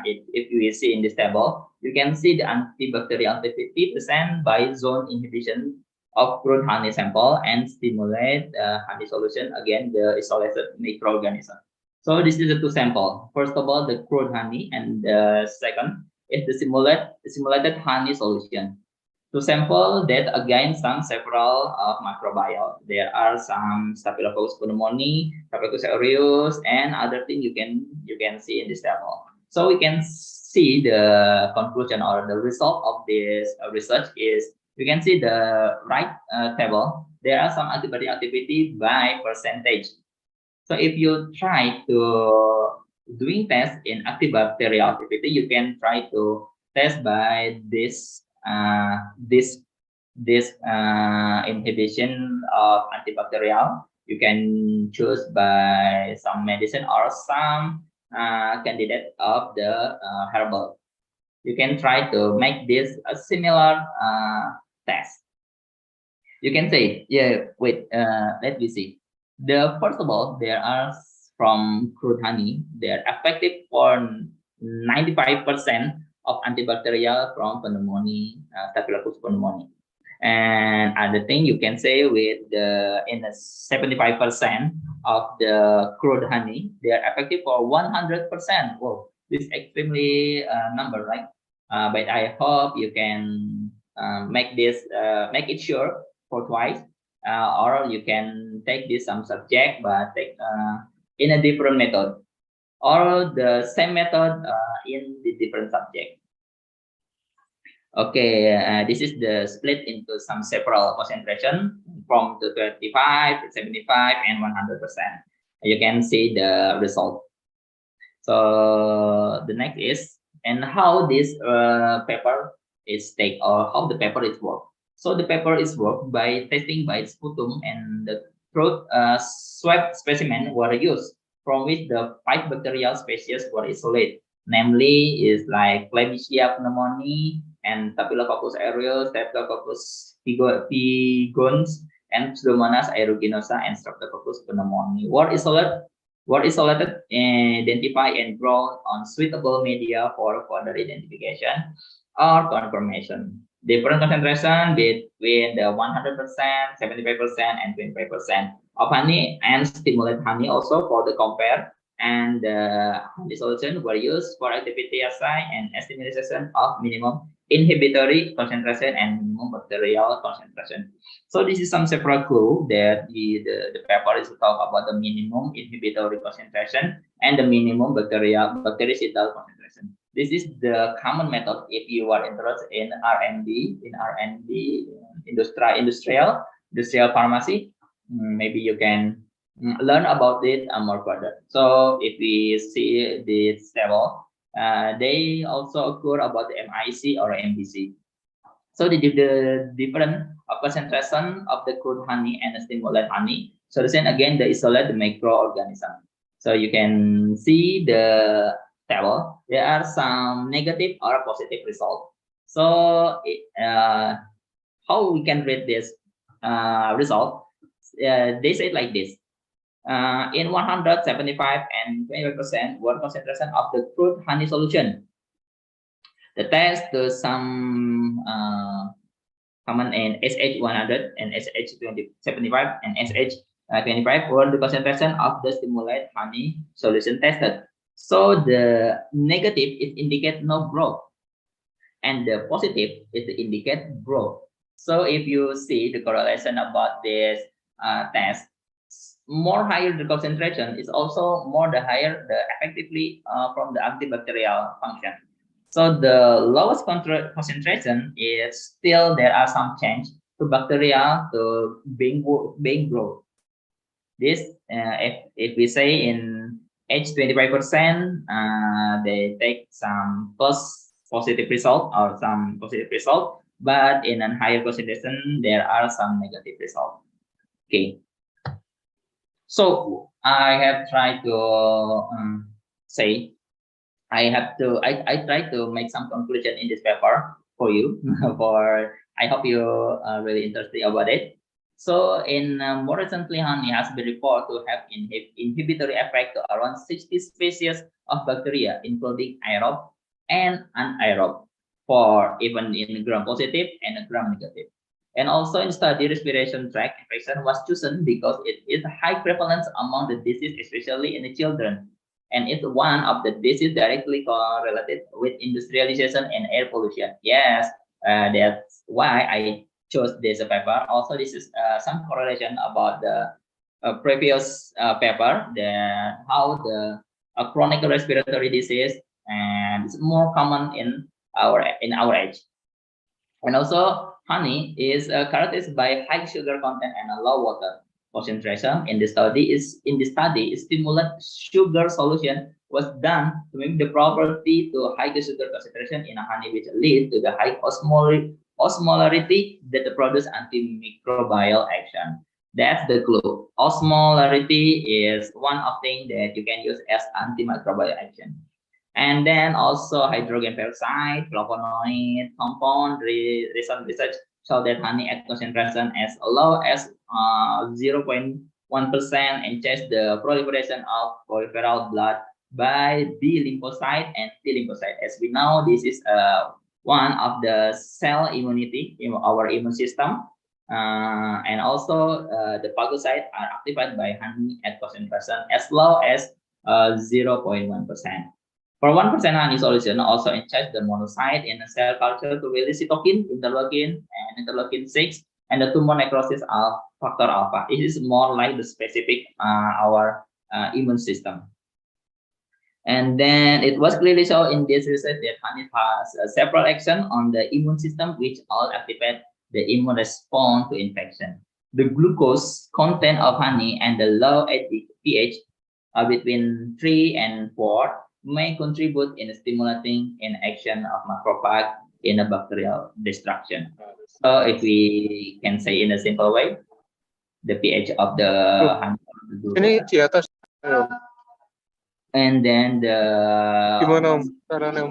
If you see in this table, you can see the antibacterial activity percent by zone inhibition of crude honey sample and stimulate honey solution against the isolated microorganism. So this is the two sample. First of all, the crude honey, and the second is the simulated honey solution. To sample that again several microbial. There are some Staphylococcus pneumoniae, Staphylococcus aureus, and other thing you can see in this table. So we can see the conclusion or the result of this research is you can see the right table. There are some antibody activity by percentage. So if you try to doing test in antibacterial activity, you can try to test by this inhibition of antibacterial. You can choose by some medicine or some candidate of the herbal. You can try to make this a similar test. You can say, yeah, wait, let me see. First of all, there are from crude honey, they are effective for 95% of antibacterial from pneumonia, Staphylococcus pneumoniae. And other thing you can say with the in 75% of the crude honey, they are effective for 100%. Whoa, this is extremely number, right? But I hope you can make it sure for twice, or you can take this some subject but take in a different method, or the same method in the different subject. Okay, this is the split into some several concentration from the 25, 75, and 100%. You can see the result. So the next is, and how this paper is take, or how the paper is work. So the paper is worked by testing by sputum, and the throat swab specimen were used, from which the 5 bacterial species were isolated. Namely, is like Klebsiella pneumoniae and Staphylococcus aureus, Staphylococcus pigons, and Pseudomonas aeruginosa and Streptococcus pneumoniae were isolated, identified, and grown on suitable media for further identification or confirmation. Different concentration between the 100%, 75%, and 25% of honey and stimulate honey also for the compare, and the honey solution were used for activity assay and estimation of minimum inhibitory concentration and minimum bacterial concentration. So this is some several clue that the paper is to talk about the minimum inhibitory concentration and the minimum bactericidal concentration. This is the common method if you are interested in R&D, industrial pharmacy. Maybe you can learn about it more further. So if we see this table, they also occur about the MIC or MBC. So the different concentration of the crude honey and the stimulant honey. So then again, the isolate the microorganism. So you can see the table. There are some negative or positive result. So how we can read this result? They say like this. In 175 and 25% water concentration of the crude honey solution. The test to some common in SH100 and SH75 and SH25 were the concentration of the stimulant honey solution tested. So the negative is indicate no growth, and the positive is indicate growth. So if you see the correlation about this test, more higher the concentration is also more the higher the effectively from the antibacterial function. So the lowest concentration is still there are some change to bacteria to being growth. This if we say in H25%, they take some positive result or some positive result, but in a higher concentration there are some negative result. Okay. So I have tried to say I try to make some conclusion in this paper for you. I hope you are really interested about it. So in more recently, honey has been reported to have inhibitory effect to around 60 species of bacteria, including aerobe and anaerobe, for even in gram positive and gram negative. And also in study, respiration tract infection was chosen because it is high prevalence among the disease, especially in the children. And it's one of the diseases directly correlated with industrialization and air pollution. Yes, that's why I chose this paper. Also, this is some correlation about the previous paper, how the chronic respiratory disease and it's more common in our age. And also, honey is characterized by high sugar content and a low water concentration. In the study, stimulant sugar solution was done to make the property to high sugar concentration in a honey, which lead to the high osmolarity that produce antimicrobial action. That's the clue. Osmolarity is one of things that you can use as antimicrobial action. And then also hydrogen peroxide, flavonoid compound. Recent research show that honey at concentration as low as 0.1% and change the proliferation of peripheral blood by B lymphocyte and T lymphocyte. As we know, this is one of the cell immunity in our immune system. And also the phagocytes are activated by honey at concentration as low as 0.1%. For 1% honey solution, also includes the monocyte in the cell culture to release cytokine, interleukin, and interleukin-6, and the tumor necrosis of factor alpha. It is more like the specific our immune system. And then it was clearly shown in this research that honey has several action on the immune system, which all activate the immune response to infection. The glucose content of honey and the low pH between 3 and 4 may contribute in stimulating in action of macrophage in a bacterial destruction. So if we can say in a simple way, the pH of the honey ini di atas and then the gimana caranya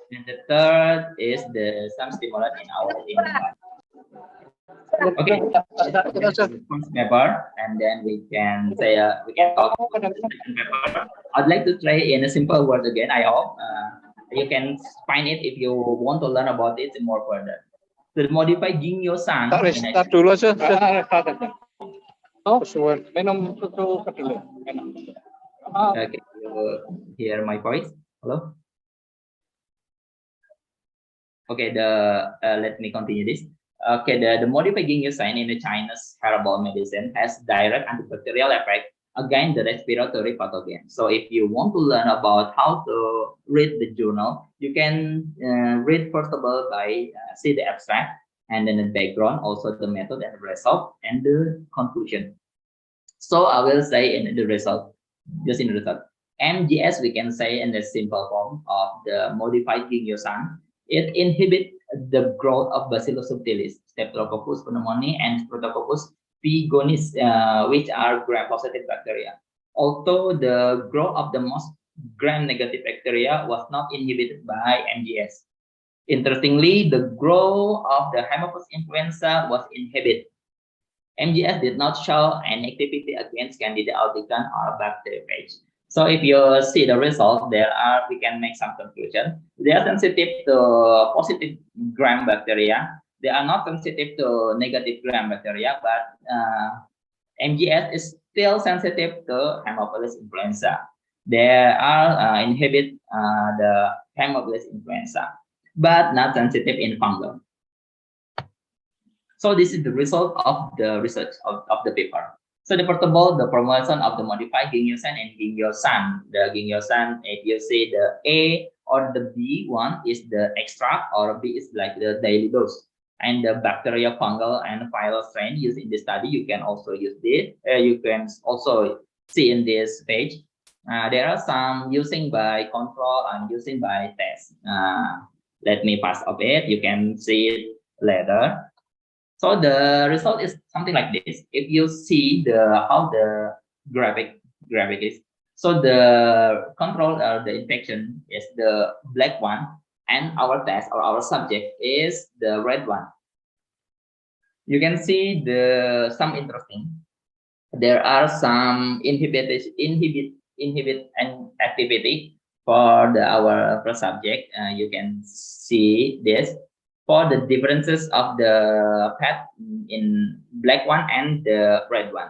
and the third is the some stimulant in our immune body. Okay, first paper, and then we can say we can talk about the second paper. I'd like to try in a simple word again. I hope you can find it if you want to learn about it more further. The modified Jingyo-san. Start dulu aja. Oh, suwen. Minum susu kedelai. Okay, you hear my voice? Hello. Okay, let me continue this. Okay, the modified gingiosine in the Chinese herbal medicine has direct antibacterial effect against the respiratory pathogen. So if you want to learn about how to read the journal, you can read first of all by see the abstract and then the background, also the method and the result and the conclusion. So I will say in the result, just in the result. MGS we can say in the simple form of the modified gingiosine. It inhibits the growth of Bacillus subtilis, Streptococcus pneumoniae, and Streptococcus pyogenes, which are gram-positive bacteria. Although the growth of the most gram-negative bacteria was not inhibited by MGS. Interestingly, the growth of the Haemophilus influenza was inhibited. MGS did not show any activity against Candida albicans or bacteriophage. So if you see the result, we can make some conclusion. They are sensitive to positive gram bacteria. They are not sensitive to negative gram bacteria, but MGS is still sensitive to Haemophilus influenza. They are inhibit the Haemophilus influenza, but not sensitive in fungal. So this is the result of the research of the paper. So first of all, the promotion of the modified gingiosine and gingiosine. The gingiosine, if you see the A or the B one is the extract, or B is like the daily dose. And the bacteria, fungal, and viral strain used in this study, you can also use this. You can also see in this page. There are some using by control and using by test. Let me pass a bit. You can see it later. So the result is something like this. If you see how the graphic is, so the control or the infection is the black one, and our test or our subject is the red one. You can see some interesting. There are some inhibit and activity for our first subject. You can see this. For the differences of the path in black one and the red one,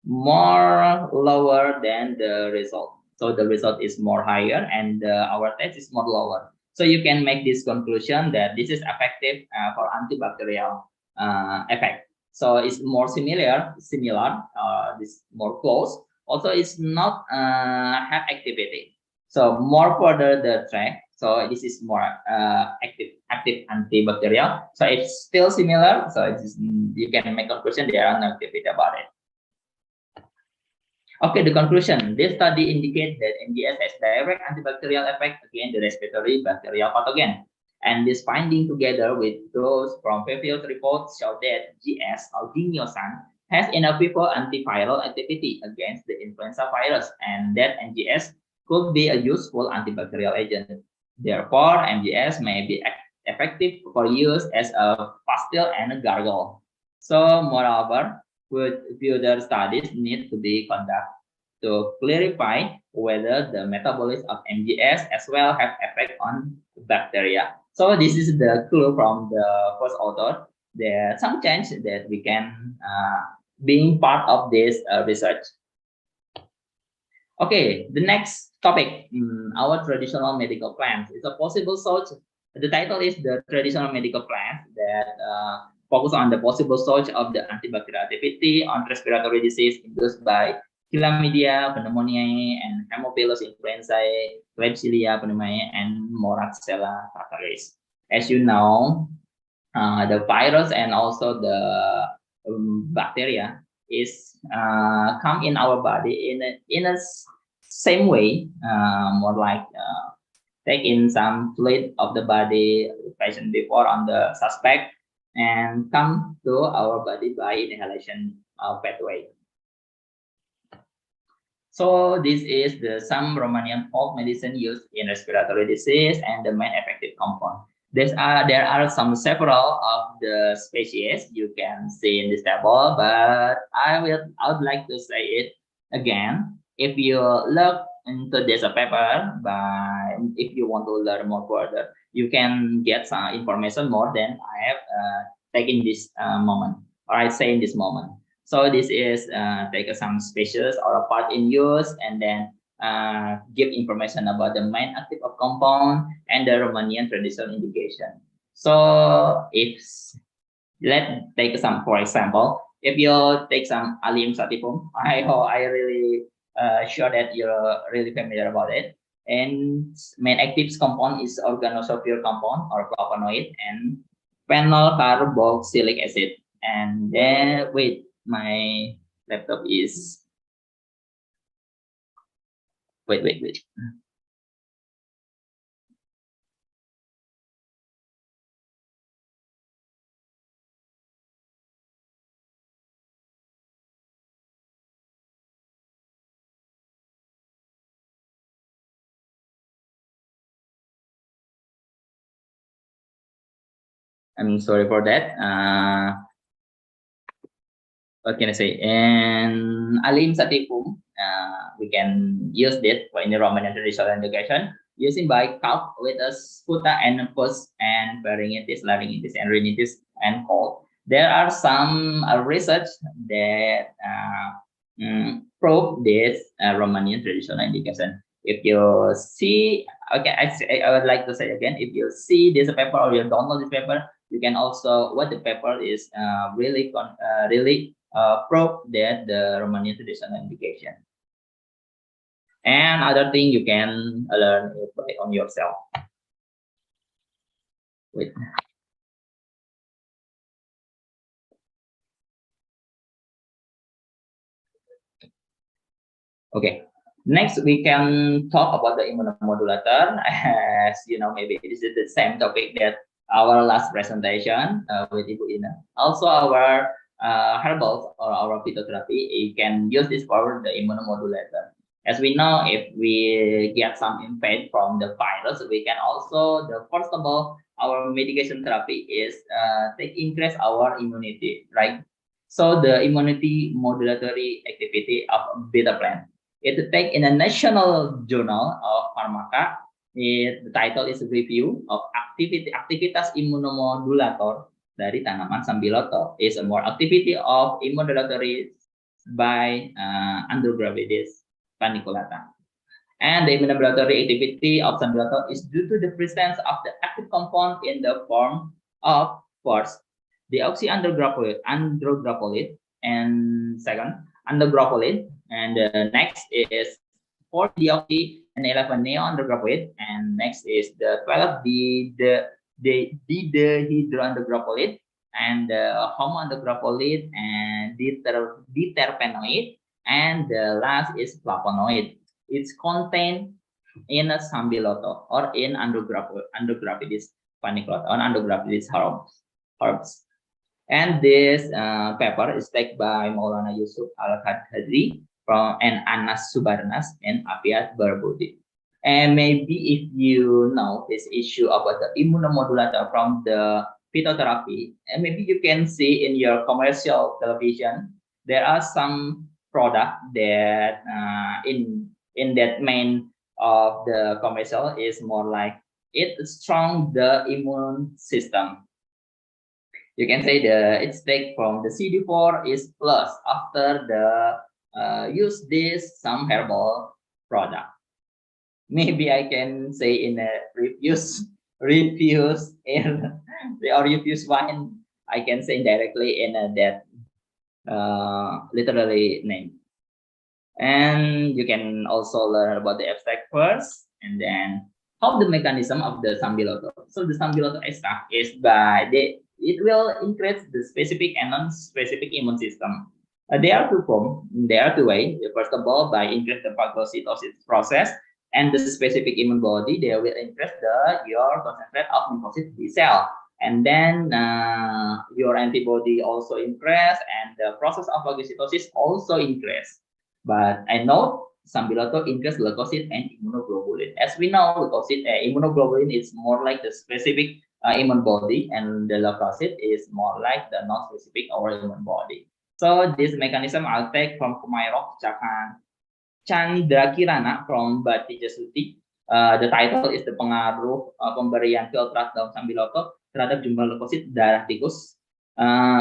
more lower than the result. So the result is more higher and our test is more lower. So you can make this conclusion that this is effective for antibacterial effect. So it's more similar, this more close. Also, it's not have activity. So more further the track. So this is more active antibacterial. So it's still similar. So you can make conclusion there are no activity about it. Okay, the conclusion. This study indicates that MGS has direct antibacterial effect against the respiratory bacterial pathogen. And this finding together with those from previous reports show that GS or gingiosine has in vivo antiviral activity against the influenza virus, and that MGS could be a useful antibacterial agent. Therefore, MGS may be effective for use as a pastille and a gargle. So, moreover, further studies need to be conducted to clarify whether the metabolism of MGS as well have effect on bacteria. So this is the clue from the first author. There are some chance that we can being part of this research. Okay, the next topic, our traditional medical plants. It's a possible source. The title is the traditional medical plants that focus on the possible source of the antibacterial activity on respiratory disease induced by Chlamydia pneumoniae and Haemophilus influenzae, Klebsiella pneumoniae, and Moraxella tartaris. As you know, the virus and also the bacteria is come in our body in a same way, more like take in some fluid of the body patient before on the suspect and come to our body by inhalation pathway. So this is some Romanian folk medicine used in respiratory disease and the main effective compound. There are several of the species you can see in this table, but I would like to say it again. If you look into this paper, if you want to learn more further, you can get some information more than I have taken this moment, or I say in this moment. So this is take some species or a part in use, and then give information about the main active of compound and the Romanian traditional indication. So if let's take some, for example, if you take some allium sativum, I really sure that you're really familiar about it. And main active compound is organosulfure compound or flavonoid and phenol carboxylic acid. And then wait, my laptop is wait. I'm sorry for that. What can I say? And alim sativum, we can use this for in the Romanian traditional education using by cup with a sputa and pus and pharyngitis, laryngitis, and rhinitis and cold. There are some research that prove this Romanian traditional education. If you see, okay, I would like to say again, if you see this paper or you download this paper, you can also what the paper is really prove that the Romanian traditional education. And other thing you can learn it by on yourself. Wait. Okay. Next, we can talk about the immunomodulator. As you know, maybe this is the same topic that our last presentation with Ibu Ina. Also, our herbals or our phytotherapy, you can use this for the immunomodulator. As we know, if we get some infection from the virus, we can also, first of all, our mitigation therapy is increase our immunity, right? So the immunity modulatory activity of beta plant. It take in a National Journal of Pharmaca. The title is Review of Aktivitas Immunomodulator dari tanaman sambiloto. Is a more activity of immunomodulatory by Androgravides paniculata. And the immunomodulatory activity of sambiloto is due to the presence of the active compound in the form of first deoxyandrograpolid, and second andrograpolid, and next is 4-deoxy and 11 neoandrograpolid, and next is the 12 dihydroandrograpolid, and homoandrograpolid and diterpenoid, and the last is flavonoid. It's contained in a sambiloto or in Andrographidis paniculata or Andrographidis herbs. And this paper is taken by Maulana Yusuf Al-Khadri and Anas Subarnas and Afiat Barbudi. And maybe if you know this issue about the immunomodulator from the phytotherapy, and maybe you can see in your commercial television, there are some product that in that main of the commercial is more like it strong the immune system. You can say it's take from the CD4 is plus after the use this some herbal product. Maybe I can say in a reviews in or reviews wine, I can say directly in that literally name. And you can also learn about the abstract first, and then how the mechanism of the sambiloto. So the sambiloto extract is it will increase the specific and non-specific immune system. There are two forms. There are two ways. First of all, by increase the phagocytosis process and the specific immune body, they will increase your concentrate of lymphocyte B cell, and then your antibody also increase, and the process of phagocytosis also increase. But I know sambiloto increase leukocyte and immunoglobulin. As we know, immunoglobulin is more like the specific immune body, and the leukocyte is more like the non-specific our immune body. So this mechanism I'll take from Kumairov Chandrakirana from Bati Jasuti. The title is the pengaruh pemberian filtrat daun sambiloto terhadap jumlah leukosit darah tikus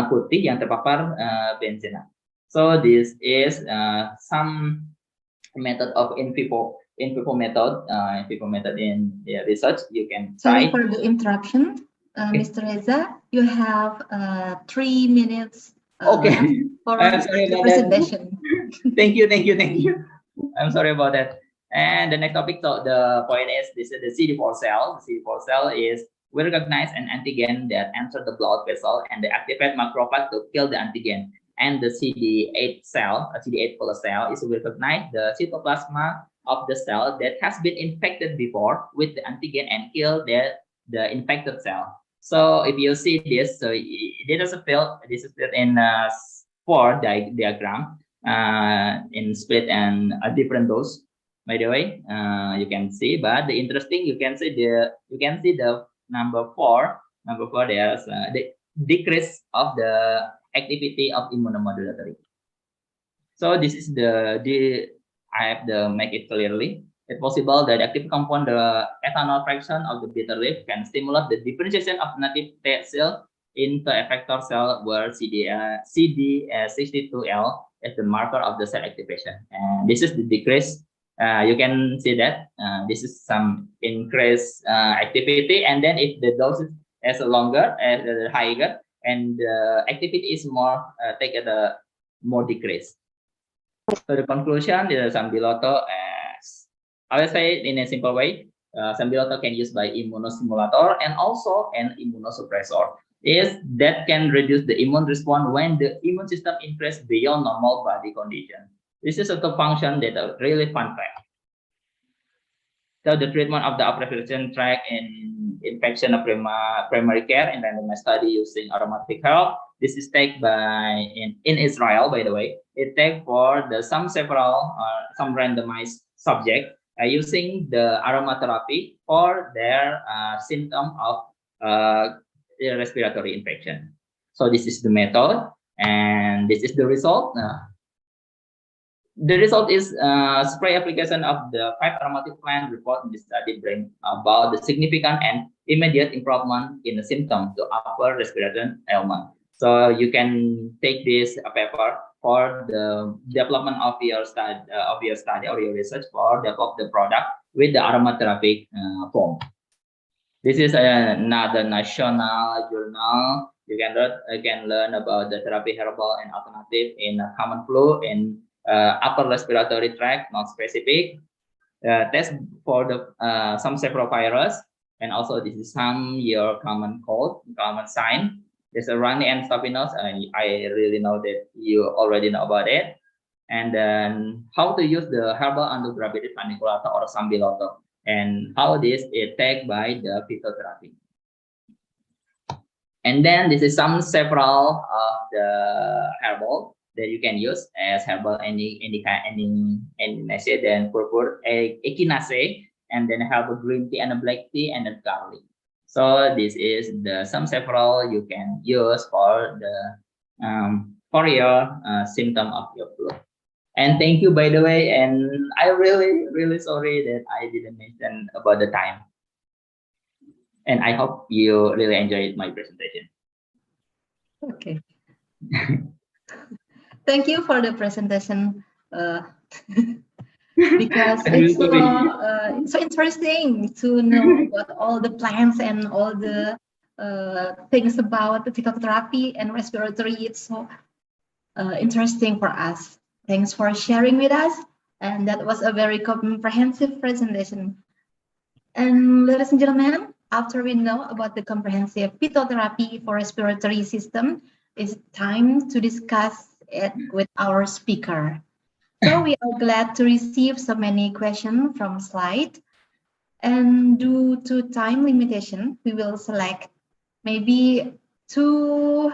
putih yang terpapar benzena. So this is some method of in vivo method in the research. You can Sorry try. for the interruption, Mr. Reza. You have 3 minutes Okay. for I'm sorry the about presentation. that. Thank you. I'm sorry about that. And the next topic, so the point is this is the CD4 cell. The CD4 cell is we recognize an antigen that enters the blood vessel and they activate macrophage to kill the antigen. And the CD8 cell, a CD8 plus cell, is recognize the cytoplasma of the cell that has been infected before with the antigen and kill the infected cell. So if you see this, so this is split in 4 diagram in split and a different dose. By the way, you can see, but the interesting you can see the number 4. There's the decrease of the activity of immunomodulatory. So this is I have to make it clearly. It's possible that the active compound, the ethanol fraction of the bitter leaf, can stimulate the differentiation of native T cell into effector cell where CD62L is the marker of the cell activation. And this is the decrease. You can see that this is some increased activity, and then if the dose is longer, higher, and the activity is more more decreased. So the conclusion is Sambiloto, as I will say it in a simple way, Sambiloto can use by immunostimulator and also an immunosuppressor. Is that can reduce the immune response when the immune system increases beyond normal body condition. This is a function that are really fun fact. So the treatment of the upper respiratory tract in infection of primary care and randomized study using aromatic herb. This is taken by in Israel, by the way. It take for some randomized subject using the aromatherapy for their symptom of respiratory infection. So this is the method, and this is the result. The result is spray application of the 5 aromatic plant report in the study bring about the significant and immediate improvement in the symptom to upper respiratory ailment. So you can take this paper for the development of your study or your research for develop the product with the aromatherapy form. This is another national journal. You can learn about the therapy herbal and alternative in common flu and upper respiratory tract, not specific. Test for the some several virus, and also this is some your common cold, common sign. There's a runny and stuffy nose. I really know that you already know about it. And then how to use the herbal antigravitic paniculata or sambiloto, and how this is taken by the phytotherapy. And then this is several of the herbal that you can use as herbal echinacea, then purpur echinacea, and then herbal green tea and a black tea and then garlic. So this is several you can use for your symptom of your flu. And thank you, by the way. And I'm really sorry that I didn't mention about the time. And I hope you really enjoyed my presentation. Okay. Thank you for the presentation. Because it's so interesting to know about all the plants and all the things about the phytotherapy and respiratory. It's so interesting for us. Thanks for sharing with us. And that was a very comprehensive presentation. And ladies and gentlemen, after we know about the comprehensive phytotherapy for respiratory system, it's time to discuss it with our speaker. So we are glad to receive so many questions from slide. And due to time limitation, we will select maybe 2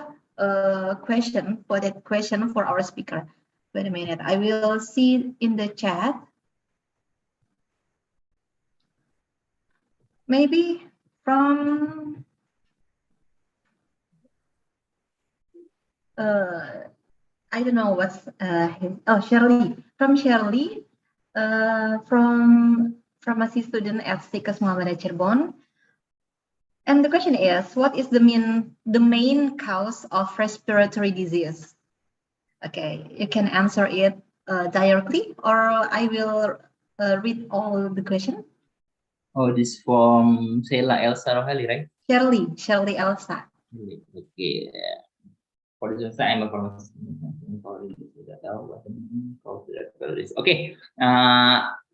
questions for our speaker. Wait a minute, I will see in the chat. Maybe from I don't know what's Shirley. From Shirley, from pharmacy student at STIKES Muhammadiyah Cirebon. And the question is, what is the main cause of respiratory disease? Okay, you can answer it directly, or I will read all the question? Oh, this from Sheila Elsa Rohali, right? Shirley Elsa. Okay. For this, I'm a okay.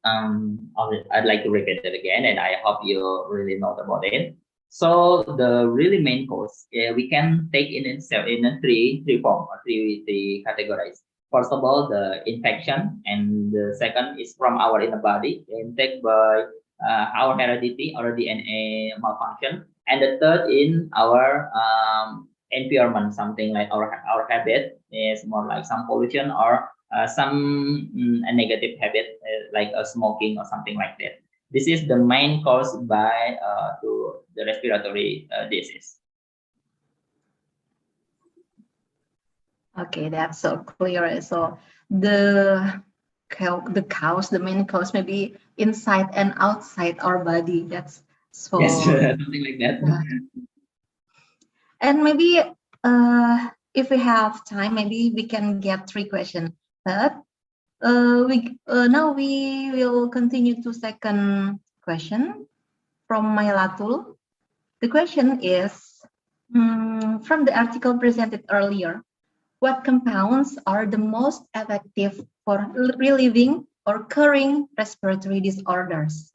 I'd like to repeat it again, and I hope you really know about it. So the really main cause, we can take in itself in a three form or three categories. First of all, the infection, and the second is from our inner body, infected by our heredity or DNA malfunction, and the third in our environment, something like our habit is more like some pollution or some a negative habit like smoking or something like that. This is the main cause by to the respiratory disease. Okay, that's so clear. So the main cause may be inside and outside our body. That's so. Yes, something like that. Yeah. And maybe if we have time, maybe we can get 3 questions. But now we will continue to second question from Mailatul. The question is from the article presented earlier. What compounds are the most effective for relieving or curing respiratory disorders?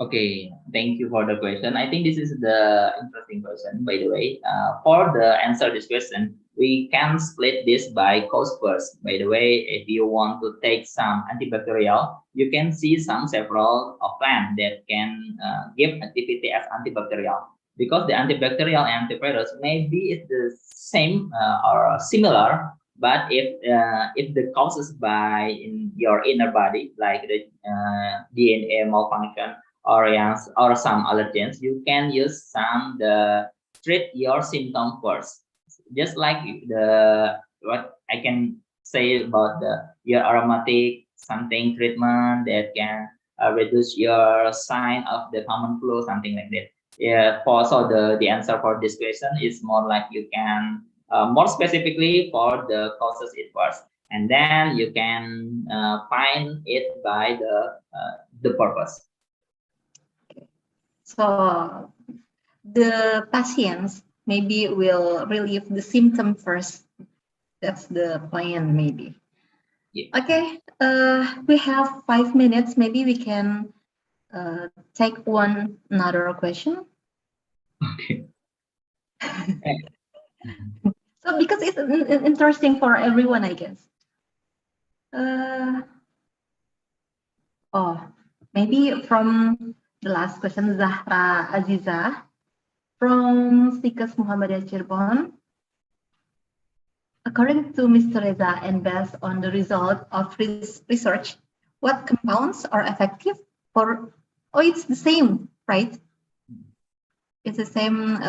Okay, thank you for the question. I think this is the interesting question, by the way. For the answer this question, we can split this by cause first. By the way, if you want to take some antibacterial, you can see some several plants that can give activity as antibacterial. Because the antibacterial and antivirus maybe it's the same or similar, but if the causes by in your inner body, like the DNA malfunction, or some allergens, you can use some the treat your symptom first. Just like the what I can say about the your aromatic something treatment that can reduce your sign of the common flu, something like that. Yeah. For so the answer for this question is more like you can more specifically for the causes it first, and then you can find it by the purpose. So the patients maybe will relieve the symptom first. That's the plan, maybe. Yeah. Okay, we have 5 minutes. Maybe we can take another question. Okay. So because it's interesting for everyone, I guess. Maybe from the last question, Zahra Aziza from Stikas Muhammadiyah Cirebon. According to Mr. Reza and based on the result of research, what compounds are effective for? Oh, it's the same, right? It's the same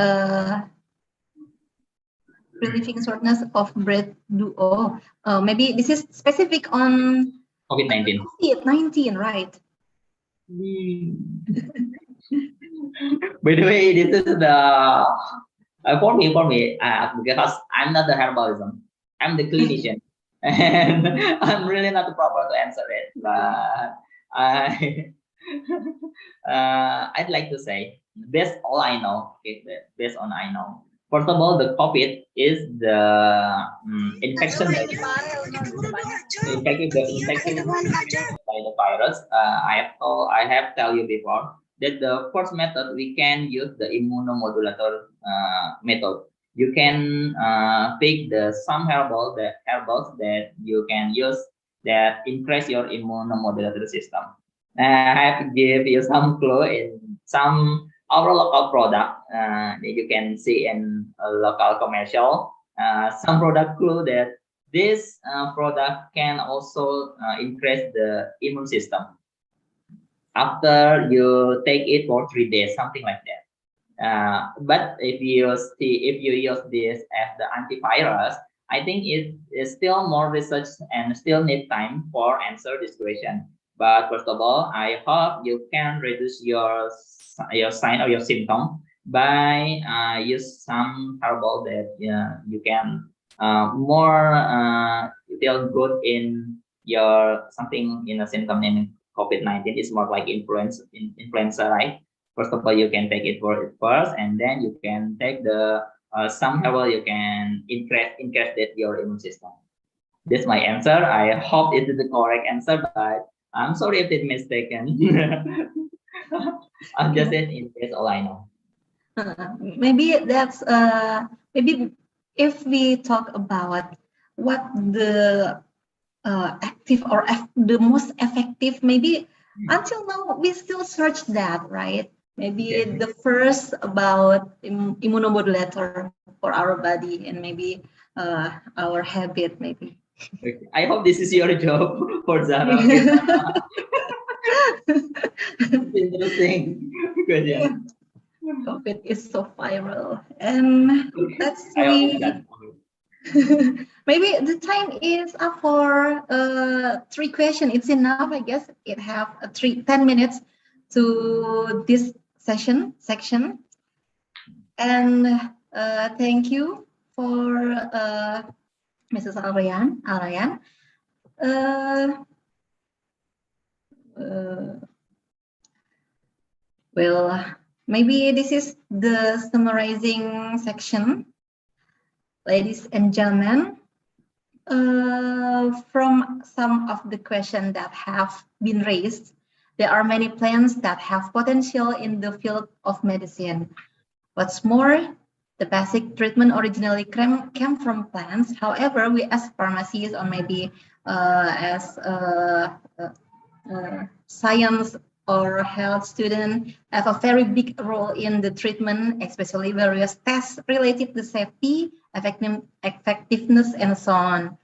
relieving shortness of breath duo. Maybe this is specific on COVID-19. COVID-19, right? By the way, this is the for me because I'm not the herbalism, I'm the clinician, and I'm really not the proper to answer it. But I'd like to say, based all I know, okay, based on I know. First of all, the COVID is the infection by the virus. I have tell you before that the first method we can use the immunomodulator method. You can pick some herbals that you can use that increase your immunomodulator system. I have to give you some clue in some our local product that you can see in a local commercial. Some product clue that this product can also increase the immune system after you take it for 3 days, something like that. But if you use this as the antivirus, I think it is still more research and still need time for answer this question. But first of all, I hope you can reduce your sign or your symptom by use some herbal that you can feel good in your something in a symptom in COVID-19 is more like influenza, right? First of all, you can take it for it first, and then you can take the somehow you can increase that your immune system. That's my answer. I hope it is the correct answer, but I'm sorry if it's mistaken. I'm just saying in case all I know. Maybe that's maybe if we talk about what the active or the most effective, maybe until now we still search that, right? Maybe the first about immunomodulator for our body and maybe our habit, maybe. Okay. I hope this is your job for Zara. Interesting question. COVID is so viral, and that's I hope we. that. Maybe the time is up for 3 questions. It's enough, I guess. It have 10 minutes to this section. And thank you for Mrs. Arayan. Well, maybe this is the summarizing section. Ladies and gentlemen, from some of the questions that have been raised, there are many plants that have potential in the field of medicine. What's more, the basic treatment originally came from plants. However, we as pharmacists or maybe as science or health student have a very big role in the treatment, especially various tests related to safety, effectiveness, and so on.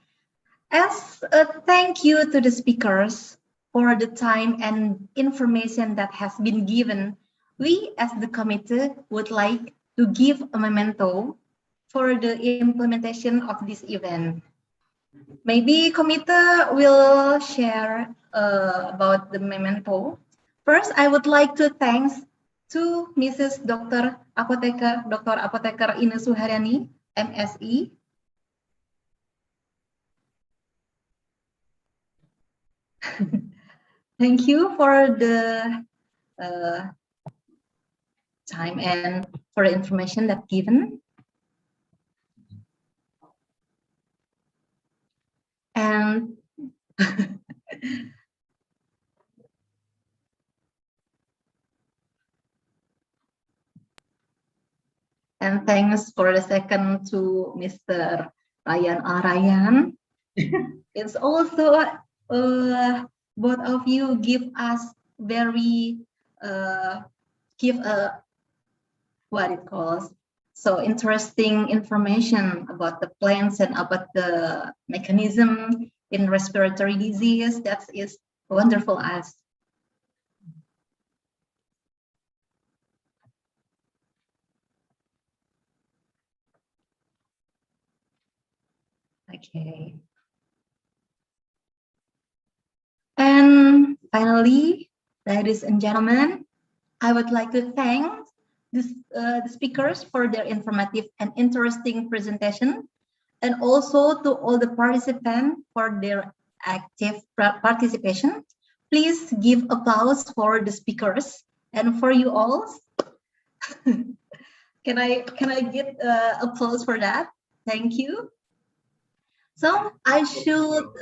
As a thank you to the speakers for the time and information that has been given, we as the committee would like to give a memento for the implementation of this event. Maybe committee will share about the memento. First, I would like to thank to Mrs. Dr. Apoteker Ines Suharyani, MSE. Thank you for the time and for the information that given. And and thanks for the second to Mr. Ryan Arayan. It's also both of you give us very give a what it calls so interesting information about the plants and about the mechanism in respiratory disease. That is wonderful as. Okay. And finally, ladies and gentlemen, I would like to thank the speakers for their informative and interesting presentation, and also to all the participants for their active participation. Please give applause for the speakers and for you all. Can I get applause for that? Thank you. So I should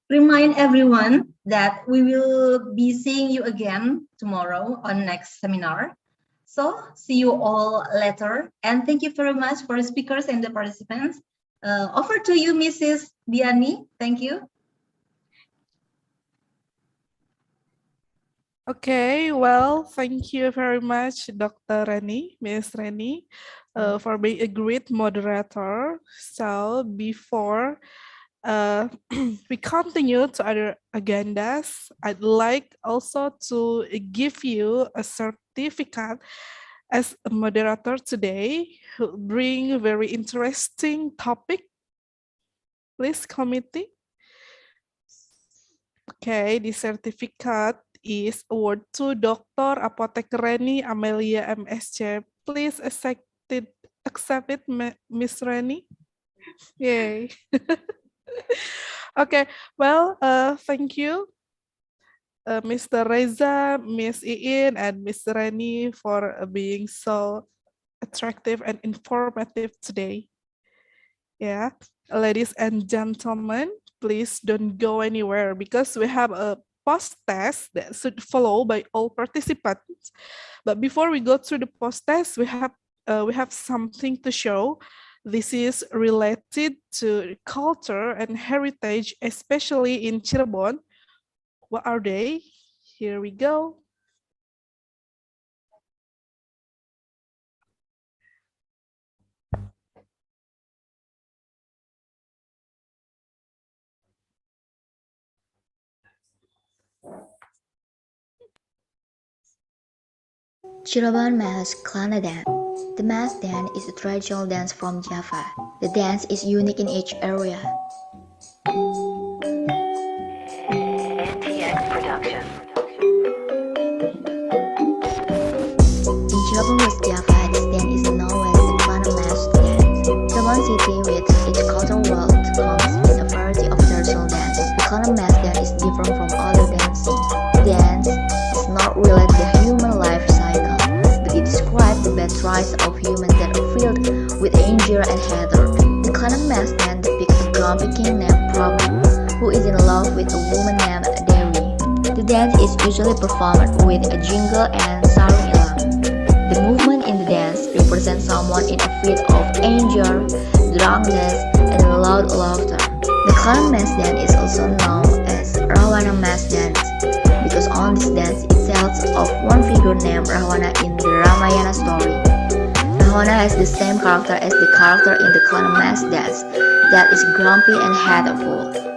remind everyone that we will be seeing you again tomorrow on next seminar. So see you all later. And thank you very much for the speakers and the participants. Over to you, Mrs. Diani. Thank you. Okay, well, thank you very much, Dr. Reni, Ms. Reni, for being a great moderator. So before we continue to other agendas, I'd like also to give you a certificate as a moderator today who bring a very interesting topic. Please, committee. Okay, the certificate is award to Dr. Apoteker Reni Amelia MSc. Please accept it, Miss Reni. Yay. Okay, well, thank you, Mr. Reza, Miss Iin, and Mr. Rani for being so attractive and informative today. Yeah, ladies and gentlemen, please don't go anywhere because we have a post test that should follow by all participants. But before we go through the post test, we have something to show. This is related to culture and heritage, especially in Cirebon. What are they? Here we go. Cirebon Mas Klana Dance. The Mas dance is a traditional dance from Java. The dance is unique in each area. In Cirebon, West Java, this dance is known as the Klana Mas dance. Cirebon city with its cultural wealth comes with a variety of traditional dance. The Klana Mas dance is different from other dancing. The dance is not related to the human life cycle, but it describes the bad traits of humans that are filled with anger and hatred. The Klana Mas dance depicts a grumpy king named Prabhu, who is in love with a woman named Dewi. The dance is usually performed with a jingle and sarung ilang. The movement in the dance represents someone in a fit of anger, drunkenness, and loud laughter. The Klana Mas dance is also known as Rawana Mas dance because on this dance it tells of one figure named Rawana in the Ramayana story. Rawana has the same character as the character in the Klana Mas dance, that is grumpy and hateful.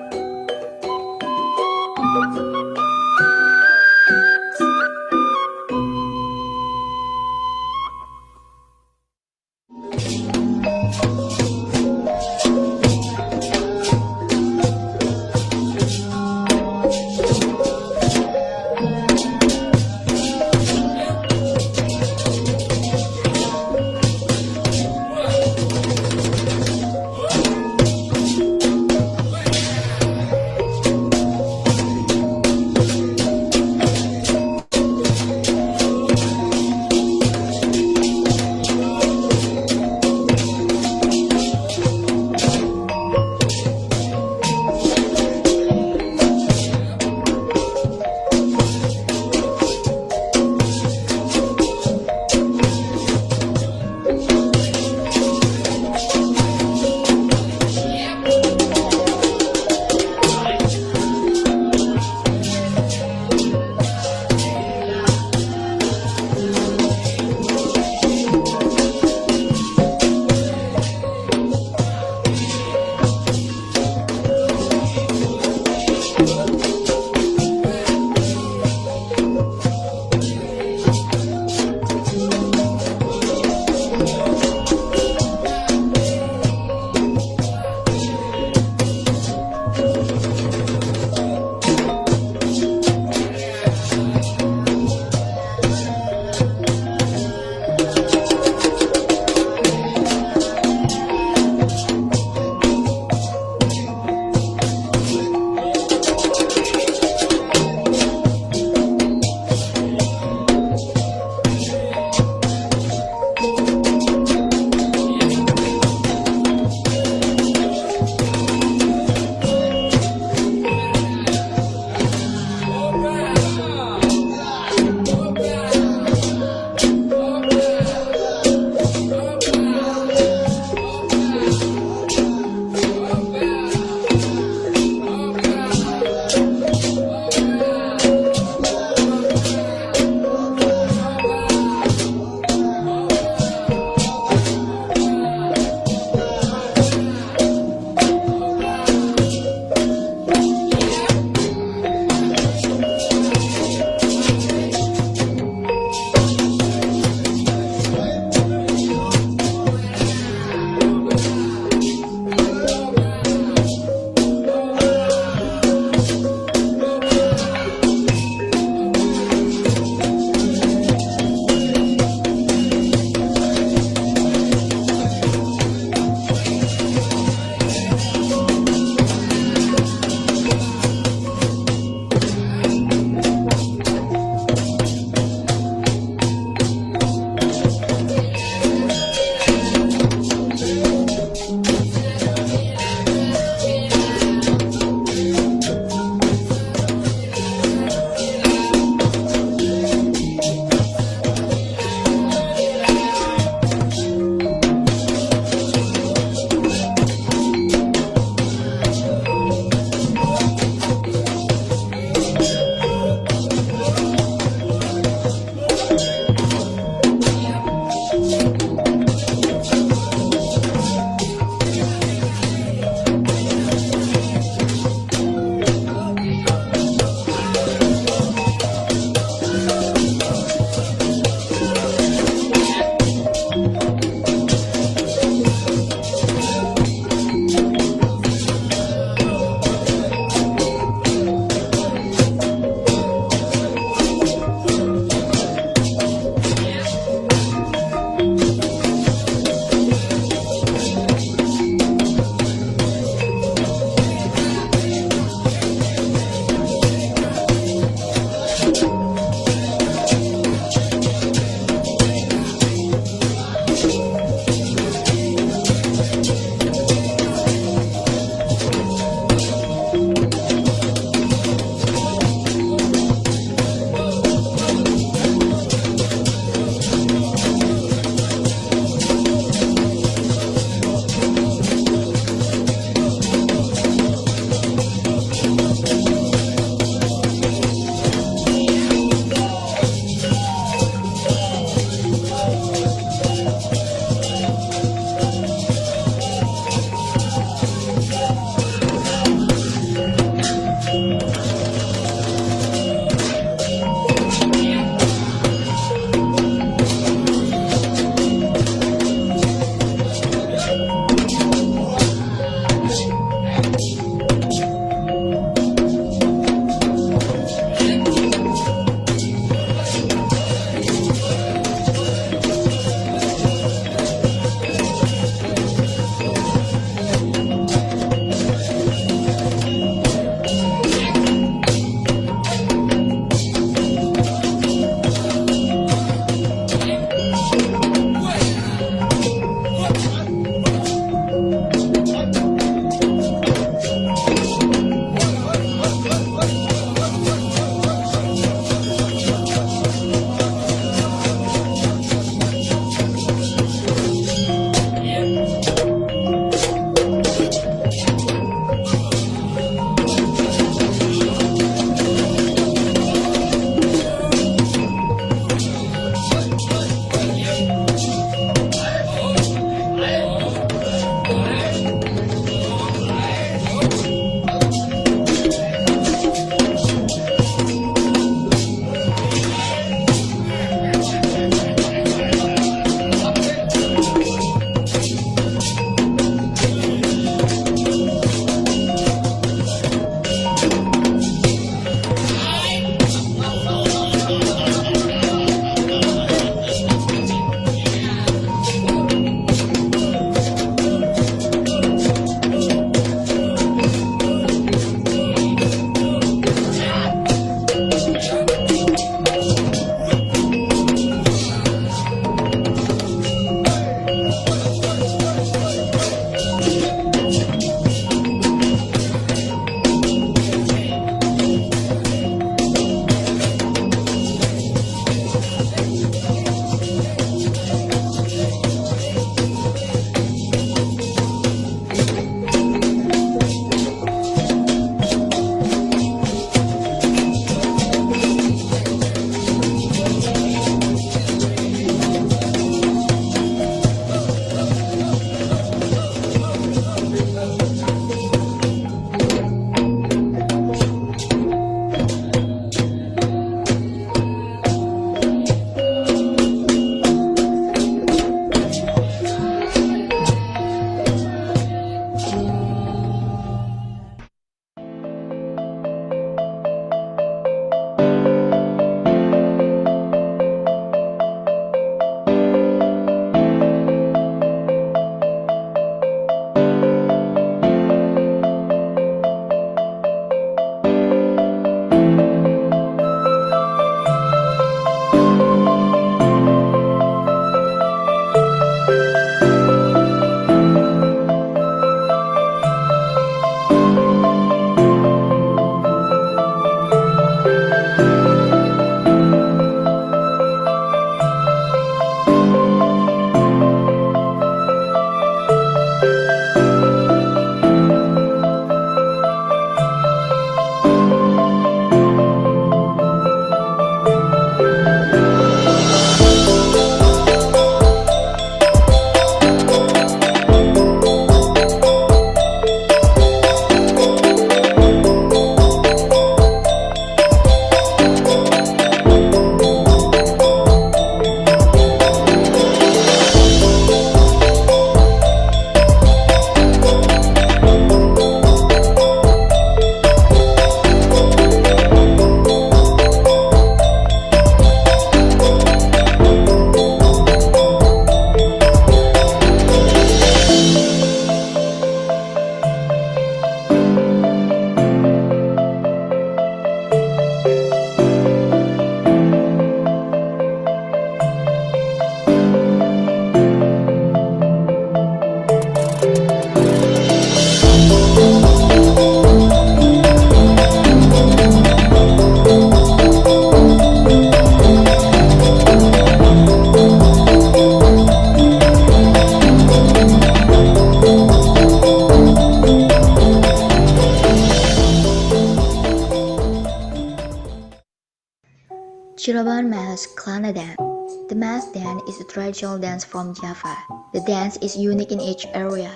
Cirebon Mas Klana Dance. The Mas dance is a traditional dance from Java. The dance is unique in each area.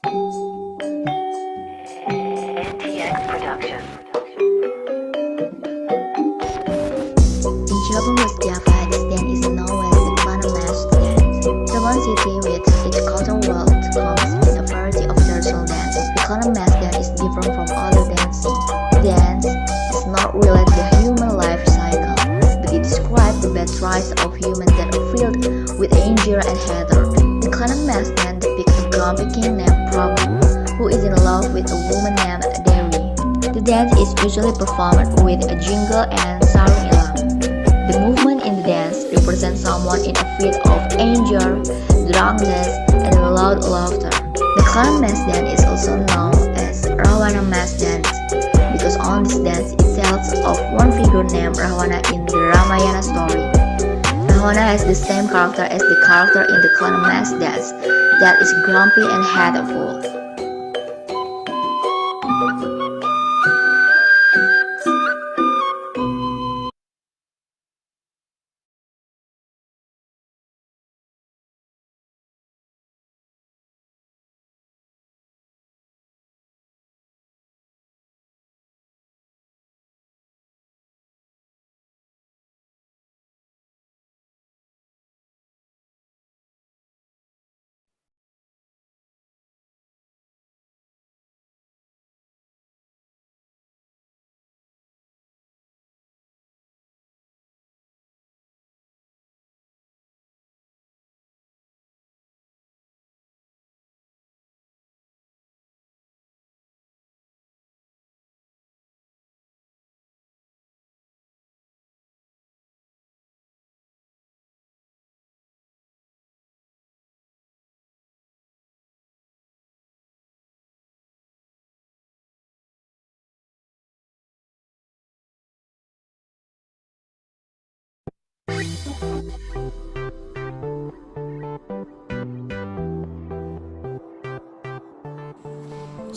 In Cirebon, West Java, this dance is known as the Klana Mas dance. Cirebon city with its cultural world comes with a variety of traditional dance. The Klana Mas dance is different from other dances. The dance is not related to human life cycle, but it describes the bad traits of humans that are filled with anger and hatred. The Klana Mas dance depicts a grumpy king named Prabhu, who is in love with a woman named Dewi. The dance is usually performed with a jingle and sarung ilam. The movement in the dance represents someone in a fit of anger, drunkenness, and loud laughter. The Klana Mas dance is also known as Rawana Mas dance because on this dance it tells of one figure named Rawana in the Ramayana story. Rawana has the same character as the character in the Klana Mas dance, that is grumpy and hateful.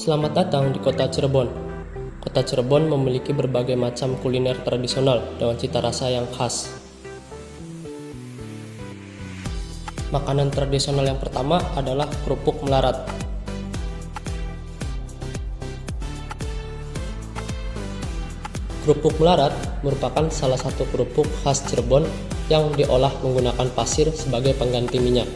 Selamat datang di kota Cirebon. Kota Cirebon memiliki berbagai macam kuliner tradisional dengan cita rasa yang khas. Makanan tradisional yang pertama adalah kerupuk melarat. Kerupuk melarat merupakan salah satu kerupuk khas Cirebon yang diolah menggunakan pasir sebagai pengganti minyak.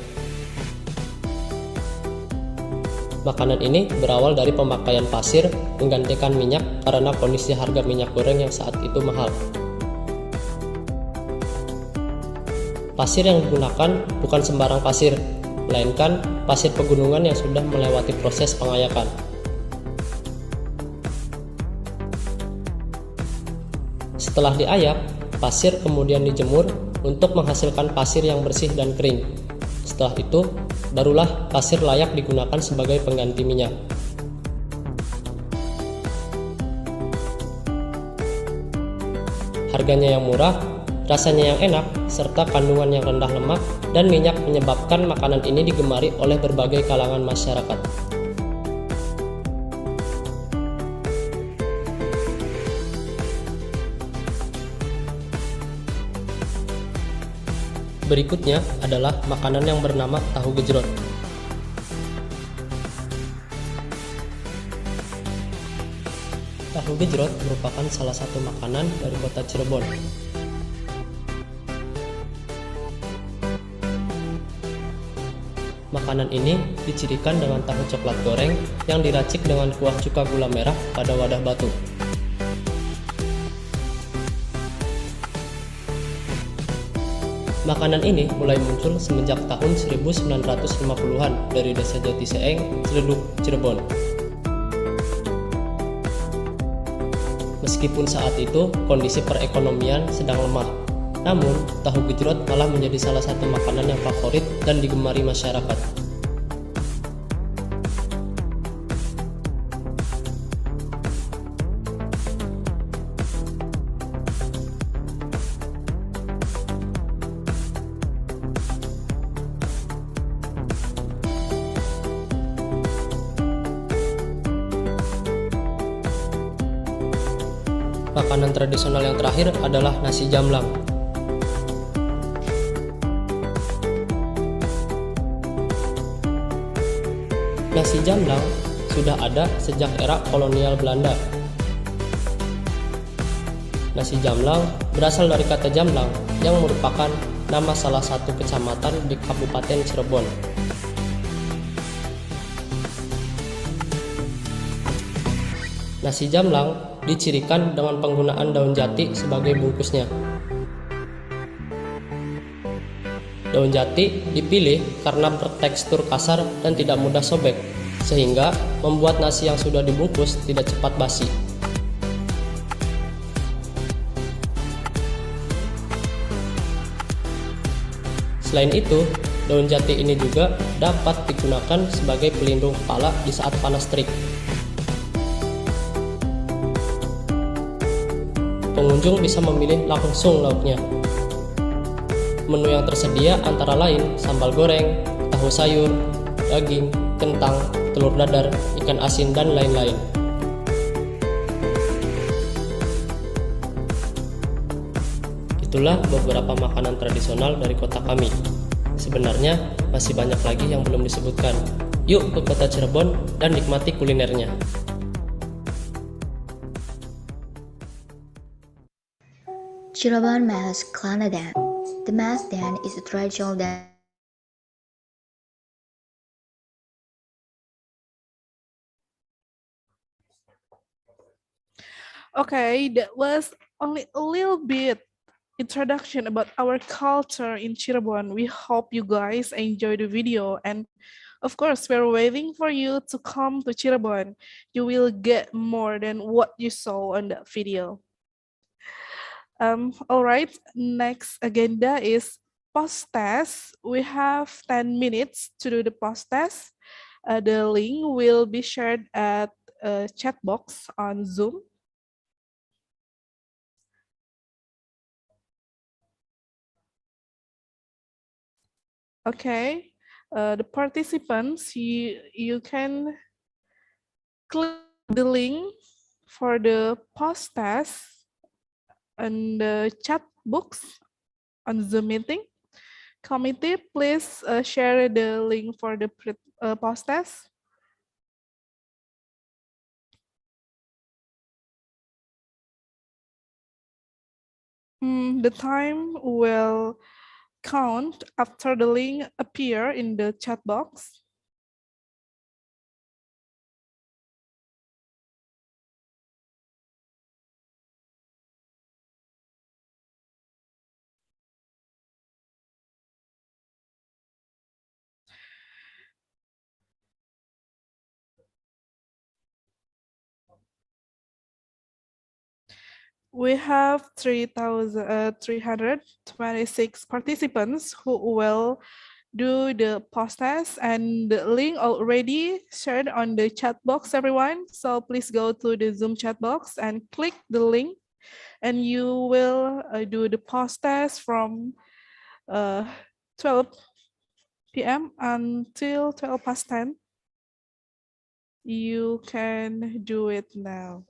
Makanan ini berawal dari pemakaian pasir menggantikan minyak karena kondisi harga minyak goreng yang saat itu mahal. Pasir yang digunakan bukan sembarang pasir, melainkan pasir pegunungan yang sudah melewati proses pengayakan. Setelah diayak, pasir kemudian dijemur untuk menghasilkan pasir yang bersih dan kering. Setelah itu, barulah pasir layak digunakan sebagai pengganti minyak. Harganya yang murah, rasanya yang enak, serta kandungan yang rendah lemak dan minyak menyebabkan makanan ini digemari oleh berbagai kalangan masyarakat. Berikutnya adalah makanan yang bernama tahu gejrot. Tahu gejrot merupakan salah satu makanan dari kota Cirebon. Makanan ini dicirikan dengan tahu coklat goreng yang diracik dengan kuah cuka gula merah pada wadah batu. Makanan ini mulai muncul semenjak tahun 1950-an dari desa Jatiseeng, Ciledug, Cirebon. Meskipun saat itu kondisi perekonomian sedang lemah, namun tahu gejrot malah menjadi salah satu makanan yang favorit dan digemari masyarakat. Makanan tradisional yang terakhir adalah nasi jamlang. Nasi jamlang sudah ada sejak era kolonial Belanda. Nasi jamlang berasal dari kata jamlang yang merupakan nama salah satu kecamatan di Kabupaten Cirebon. Nasi jamlang dicirikan dengan penggunaan daun jati sebagai bungkusnya. Daun jati dipilih karena bertekstur kasar dan tidak mudah sobek, sehingga membuat nasi yang sudah dibungkus tidak cepat basi. Selain itu, daun jati ini juga dapat digunakan sebagai pelindung kepala di saat panas terik. Pengunjung bisa memilih langsung lauknya. Menu yang tersedia antara lain sambal goreng, tahu sayur, daging, kentang, telur dadar, ikan asin, dan lain-lain. Itulah beberapa makanan tradisional dari kota kami. Sebenarnya masih banyak lagi yang belum disebutkan. Yuk ke kota Cirebon dan nikmati kulinernya. Cirebon Mass Klana Dance. The mass dance is a traditional dance. Okay, that was only a little bit introduction about our culture in Cirebon. We hope you guys enjoy the video, and of course, we're waiting for you to come to Cirebon. You will get more than what you saw on that video. All right, next agenda is post test. We have 10 minutes to do the post test. The link will be shared at a chat box on Zoom. Okay, the participants, you can click the link for the post test and the chat box on Zoom meeting. Committee, please share the link for the post test. The time will count after the link appear in the chat box. We have 3,326 participants who will do the post test, and the link already shared on the chat box, everyone. So please go to the Zoom chat box and click the link, and you will do the post test from 12 p.m. until 12 past 10. You can do it now.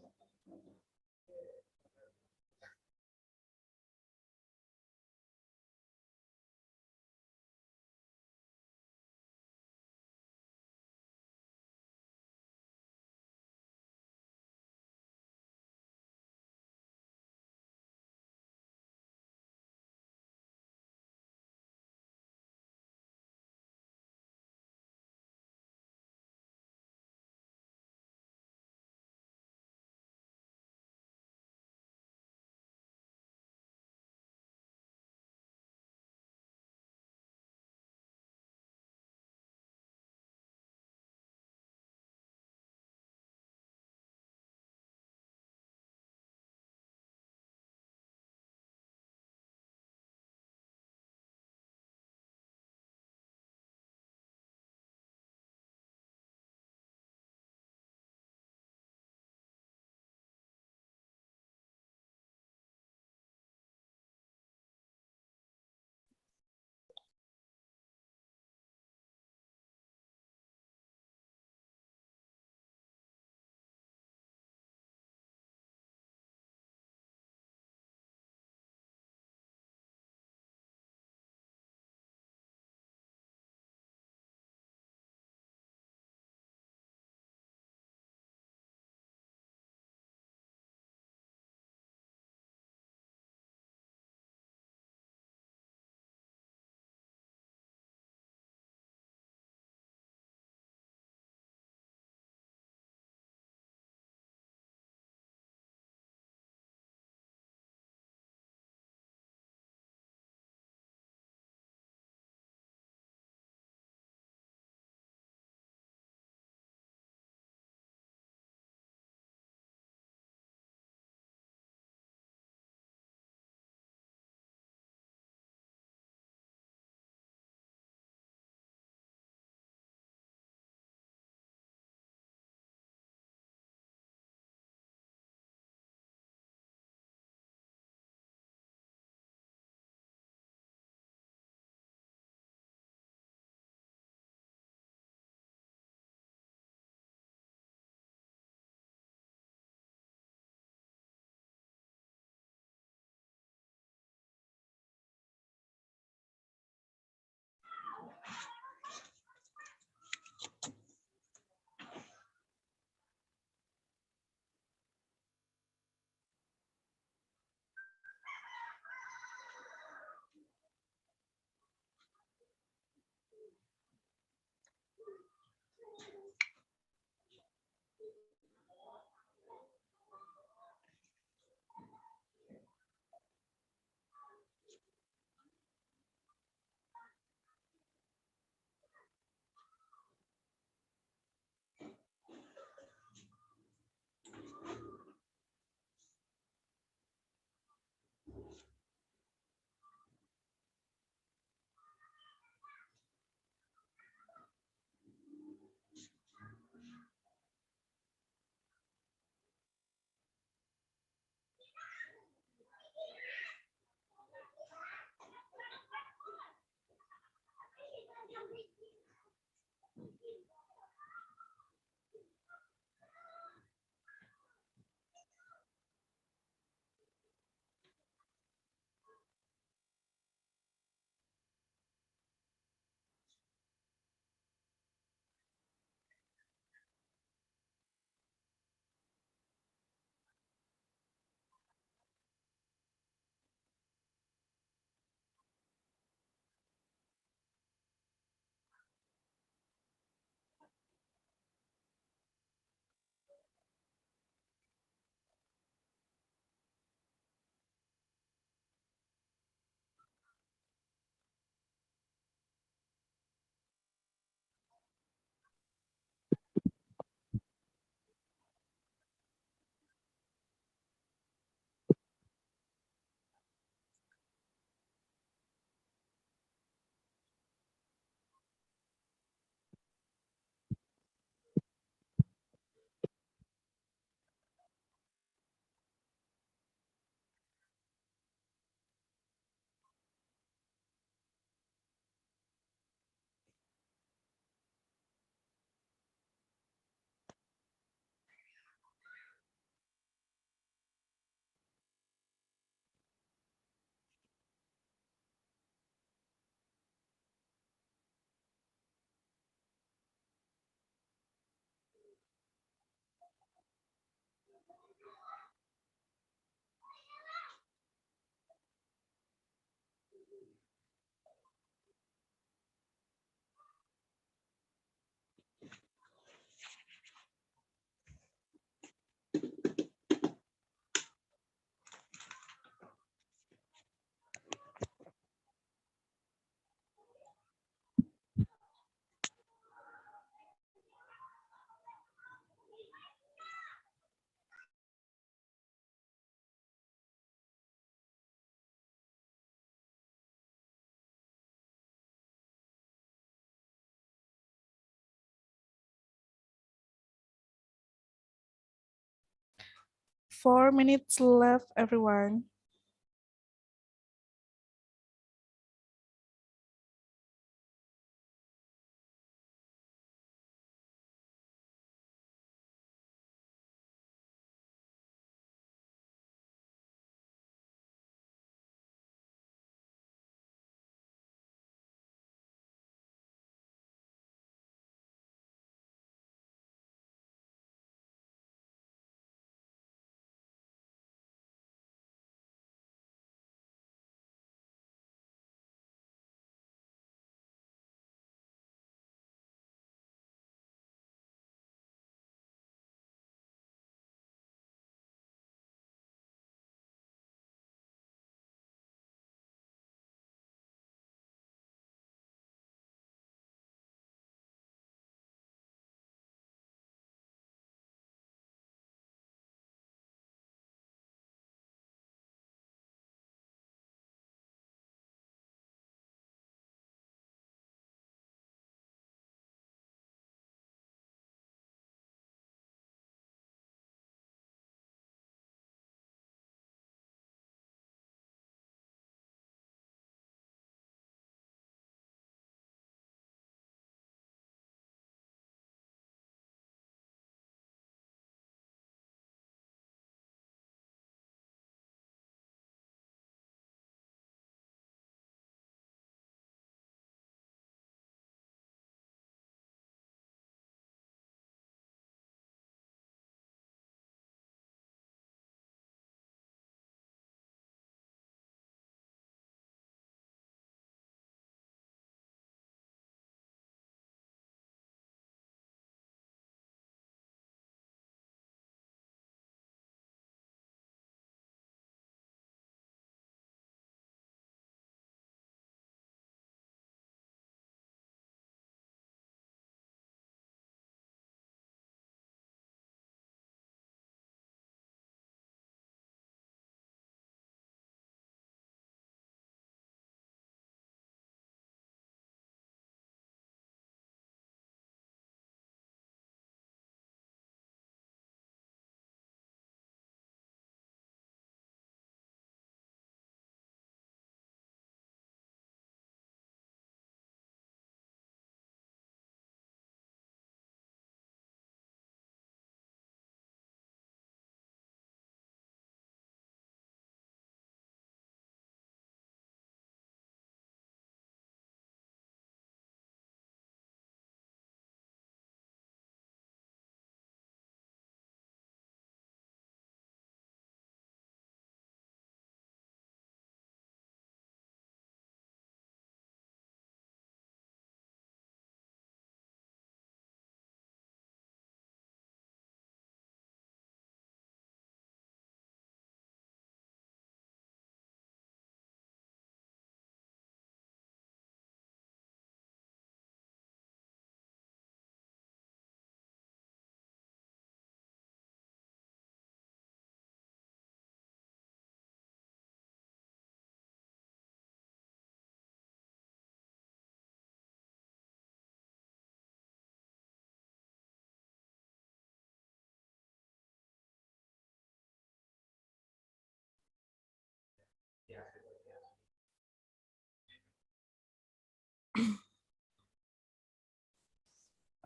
4 minutes left, everyone.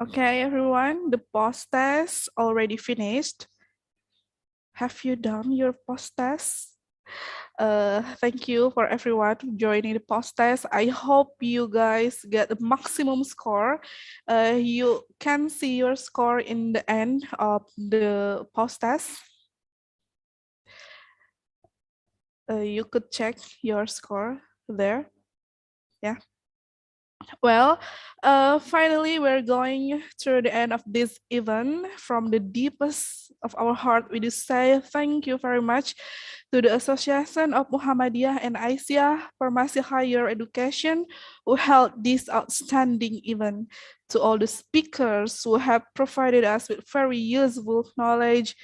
Okay, everyone, the post test already finished. Have you done your post test? Thank you for everyone joining the post test. I hope you guys get the maximum score. You can see your score in the end of the post test. you could check your score there. Yeah. Well, finally, we're going to the end of this event. From the deepest of our heart, we do say thank you very much to the Association of Muhammadiyah and Aisyah Pharmacy Higher Education who held this outstanding event, to all the speakers who have provided us with very useful knowledge,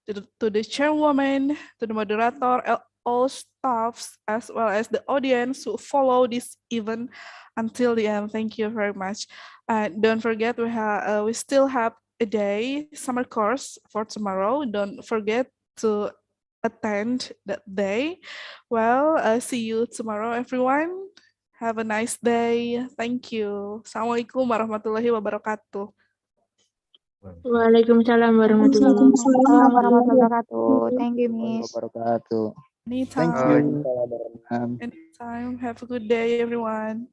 to the chairwoman, to the moderator, all staffs, as well as the audience who follow this event until the end. Thank you very much. Don't forget, we still have a day summer course for tomorrow. Don't forget to attend that day. Well, see you tomorrow, everyone. Have a nice day. Thank you. Assalamualaikum warahmatullahi wabarakatuh. Waalaikumsalam warahmatullahi Waalaikumsalam warahmatullahi wabarakatuh. wabarakatuh. Thank you, Miss. Wabarakatuh. Anytime. Thank you. Anytime. Have a good day, everyone.